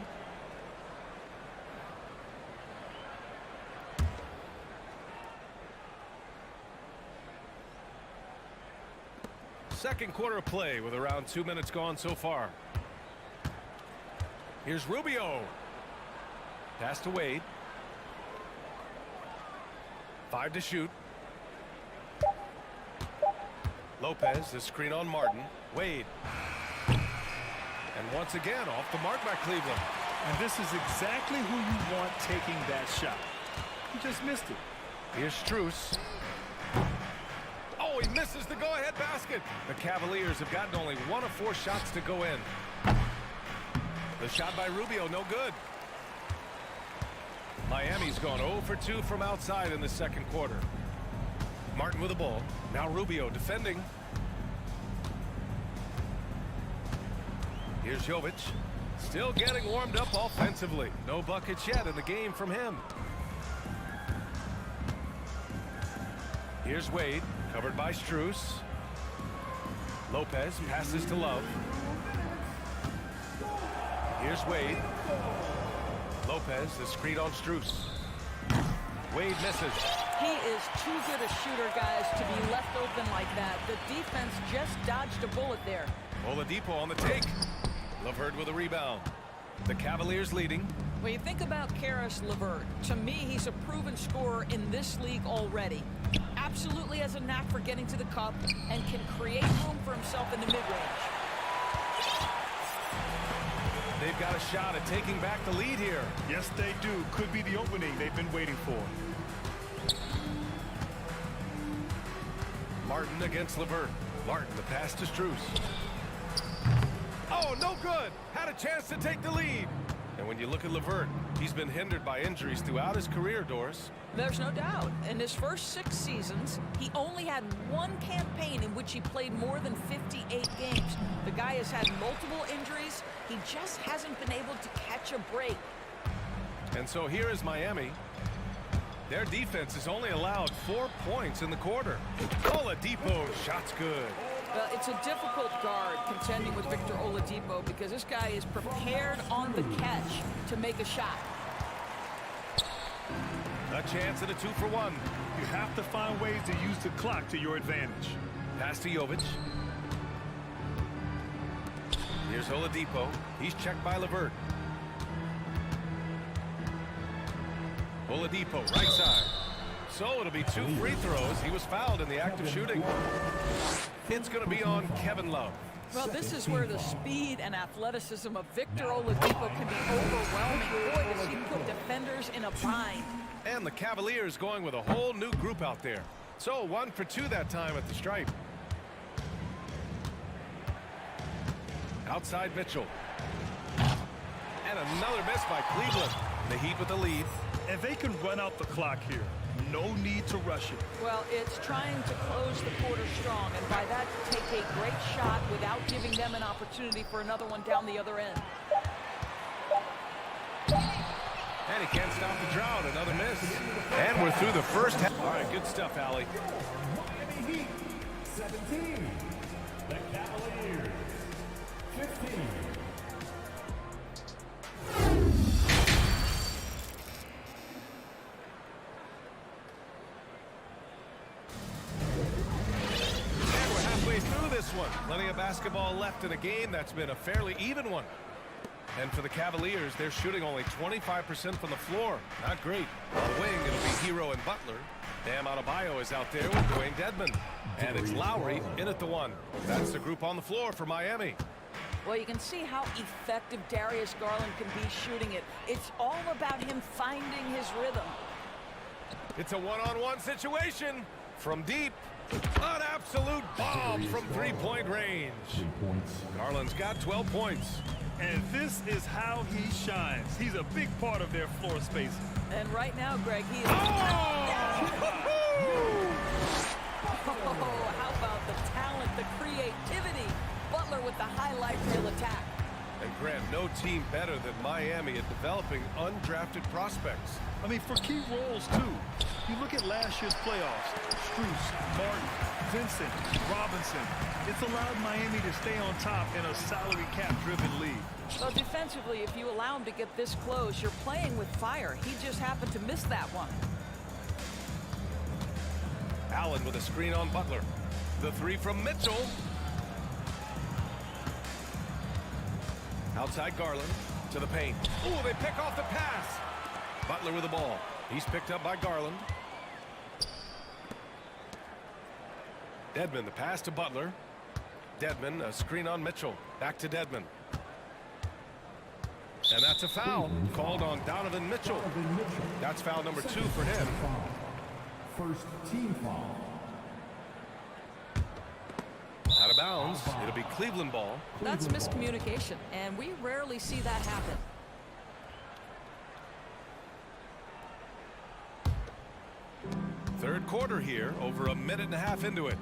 Second quarter of play with around 2 minutes gone so far. Here's Rubio. Pass to Wade. 5 to shoot. Lopez, the screen on Martin. Wade. And once again, off the mark by Cleveland. And this is exactly who you want taking that shot. He just missed it. Here's Strus. Oh, he misses the go-ahead basket. The Cavaliers have gotten only 1 of 4 shots to go in. The shot by Rubio, no good. Miami's gone 0 for 2 from outside in the second quarter. Martin with the ball. Now Rubio defending. Here's Jovic. Still getting warmed up offensively. No buckets yet in the game from him. Here's Wade, covered by Strus. Lopez passes to Love. Here's Wade. Lopez, the screen on Strus. Wade misses. He is too good a shooter, guys, to be left open like that. The defense just dodged a bullet there. Oladipo on the take. LeVert with a rebound. The Cavaliers leading. When you think about Karis LeVert, to me, he's a proven scorer in this league already. Absolutely has a knack for getting to the cup and can create room for himself in the mid-range. They've got a shot at taking back the lead here. Yes, they do. Could be the opening they've been waiting for. Martin against LeVert. Martin, the pass to Strus. Oh, no good. Had a chance to take the lead. And when you look at LeVert, he's been hindered by injuries throughout his career, Doris. There's no doubt. In his first 6 seasons, he only had one campaign in which he played more than 58 games. The guy has had multiple injuries. He just hasn't been able to catch a break. And so here is Miami. Their defense has only allowed 4 points in the quarter. Oladipo, shot's good. It's a difficult guard contending with Victor Oladipo because this guy is prepared on the catch to make a shot. A chance at a 2-for-1. You have to find ways to use the clock to your advantage. Pass to Jovic. Here's Oladipo. He's checked by LeVert. Oladipo, right side. So it'll be 2 free throws. He was fouled in the act of shooting. It's going to be on Kevin Love. Well, this is where the speed and athleticism of Victor Oladipo can be overwhelming. Boy, does he put defenders in a bind. And the Cavaliers going with a whole new group out there. So 1 for 2 that time at the stripe. Outside Mitchell. And another miss by Cleveland. The Heat with the lead. And they can run out the clock here. No need to rush it. Well, it's trying to close the quarter strong, and by that, take a great shot without giving them an opportunity for another one down the other end. And he can't stop the drought. Another miss. And we're through the first half. All right, good stuff, Allie. Miami Heat, 17. The Cavaliers, 15. One. Plenty of basketball left in a game that's been a fairly even one. And for the Cavaliers, they're shooting only 25% from the floor. Not great. On the wing, it'll be Hero and Butler. Bam Adebayo is out there with Dwayne Dedmon. And it's Lowry in at the 1. That's the group on the floor for Miami. Well, you can see how effective Darius Garland can be shooting it. It's all about him finding his rhythm. It's a one-on-one situation from deep. An absolute bomb from three-point range. Garland's got 12 points. And this is how he shines. He's a big part of their floor spacing. And right now, Greg, he is... Oh, how about the talent, the creativity? Butler with the highlight reel attack. And Grant, no team better than Miami at developing undrafted prospects. I mean, for key roles, too. You look at last year's playoffs. Strus, Martin, Vincent, Robinson. It's allowed Miami to stay on top in a salary cap-driven league. Well, defensively, if you allow him to get this close, you're playing with fire. He just happened to miss that one. Allen with a screen on Butler. The 3 from Mitchell. Outside Garland to the paint. Ooh, they pick off the pass. Butler with the ball. He's picked up by Garland. Dedmon, the pass to Butler. Dedmon, a screen on Mitchell. Back to Dedmon. And that's a foul called on Donovan Mitchell. That's foul number 2 for him. First team foul. Out of bounds. It'll be Cleveland ball. That's miscommunication, and we rarely see that happen. Third quarter here, over a minute and a half into it.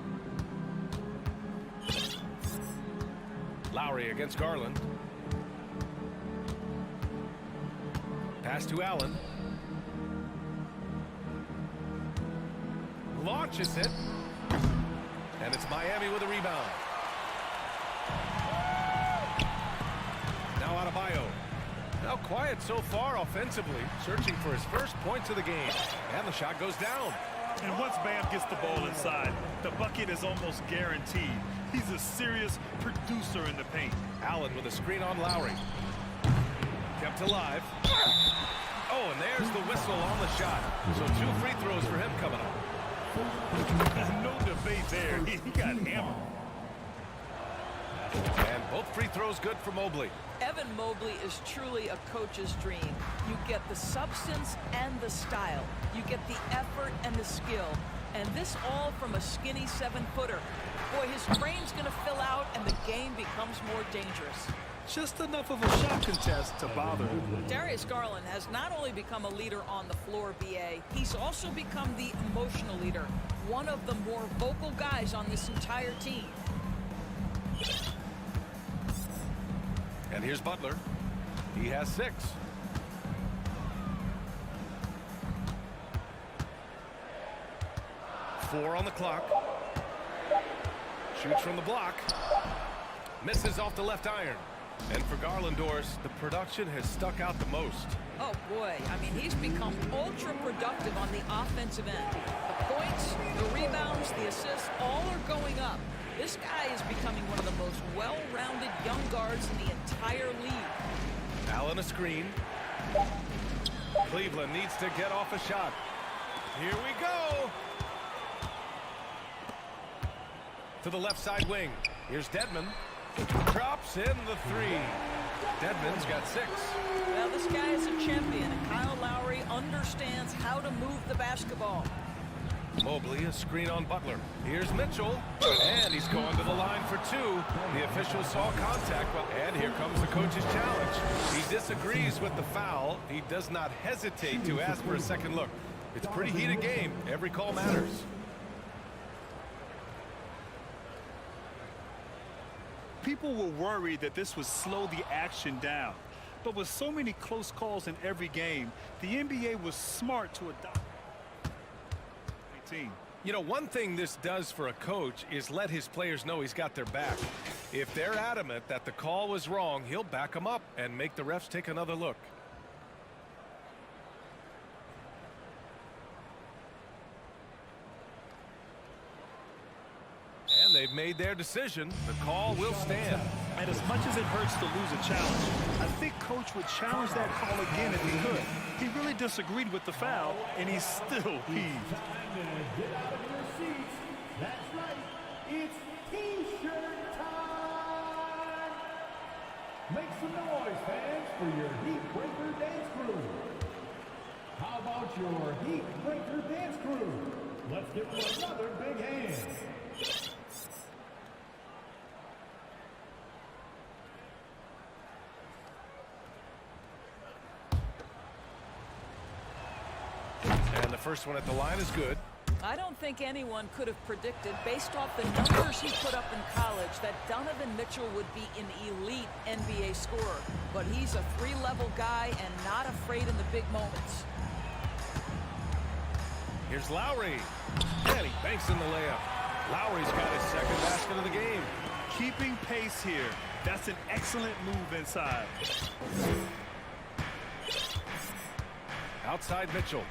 Lowry against Garland. Pass to Allen. launches it. And it's Miami with a rebound. Now Adebayo. Now quiet so far offensively, searching for his first points of the game. And the shot goes down. And once Bam gets the ball inside, the bucket is almost guaranteed. He's a serious producer in the paint. Allen with a screen on Lowry. Kept alive. Oh, and there's the whistle on the shot. So 2 free throws for him coming up. No debate there. He got hammered. And both free throws good for Mobley. Evan Mobley is truly a coach's dream. You get the substance and the style. You get the effort and the skill. And this all from a skinny 7-footer. Boy, his frame's going to fill out and the game becomes more dangerous. Just enough of a shot contest to bother him. Darius Garland has not only become a leader on the floor, BA, he's also become the emotional leader. One of the more vocal guys on this entire team. And here's Butler. He has 6. Four on the clock. Shoots from the block. Misses off the left iron. And for Garlandors, the production has stuck out the most. Oh, boy. I mean, he's become ultra-productive on the offensive end. The points, the rebounds, the assists, all are going up. This guy is becoming one of the most well-rounded young guards in the entire league. Allen a screen. Cleveland needs to get off a shot. Here we go. To the left side wing. Here's Dedmon. Drops in the 3. Dedmon's got 6. Well, this guy is a champion, and Kyle Lowry understands how to move the basketball. Mobley, a screen on Butler. Here's Mitchell, and he's going to the line for 2. The official saw contact, and here comes the coach's challenge. He disagrees with the foul. He does not hesitate to ask for a second look. It's a pretty heated game. Every call matters. People were worried that this would slow the action down. But with so many close calls in every game, the NBA was smart to adopt. You know, one thing this does for a coach is let his players know he's got their back. If they're adamant that the call was wrong, he'll back them up and make the refs take another look. And they've made their decision. The call will stand. And as much as it hurts to lose a challenge, I think Coach would challenge that call again if he could. He really disagreed with the foul, and he still heaved. Get out of your seats. That's right. It's T-shirt time. Make some noise, fans, for your Heat Breaker Dance Crew. How about your Heat Breaker Dance Crew? Let's give them another big hand. And the first one at the line is good. I don't think anyone could have predicted, based off the numbers he put up in college, that Donovan Mitchell would be an elite NBA scorer. But he's a 3-level guy and not afraid in the big moments. Here's Lowry. And he banks in the layup. Lowry's got his second basket of the game. Keeping pace here. That's an excellent move inside. Outside Mitchell.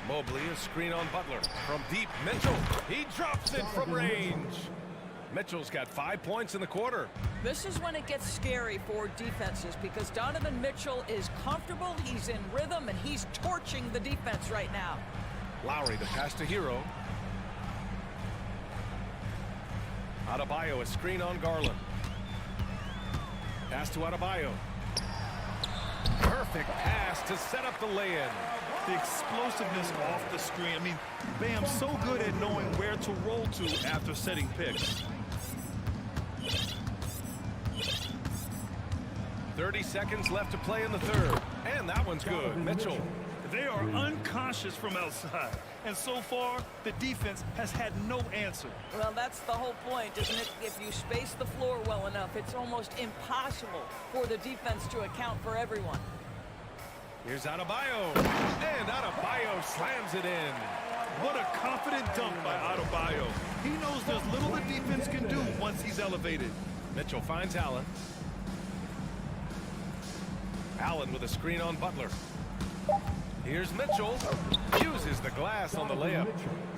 Mobley, a screen on Butler. From deep, Mitchell. He drops it from range. Mitchell's got 5 points in the quarter. This is when it gets scary for defenses because Donovan Mitchell is comfortable, he's in rhythm, and he's torching the defense right now. Lowry, the pass to Hero. Adebayo, a screen on Garland. Pass to Adebayo. Perfect pass to set up the lay-in. The explosiveness off the screen. I mean, Bam's so good at knowing where to roll to after setting picks. 30 seconds left to play in the third. And that one's good. Mitchell. They are unconscious from outside. And so far, the defense has had no answer. Well, that's the whole point, isn't it? If you space the floor well enough, it's almost impossible for the defense to account for everyone. Here's Adebayo. And Adebayo slams it in. What a confident dunk by Adebayo. He knows there's little the defense can do once he's elevated. Mitchell finds Allen. Allen with a screen on Butler. Here's Mitchell. Uses the glass on the layup.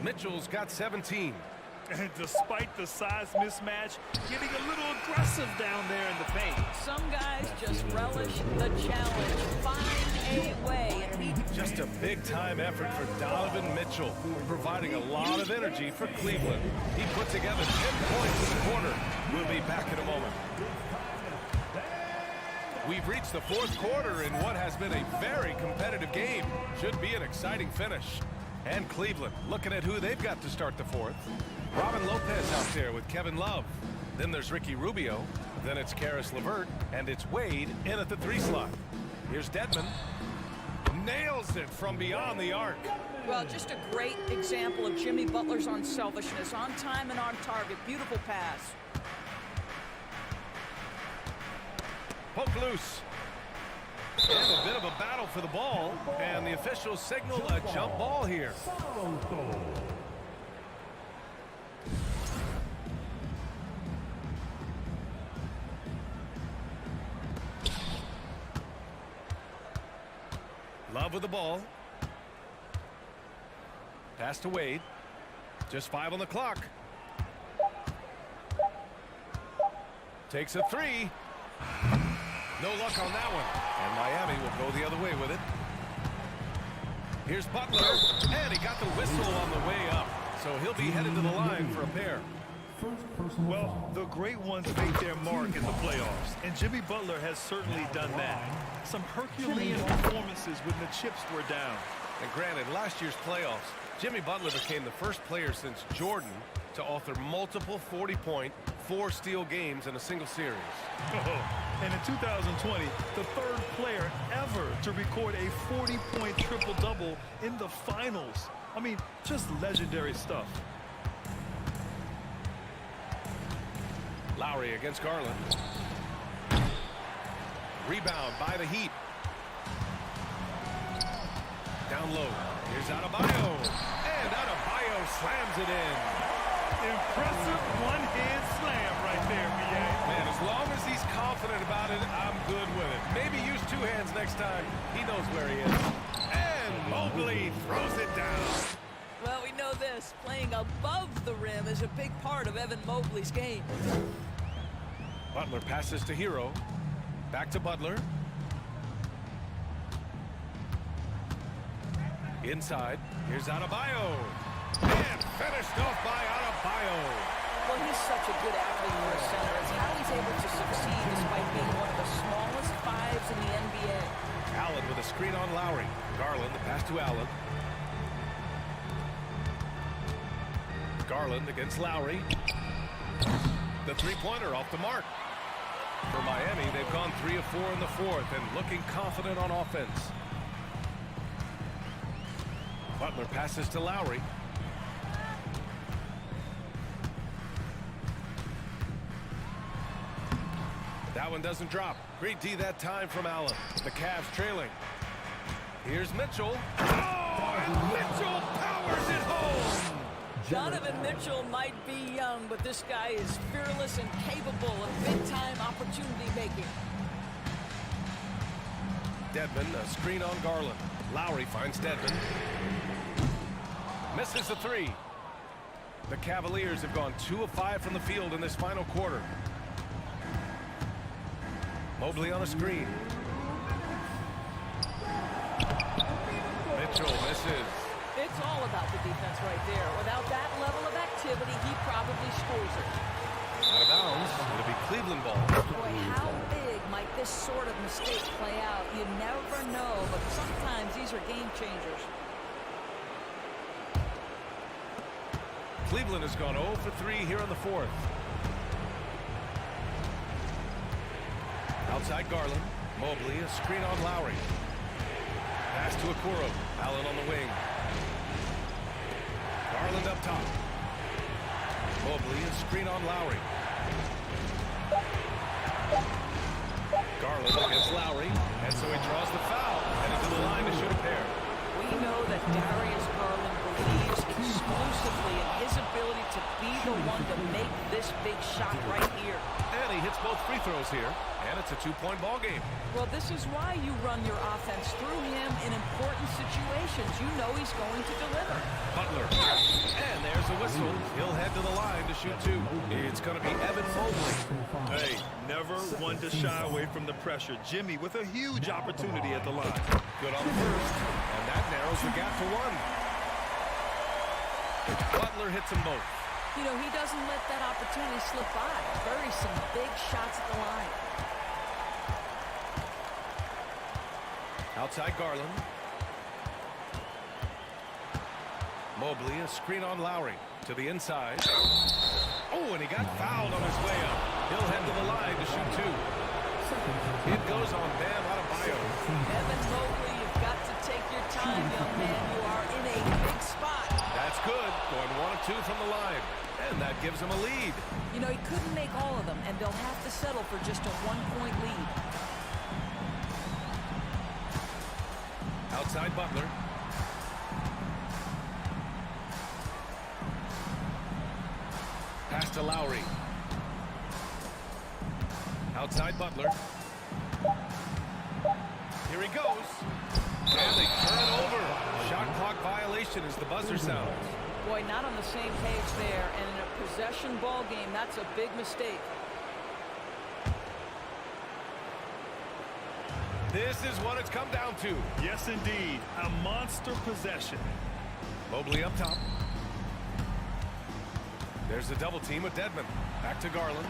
Mitchell's got 17. And despite the size mismatch, getting a little aggressive down there in the paint. Some guys just relish the challenge. Find a way. And he Just a big-time effort for Donovan Mitchell, providing a lot of energy for Cleveland. He put together 10 points in the quarter. We'll be back in a moment. We've reached the fourth quarter in what has been a very competitive game. Should be an exciting finish. And Cleveland looking at who they've got to start the fourth. Robin Lopez out there with Kevin Love. Then there's Ricky Rubio. Then it's Karis LeVert. And it's Wade in at the 3 slot. Here's Dedmon. Nails it from beyond the arc. Well, just a great example of Jimmy Butler's unselfishness. On time and on target. Beautiful pass. Poke loose. And a bit of a battle for the ball. And the officials signal a jump ball here. Love with the ball. Pass to Wade. Just 5 on the clock. Takes a 3. No luck on that one. And Miami will go the other way with it. Here's Butler. And he got the whistle on the way up. So he'll be headed to the line for a pair. Well, the great ones make their mark in the playoffs, and Jimmy Butler has certainly done that. Some Herculean performances when the chips were down. And granted, last year's playoffs, Jimmy Butler became the first player since Jordan to author multiple 40-point, 4-steal games in a single series. And in 2020, the third player ever to record a 40-point triple-double in the finals. I mean, just legendary stuff. Lowry against Garland. Rebound by the Heat. Down low. Here's Adebayo. And Adebayo slams it in. Impressive one-hand slam right there, B.A. Man, as long as he's confident about it, I'm good with it. Maybe use 2 hands next time. He knows where he is. And Mobley throws it down. Well, we know this. Playing above the rim is a big part of Evan Mobley's game. Butler passes to Hero. Back to Butler. Inside. Here's Adebayo. And finished off by Adebayo. Well, he's such a good athlete for a center. It's how he's able to succeed despite being one of the smallest 5s in the NBA. Allen with a screen on Lowry. Garland, the pass to Allen. Garland against Lowry. The three-pointer off the mark. For Miami, they've gone 3 of 4 in the fourth and looking confident on offense. Butler passes to Lowry. That one doesn't drop. Great D that time from Allen. The Cavs trailing. Here's Mitchell. Oh, and Mitchell powers it home. Donovan Mitchell might be young, but this guy is fearless and capable of big-time opportunity making. Dedmon, a screen on Garland. Lowry finds Dedmon. Misses the 3. The Cavaliers have gone 2 of 5 from the field in this final quarter. Mobley on a screen. Mitchell misses. It's all about the defense right there. Without that level of activity, he probably scores it. Out of bounds. It'll be Cleveland ball. Boy, how big might this sort of mistake play out? You never know, but sometimes these are game changers. Cleveland has gone 0 for 3 here in the fourth. Outside Garland. Mobley, a screen on Lowry. Pass to Okoro. Allen on the wing. Garland up top. Mobley, a screen on Lowry. Garland against Lowry. And so he draws the foul. Headed to the line to shoot a pair. We know that Darius Garland believes exclusively in his ability to be the one to make this big shot right here. And he hits both free throws here, and it's a two-point ball game. Well, this is why you run your offense through him in important situations. You know he's going to deliver. Butler. And there's a whistle. He'll head to the line to shoot two. It's going to be Evan Mobley. Hey, never one to shy away from the pressure. Jimmy with a huge opportunity at the line. Good on the first, and that narrows the gap to one. Butler hits them both. You know, he doesn't let that opportunity slip by. Buries some big shots at the line. Outside Garland. Mobley, a screen on Lowry. To the inside. Oh, and he got fouled on his way up. He'll head to the line to shoot two. It goes on Bam Adebayo. Evan Mobley, you've got to take your time, young man. You are in a big spot. That's good. Going 1 of 2 from the line. And that gives him a lead. You know, he couldn't make all of them, and they'll have to settle for just a 1-point lead. Outside Butler. Pass to Lowry. Outside Butler. Here he goes. And they turn it over. Shot clock violation as the buzzer sounds. Boy, not on the same page there. And in a possession ball game, that's a big mistake. This is what it's come down to. Yes, indeed. A monster possession. Mobley up top. There's the double team with Dedmon. Back to Garland.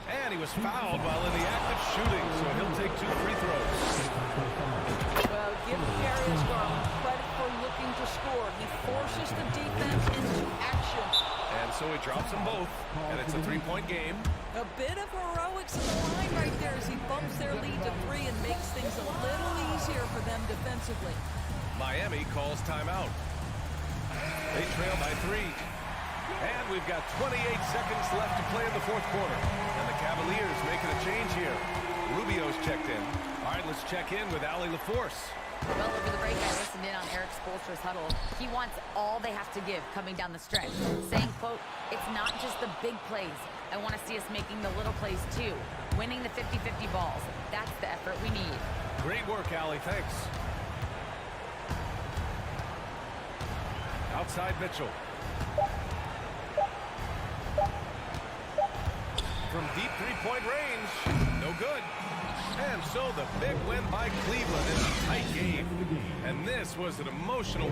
And he was fouled while in the act of shooting, so he'll take 2 free throws. Well, give Darius Garland credit for looking to score. He forces the defense into action. And so he drops them both, and it's a 3-point game. A bit of heroics in the line right there as he bumps their lead to 3 and makes things a little easier for them defensively. Miami calls timeout. They trail by 3. And we've got 28 seconds left to play in the fourth quarter. And the Cavaliers making a change here. Rubio's checked in. All right, let's check in with Allie LaForce. Well, over the break, I listened in on Eric Spoelstra's huddle. He wants all they have to give coming down the stretch, saying, quote, it's not just the big plays. I want to see us making the little plays, too. Winning the 50-50 balls. That's the effort we need. Great work, Allie. Thanks. Outside Mitchell. From deep three-point range. No good. And so the big win by Cleveland in a tight game. And this was an emotional...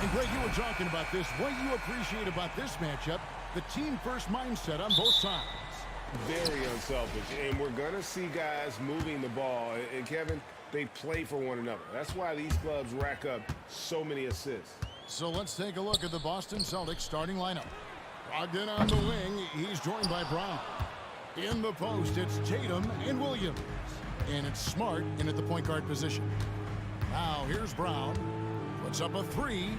And Greg, you were talking about this. What you appreciate about this matchup, the team-first mindset on both sides. Very unselfish, and we're going to see guys moving the ball. And Kevin, they play for one another. That's why these clubs rack up so many assists. So let's take a look at the Boston Celtics starting lineup. Brogdon on the wing. He's joined by Brown. In the post, it's Tatum and Williams. And it's Smart in at the point guard position. Now here's Brown. Puts up a three.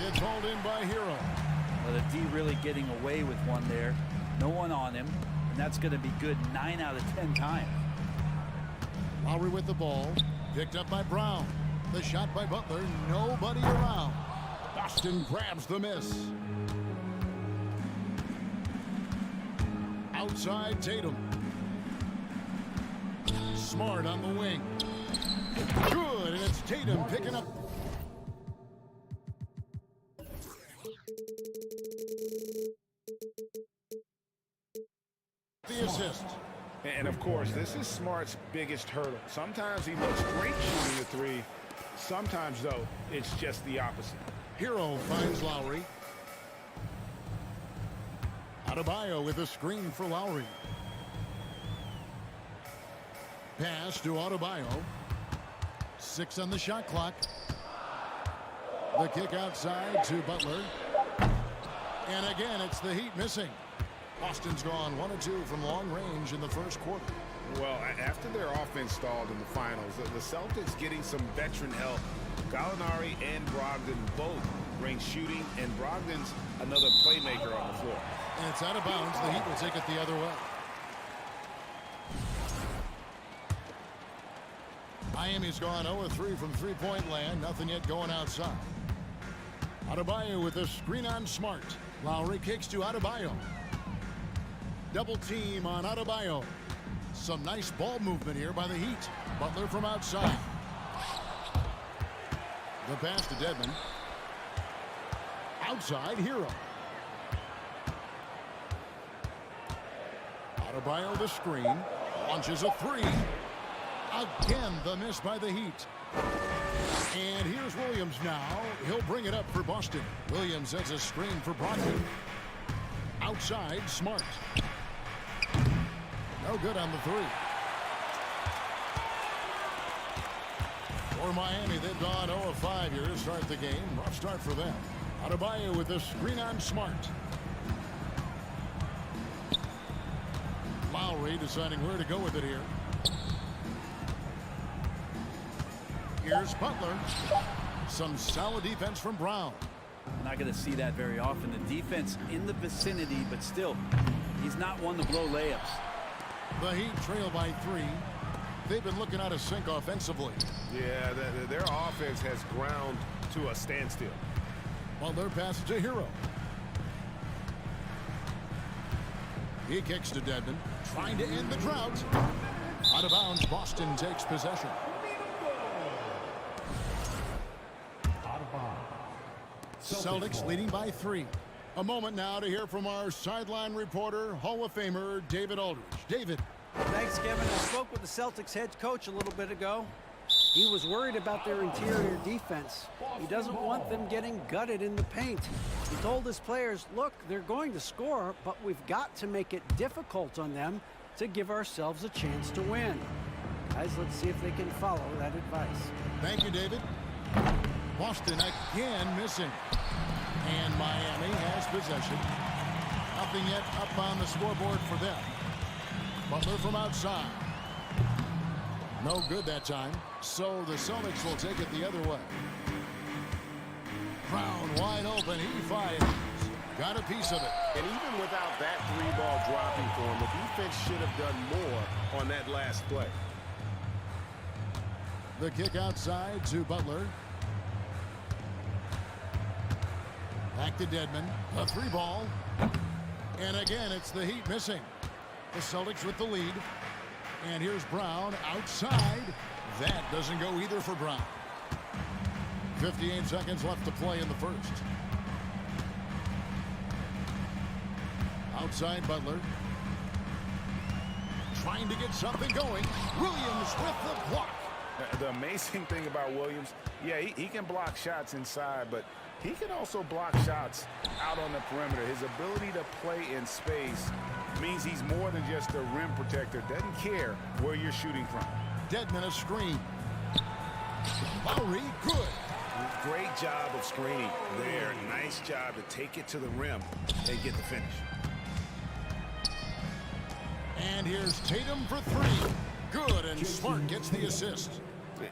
It's hauled in by Hero. Well, the D really getting away with one there. No one on him, and that's going to be good 9 out of 10 times. Lowry with the ball. Picked up by Brown. The shot by Butler. Nobody around. Boston grabs the miss. Outside Tatum. Smart on the wing. Good, and it's Tatum picking up. The assist. And of course, this is Smart's biggest hurdle. Sometimes he looks great shooting the three. Sometimes, though, it's just the opposite. Hero finds Lowry. Adebayo with a screen for Lowry. Pass to Adebayo. 6 on the shot clock. The kick outside to Butler. And again, it's the Heat missing. Boston's gone 1 of 2 from long range in the first quarter. Well, after their offense stalled in the finals, the Celtics getting some veteran help. Gallinari and Brogdon both bring shooting, and Brogdon's another playmaker on the floor. And it's out of bounds. The Heat will take it the other way. Miami's gone 0 of 3 from three-point land. Nothing yet going outside. Adebayo with a screen on Smart. Lowry kicks to Adebayo. Double team on Adebayo. Some nice ball movement here by the Heat. Butler from outside. The pass to Dedmon. Outside, Hero. Adebayo the screen. Launches a three. Again, the miss by the Heat. And here's Williams now. He'll bring it up for Boston. Williams has a screen for Brogdon. Outside, Smart. No good on the three. For Miami, they've gone 0 of 5 here to start the game. Rough start for them. Adebayo with a screen on Smart. Lowry deciding where to go with it here. Here's Butler. Some solid defense from Brown. Not going to see that very often. The defense in the vicinity, but still, he's not one to blow layups. The Heat trail by 3. They've been looking out of sync offensively. Yeah, their offense has ground to a standstill. Butler passes to Hero. He kicks to Dedmon, trying to end the drought. Out of bounds, Boston takes possession. Celtics leading by 3. A moment now to hear from our sideline reporter, Hall of Famer David Aldridge. David. Thanks, Kevin. I spoke with the Celtics head coach a little bit ago. He was worried about their interior defense. He doesn't want them getting gutted in the paint. He told his players, look, they're going to score, but we've got to make it difficult on them to give ourselves a chance to win. Guys, let's see if they can follow that advice. Thank you, David. Boston again missing. And Miami has possession. Nothing yet up on the scoreboard for them. Butler from outside. No good that time. So the Celtics will take it the other way. Brown wide open. He fires. Got a piece of it. And even without that 3-ball dropping for him, the defense should have done more on that last play. The kick outside to Butler. Back to Dedmon. A 3-ball. And again, it's the Heat missing. The Celtics with the lead. And here's Brown outside. That doesn't go either for Brown. 58 seconds left to play in the first. Outside Butler. Trying to get something going. Williams with the block. The amazing thing about Williams, yeah, he can block shots inside, but he can also block shots out on the perimeter. His ability to play in space means he's more than just a rim protector. Doesn't care where you're shooting from. Dedmon a screen. Lowry, good. Great job of screening there. Nice job to take it to the rim and get the finish. And here's Tatum for three. Good, and Smart gets the assist.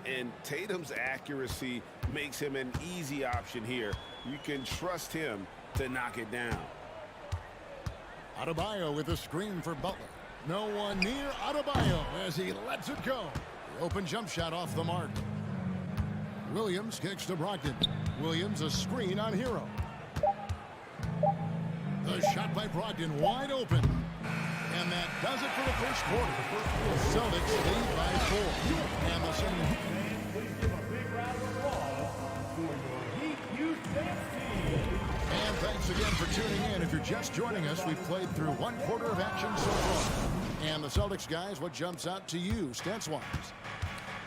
And Tatum's accuracy makes him an easy option here. You can trust him to knock it down. Adebayo with a screen for Butler. No one near Adebayo as he lets it go. The open jump shot off the mark. Williams kicks to Brogdon. Williams a screen on Hero. The shot by Brogdon wide open. And that does it for the first quarter. The Celtics lead by 4. And the second. Please give a big round of applause for your Heat Youth Dance team. And thanks again for tuning in. If you're just joining us, we've played through one quarter of action so far. And the Celtics guys, what jumps out to you, stats-wise?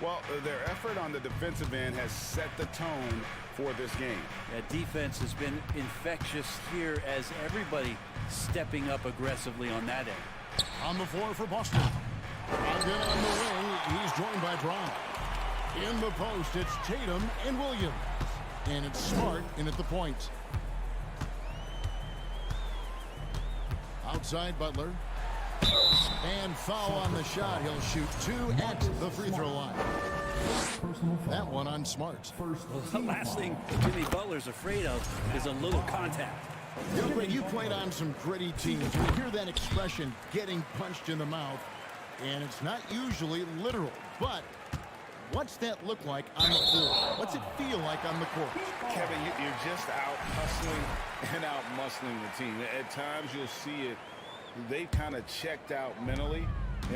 Well, their effort on the defensive end has set the tone for this game. That defense has been infectious here as everybody stepping up aggressively on that end. On the floor for Boston. Brogdon on the wing. He's joined by Brown. In the post, it's Tatum and Williams. And it's Smart in at the point. Outside Butler. And foul on the shot. He'll shoot 2 at the free throw line. That one on Smart. Well, the last thing Jimmy Butler's afraid of is a little contact. Gilbert, you played on some gritty teams. You hear that expression, getting punched in the mouth, and it's not usually literal. But what's that look like on the floor? What's it feel like on the court? Kevin, you're just out hustling and out muscling the team. At times you'll see it. They've kind of checked out mentally.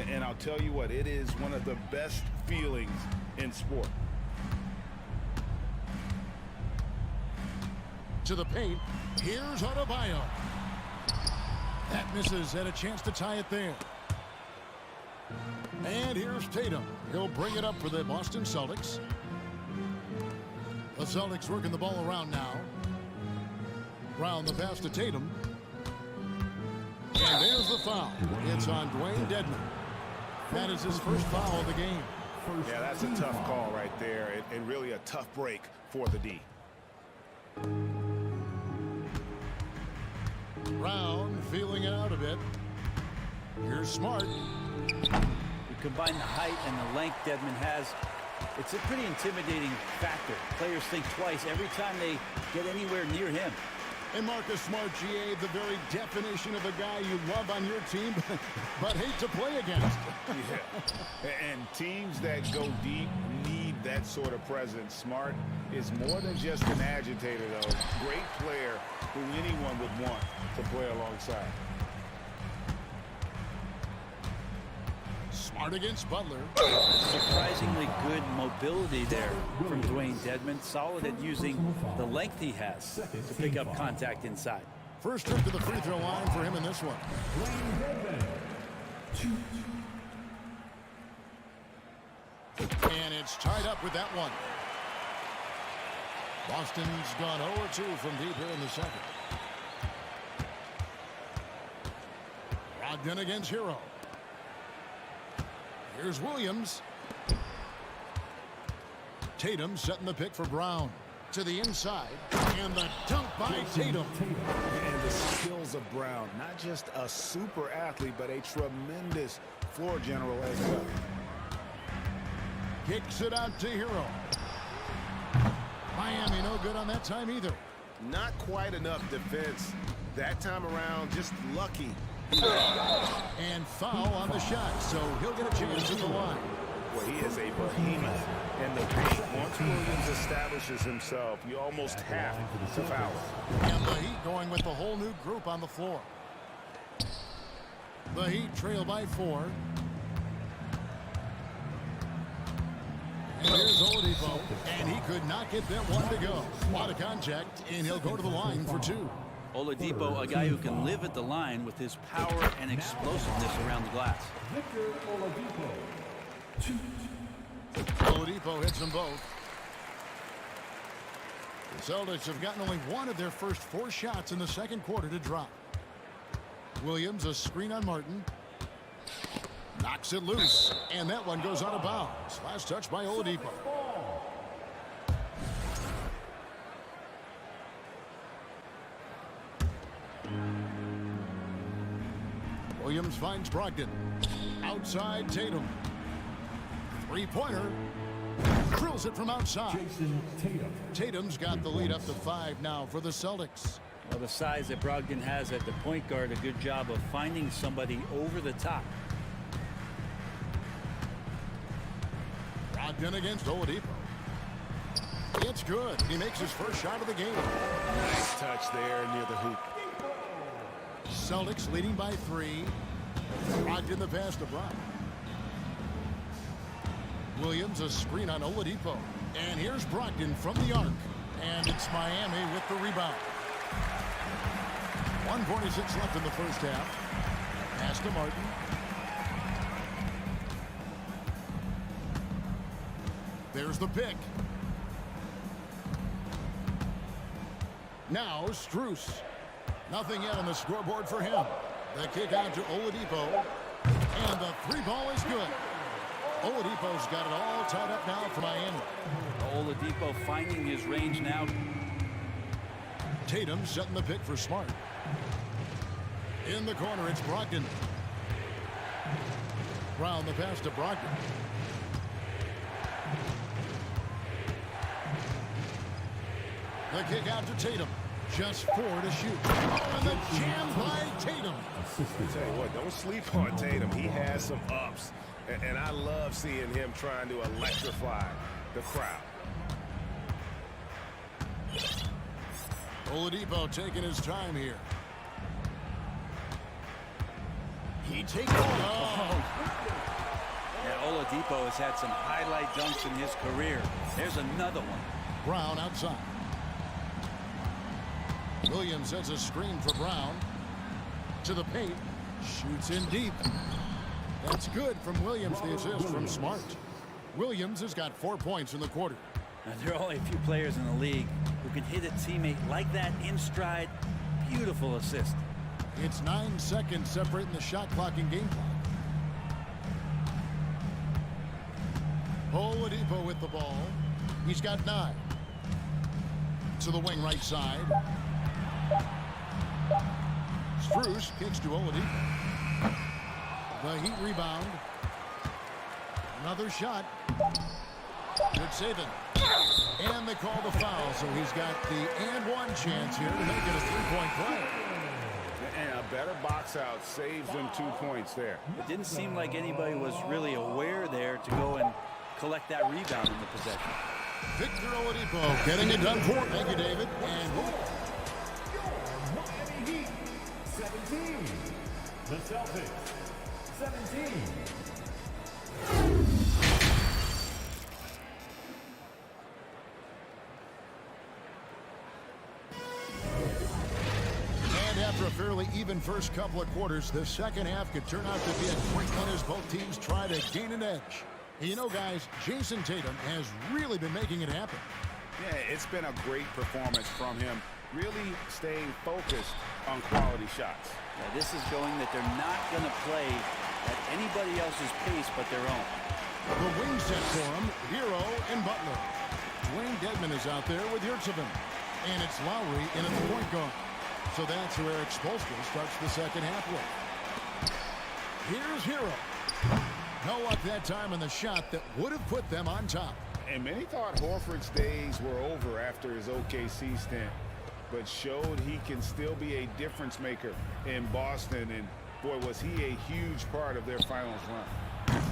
And I'll tell you what, it is one of the best feelings in sport. To the paint. Here's Adebayo. That misses, and a chance to tie it there. And here's Tatum. He'll bring it up for the Boston Celtics. The Celtics working the ball around now. Brown the pass to Tatum. And there's the foul. It's on Dwayne Dedmon. That is his first foul of the game. Yeah, that's a tough call right there, and really a tough break for the D. Brown feeling it out a bit. Here's Smart. You combine the height and the length Dedmon has, it's a pretty intimidating factor. Players think twice every time they get anywhere near him. And Marcus Smart, GA, the very definition of a guy you love on your team, but hate to play against. Yeah. And teams that go deep need that sort of presence. Smart is more than just an agitator, though. Great player who anyone would want to play alongside. Smart against Butler. Surprisingly good mobility there from Dwayne Dedmon. Solid at using the length he has to pick up contact inside. First trip to the free throw line for him in this one. And it's tied up with that one. Boston's gone 0-2 from deep here in the second. Brogdon against Hero. Here's Williams. Tatum setting the pick for Brown. To the inside. And the dunk by Tatum. And the skills of Brown. Not just a super athlete, but a tremendous floor general as well. Kicks it out to Hero. Miami no good on that time either. Not quite enough defense that time around. Just lucky. And foul on the shot, so he'll get a chance at the line. Well, he is a behemoth in the paint. Once Williams establishes himself, you almost have to foul him. And the Heat going with the whole new group on the floor. The Heat trail by 4. And here's Oladipo, and he could not get that one to go. A lot of contact, and he'll go to the line for 2. Oladipo, a guy who can live at the line with his power and explosiveness around the glass. Victor Oladipo. Oladipo hits them both. The Celtics have gotten only one of their first 4 shots in the second quarter to drop. Williams, a screen on Martin. Knocks it loose, and that one goes out of bounds. Last touch by Oladipo. Williams finds Brogdon. Outside Tatum. Three-pointer. Drills it from outside. Tatum's got the lead up to 5 now for the Celtics. Well, the size that Brogdon has at the point guard, a good job of finding somebody over the top. Brogdon against Oladipo. It's good. He makes his first shot of the game. Nice touch there near the hoop. Celtics leading by 3. Brogdon the pass to Brown. Williams a screen on Oladipo. And here's Brogdon from the arc. And it's Miami with the rebound. 1:46 left in the first half. Pass to Martin. There's the pick. Now Strus. Nothing yet on the scoreboard for him. The kick out to Oladipo. And the 3-ball is good. Oladipo's got it all tied up now for Miami. Oladipo finding his range now. Tatum setting the pick for Smart. In the corner, it's Brogdon. Brown the pass to Brogdon. The kick out to Tatum. Just 4 to shoot. Oh, and the jam by Tatum. I tell you what, don't sleep on Tatum. He has some ups. And I love seeing him trying to electrify the crowd. Oladipo taking his time here. He takes it. Oh. Yeah, Oladipo has had some highlight dunks in his career. There's another one. Brown outside. Williams sets a screen for Brown. To the paint. Shoots in deep. That's good from Williams, the assist from Smart. Williams has got 4 points in the quarter. Now, there are only a few players in the league who can hit a teammate like that in stride. Beautiful assist. It's 9 seconds separating the shot clock and game clock. Oladipo with the ball. He's got 9. To the wing right side. Strus kicks to Oladipo. The Heat rebound. Another shot. Good saving. And they call the foul, so he's got the and-one chance here to make it a 3-point play. And a better box out saves them 2 points there. It didn't seem like anybody was really aware there to go and collect that rebound in the possession. Victor Oladipo getting it done for. Thank you, David. And Miami Heat, 17. The Celtics, 17. And after a fairly even first couple of quarters, the second half could turn out to be a quick one as both teams try to gain an edge. And you know, guys, Jason Tatum has really been making it happen. Yeah, it's been a great performance from him, really staying focused on quality shots. Yeah, this is showing that they're not going to play at anybody else's pace but their own. The wing set for him, Hero and Butler. Dwayne Dedmon is out there with Yurtseven. And it's Lowry in at the point guard. So that's who Eric Spoelstra starts the second half with. Here's Hero. No luck that time on the shot that would have put them on top. And many thought Horford's days were over after his OKC stint, but showed he can still be a difference maker in Boston. And boy, was he a huge part of their finals run.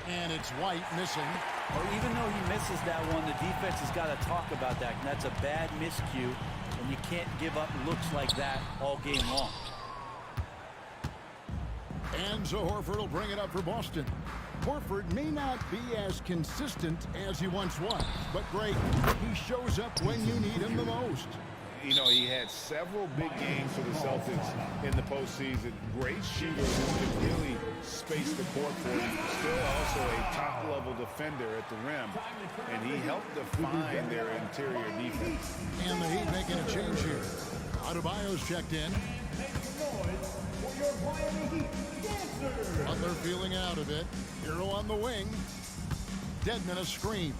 And it's White missing. Well, even though he misses that one, the defense has got to talk about that. And that's a bad miscue, and you can't give up looks like that all game long. And so Horford will bring it up for Boston. Horford may not be as consistent as he once was, but great. He shows up when you need him the most. You know, he had several big games for the Celtics in the postseason. Great shooter who could really space the court for him. Still also a top-level defender at the rim. And he helped define their interior defense. And the Heat making a change here. Adebayo's checked in. Butler feeling out of it. Hero on the wing. Dedmon a screen.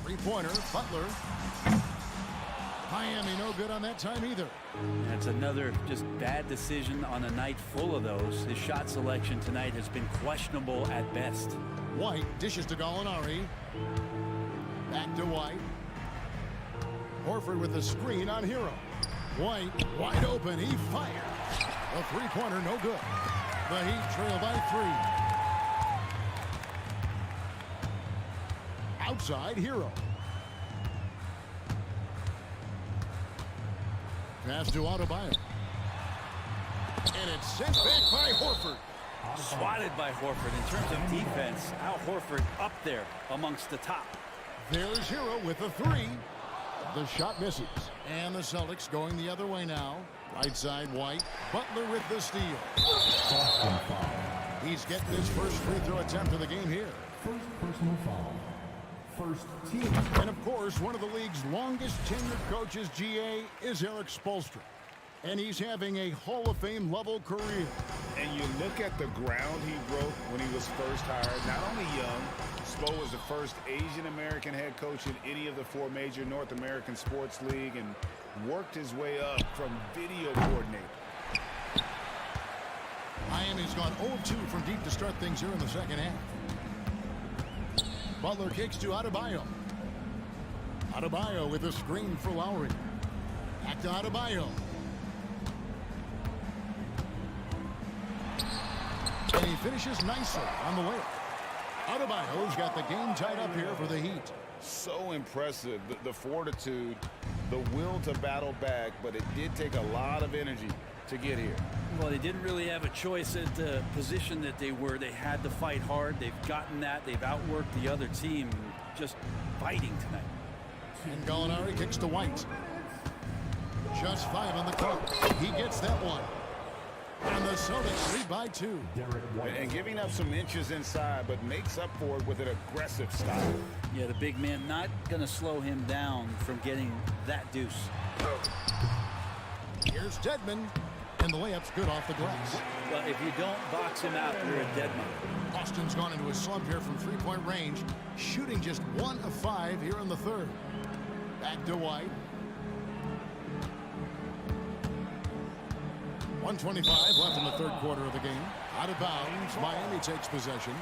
Three-pointer, Butler. Miami no good on that time either. That's another just bad decision on a night full of those. His shot selection tonight has been questionable at best. White dishes to Gallinari. Back to White. Horford with the screen on Hero. White wide open. He fires. A three-pointer no good. The Heat trail by 3. Outside Hero. Pass to Adebayo. And it's sent back by Horford. Swatted by Horford. In terms of defense, Al Horford up there amongst the top. There's Hero with a 3. The shot misses. And the Celtics going the other way now. Right side White. Butler with the steal. He's getting his first free throw attempt of the game here. First personal foul. First team. And of course, one of the league's longest tenured coaches, GA, is Eric Spoelstra. And he's having a Hall of Fame level career. And you look at the ground he broke when he was first hired. Not only young, Spo was the first Asian American head coach in any of the 4 major North American sports league and worked his way up from video coordinator. Miami's gone 0-2 from deep to start things here in the second half. Butler kicks to Adebayo. Adebayo with a screen for Lowry. Back to Adebayo. And he finishes nicely on the layup. Adebayo's got the game tied up here for the Heat. So impressive, the fortitude, the will to battle back, but it did take a lot of energy to get here. Well, they didn't really have a choice at the position that they were. They had to fight hard. They've gotten that. They've outworked the other team, just fighting tonight. And Gallinari kicks to White. Just 5 on the clock. He gets that one. And the Celtics lead by 2. And giving up some inches inside, but makes up for it with an aggressive style. Yeah, the big man not going to slow him down from getting that deuce. Here's Dedmon. And the layup's good off the glass. Well, if you don't box him out, you're a dead man. Boston's gone into a slump here from three-point range, shooting just 1 of 5 here in the third. Back to White. 1:25 left in the third quarter of the game. Out of bounds, Miami takes possession.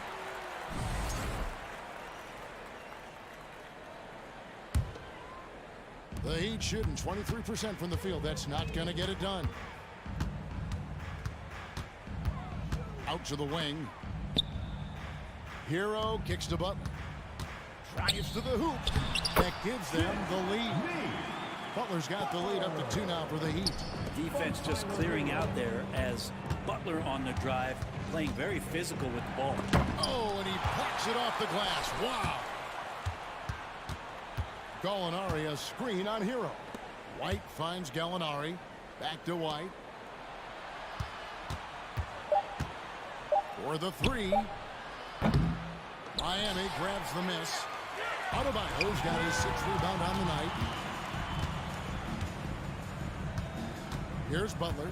The Heat shooting 23% from the field. That's not going to get it done. Out to the wing. Hero kicks to Butler. Drives to the hoop. That gives them the lead. Butler's got the lead up to 2 now for the Heat. Defense just clearing out there as Butler on the drive, playing very physical with the ball. Oh, and he pucks it off the glass. Wow. Gallinari a screen on Hero. White finds Gallinari. Back to White. For the 3. Miami grabs the miss. Adebayo's got his 6th rebound on the night. Here's Butler.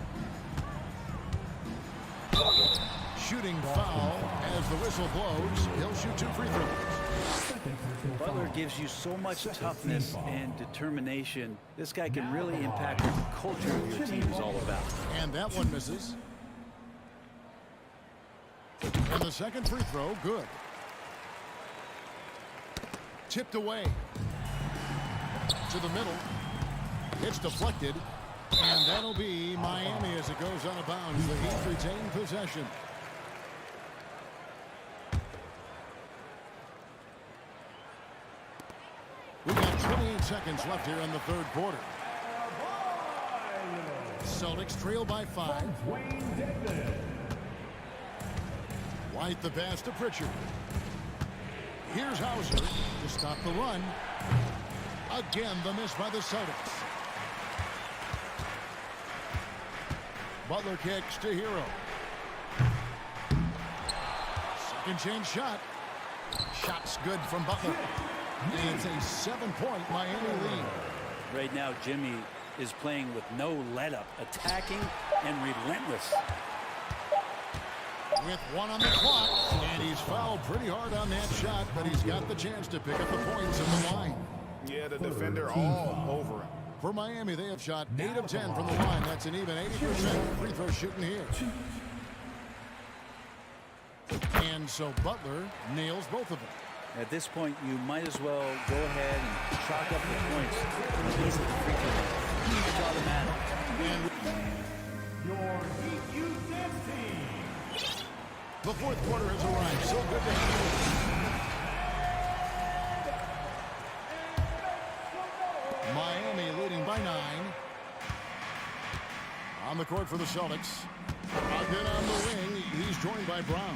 Shooting foul as the whistle blows. He'll shoot 2 free throws. Butler gives you so much toughness and determination. This guy can really impact what the culture of your team is all about. And that one misses. And the second free throw, good. Tipped away. To the middle. It's deflected. And that'll be Miami as it goes out of bounds. The Heat retain possession. We've got 28 seconds left here in the third quarter. Celtics trail by 5. White the pass to Pritchard. Here's Hauser to stop the run. Again, the miss by the Celtics. Butler kicks to Hero. Second chance shot. Shot's good from Butler. It's a 7-point Miami lead. Right now, Jimmy is playing with no let-up, attacking and relentless. With 1 on the clock, and he's fouled pretty hard on that shot, but he's got the chance to pick up the points in the line. Yeah, the defender all over him. For Miami, they have shot 8 of 10 from the line. That's an even 80% free throw shooting here. And so Butler nails both of them. At this point, you might as well go ahead and chalk up the points. These are the free throw. It's automatic. Your Heat Youth Dance Team. The fourth quarter has arrived. So good to have you. Miami leading by 9. On the court for the Celtics. Brogdon on the wing. He's joined by Brown.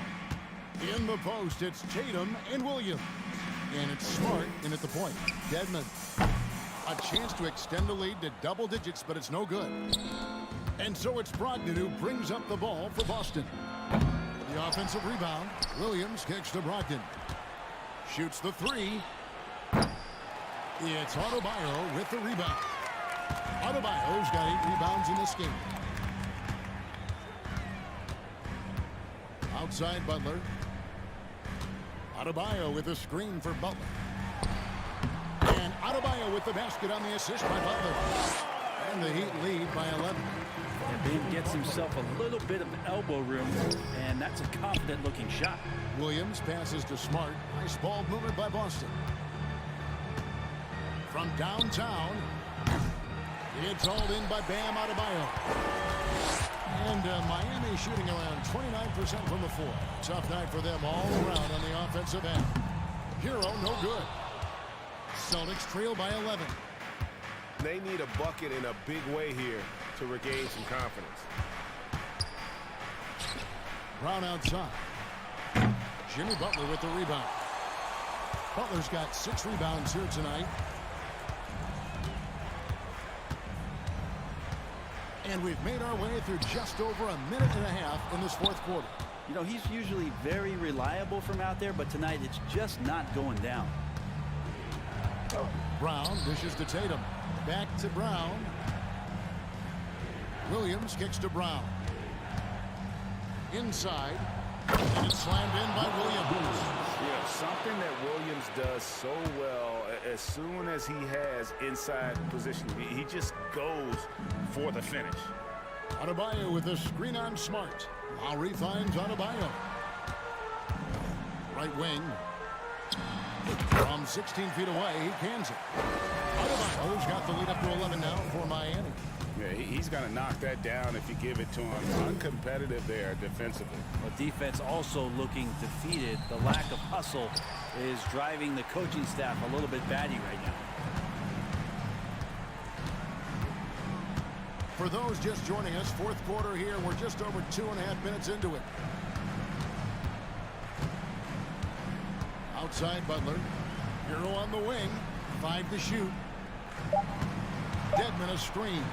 In the post, it's Tatum and Williams. And it's Smart in at the point. Dedmon. A chance to extend the lead to double digits, but it's no good. And so it's Brogdon who brings up the ball for Boston. The offensive rebound. Williams kicks to Brogdon. Shoots the 3. It's Adebayo with the rebound. Adebayo's got 8 rebounds in this game. Outside Butler. Adebayo with a screen for Butler. And Adebayo with the basket on the assist by Butler. And the Heat lead by 11. And Ben gets himself a little bit of elbow room, and that's a confident-looking shot. Williams passes to Smart. Nice ball movement by Boston. From downtown, it's hauled in by Bam Adebayo. And Miami shooting around 29% from the floor. Tough night for them all around on the offensive end. Hero, no good. Celtics trail by 11. They need a bucket in a big way here to regain some confidence. Brown outside. Jimmy Butler with the rebound. Butler's got 6 rebounds here tonight. And we've made our way through just over a minute and a half in this fourth quarter. You know, he's usually very reliable from out there, but tonight it's just not going down. Brown dishes to Tatum. Back to Brown. Williams kicks to Brown. Inside. And it's slammed in by Williams. Yeah, something that Williams does so well as soon as he has inside position. He just goes for the finish. Adebayo with a screen on Smart. Lowry finds Adebayo. Right wing. From 16 feet away, he cans it. Adebayo's got the lead up to 11 now for Miami. Yeah, he's going to knock that down if you give it to him. Uncompetitive there defensively. But defense also looking defeated. The lack of hustle is driving the coaching staff a little bit batty right now. For those just joining us, fourth quarter here. We're just over 2.5 minutes into it. Outside Butler. Hero on the wing. 5 to shoot. Dedmon a screen.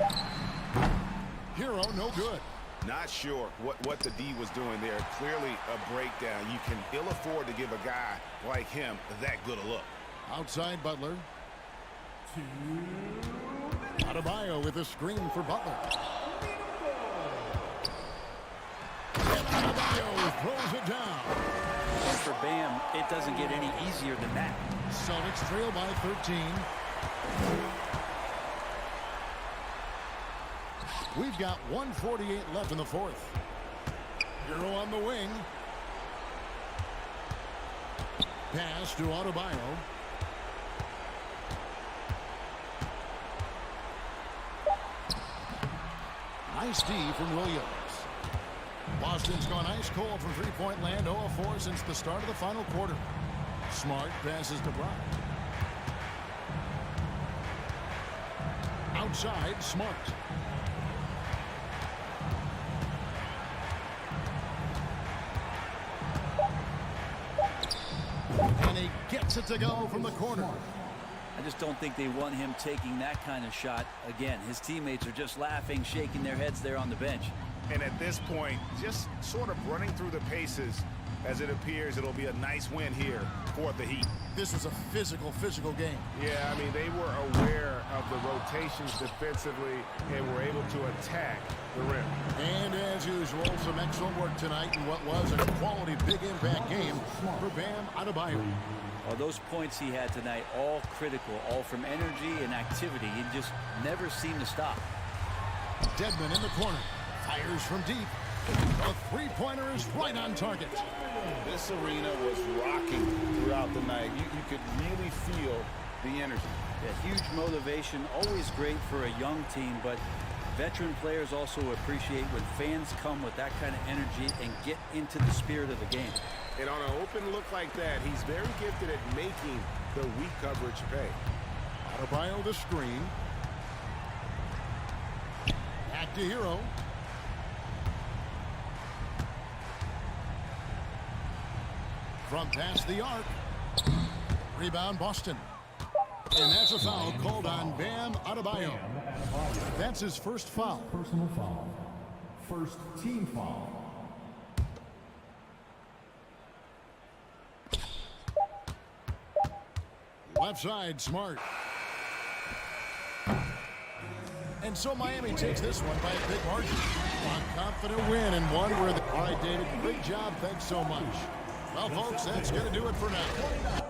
Hero no good. Not sure what the D was doing there. Clearly a breakdown. You can ill afford to give a guy like him that good a look. Outside Butler. Adebayo with a screen for Butler. And Adebayo throws it down. And for Bam, it doesn't get any easier than that. Celtics trail by 13. We've got 1:48 left in the fourth. Hero on the wing. Pass to Adebayo. Nice D from Williams. Boston's gone ice cold from three-point land, 0 of 4 since the start of the final quarter. Smart passes to Brown. Outside, Smart. And he gets it to go from the corner. I just don't think they want him taking that kind of shot again. His teammates are just laughing, shaking their heads there on the bench. And at this point, just sort of running through the paces, as it appears it'll be a nice win here for the Heat. This was a physical game. Yeah, I mean, they were aware of the rotations defensively and were able to attack the rim. And as usual, some excellent work tonight in what was a quality big impact game for Bam Adebayo. Well, those points he had tonight, all critical, all from energy and activity. He just never seemed to stop. Dedmon in the corner. Fires from deep. The three-pointer is right on target. This arena was rocking throughout the night. You could really feel the energy. Yeah, huge motivation, always great for a young team, but veteran players also appreciate when fans come with that kind of energy and get into the spirit of the game. And on an open look like that, he's very gifted at making the weak coverage pay. Adebayo the screen. Back to Hero. From past the arc. Rebound Boston. And that's a foul called on Bam Adebayo. That's his first foul. Personal foul. First team foul. Left side, Smart. And so Miami takes this one by a big margin. A confident win and one where the... All right, David, great job. Thanks so much. Well, folks, that's going to do it for now.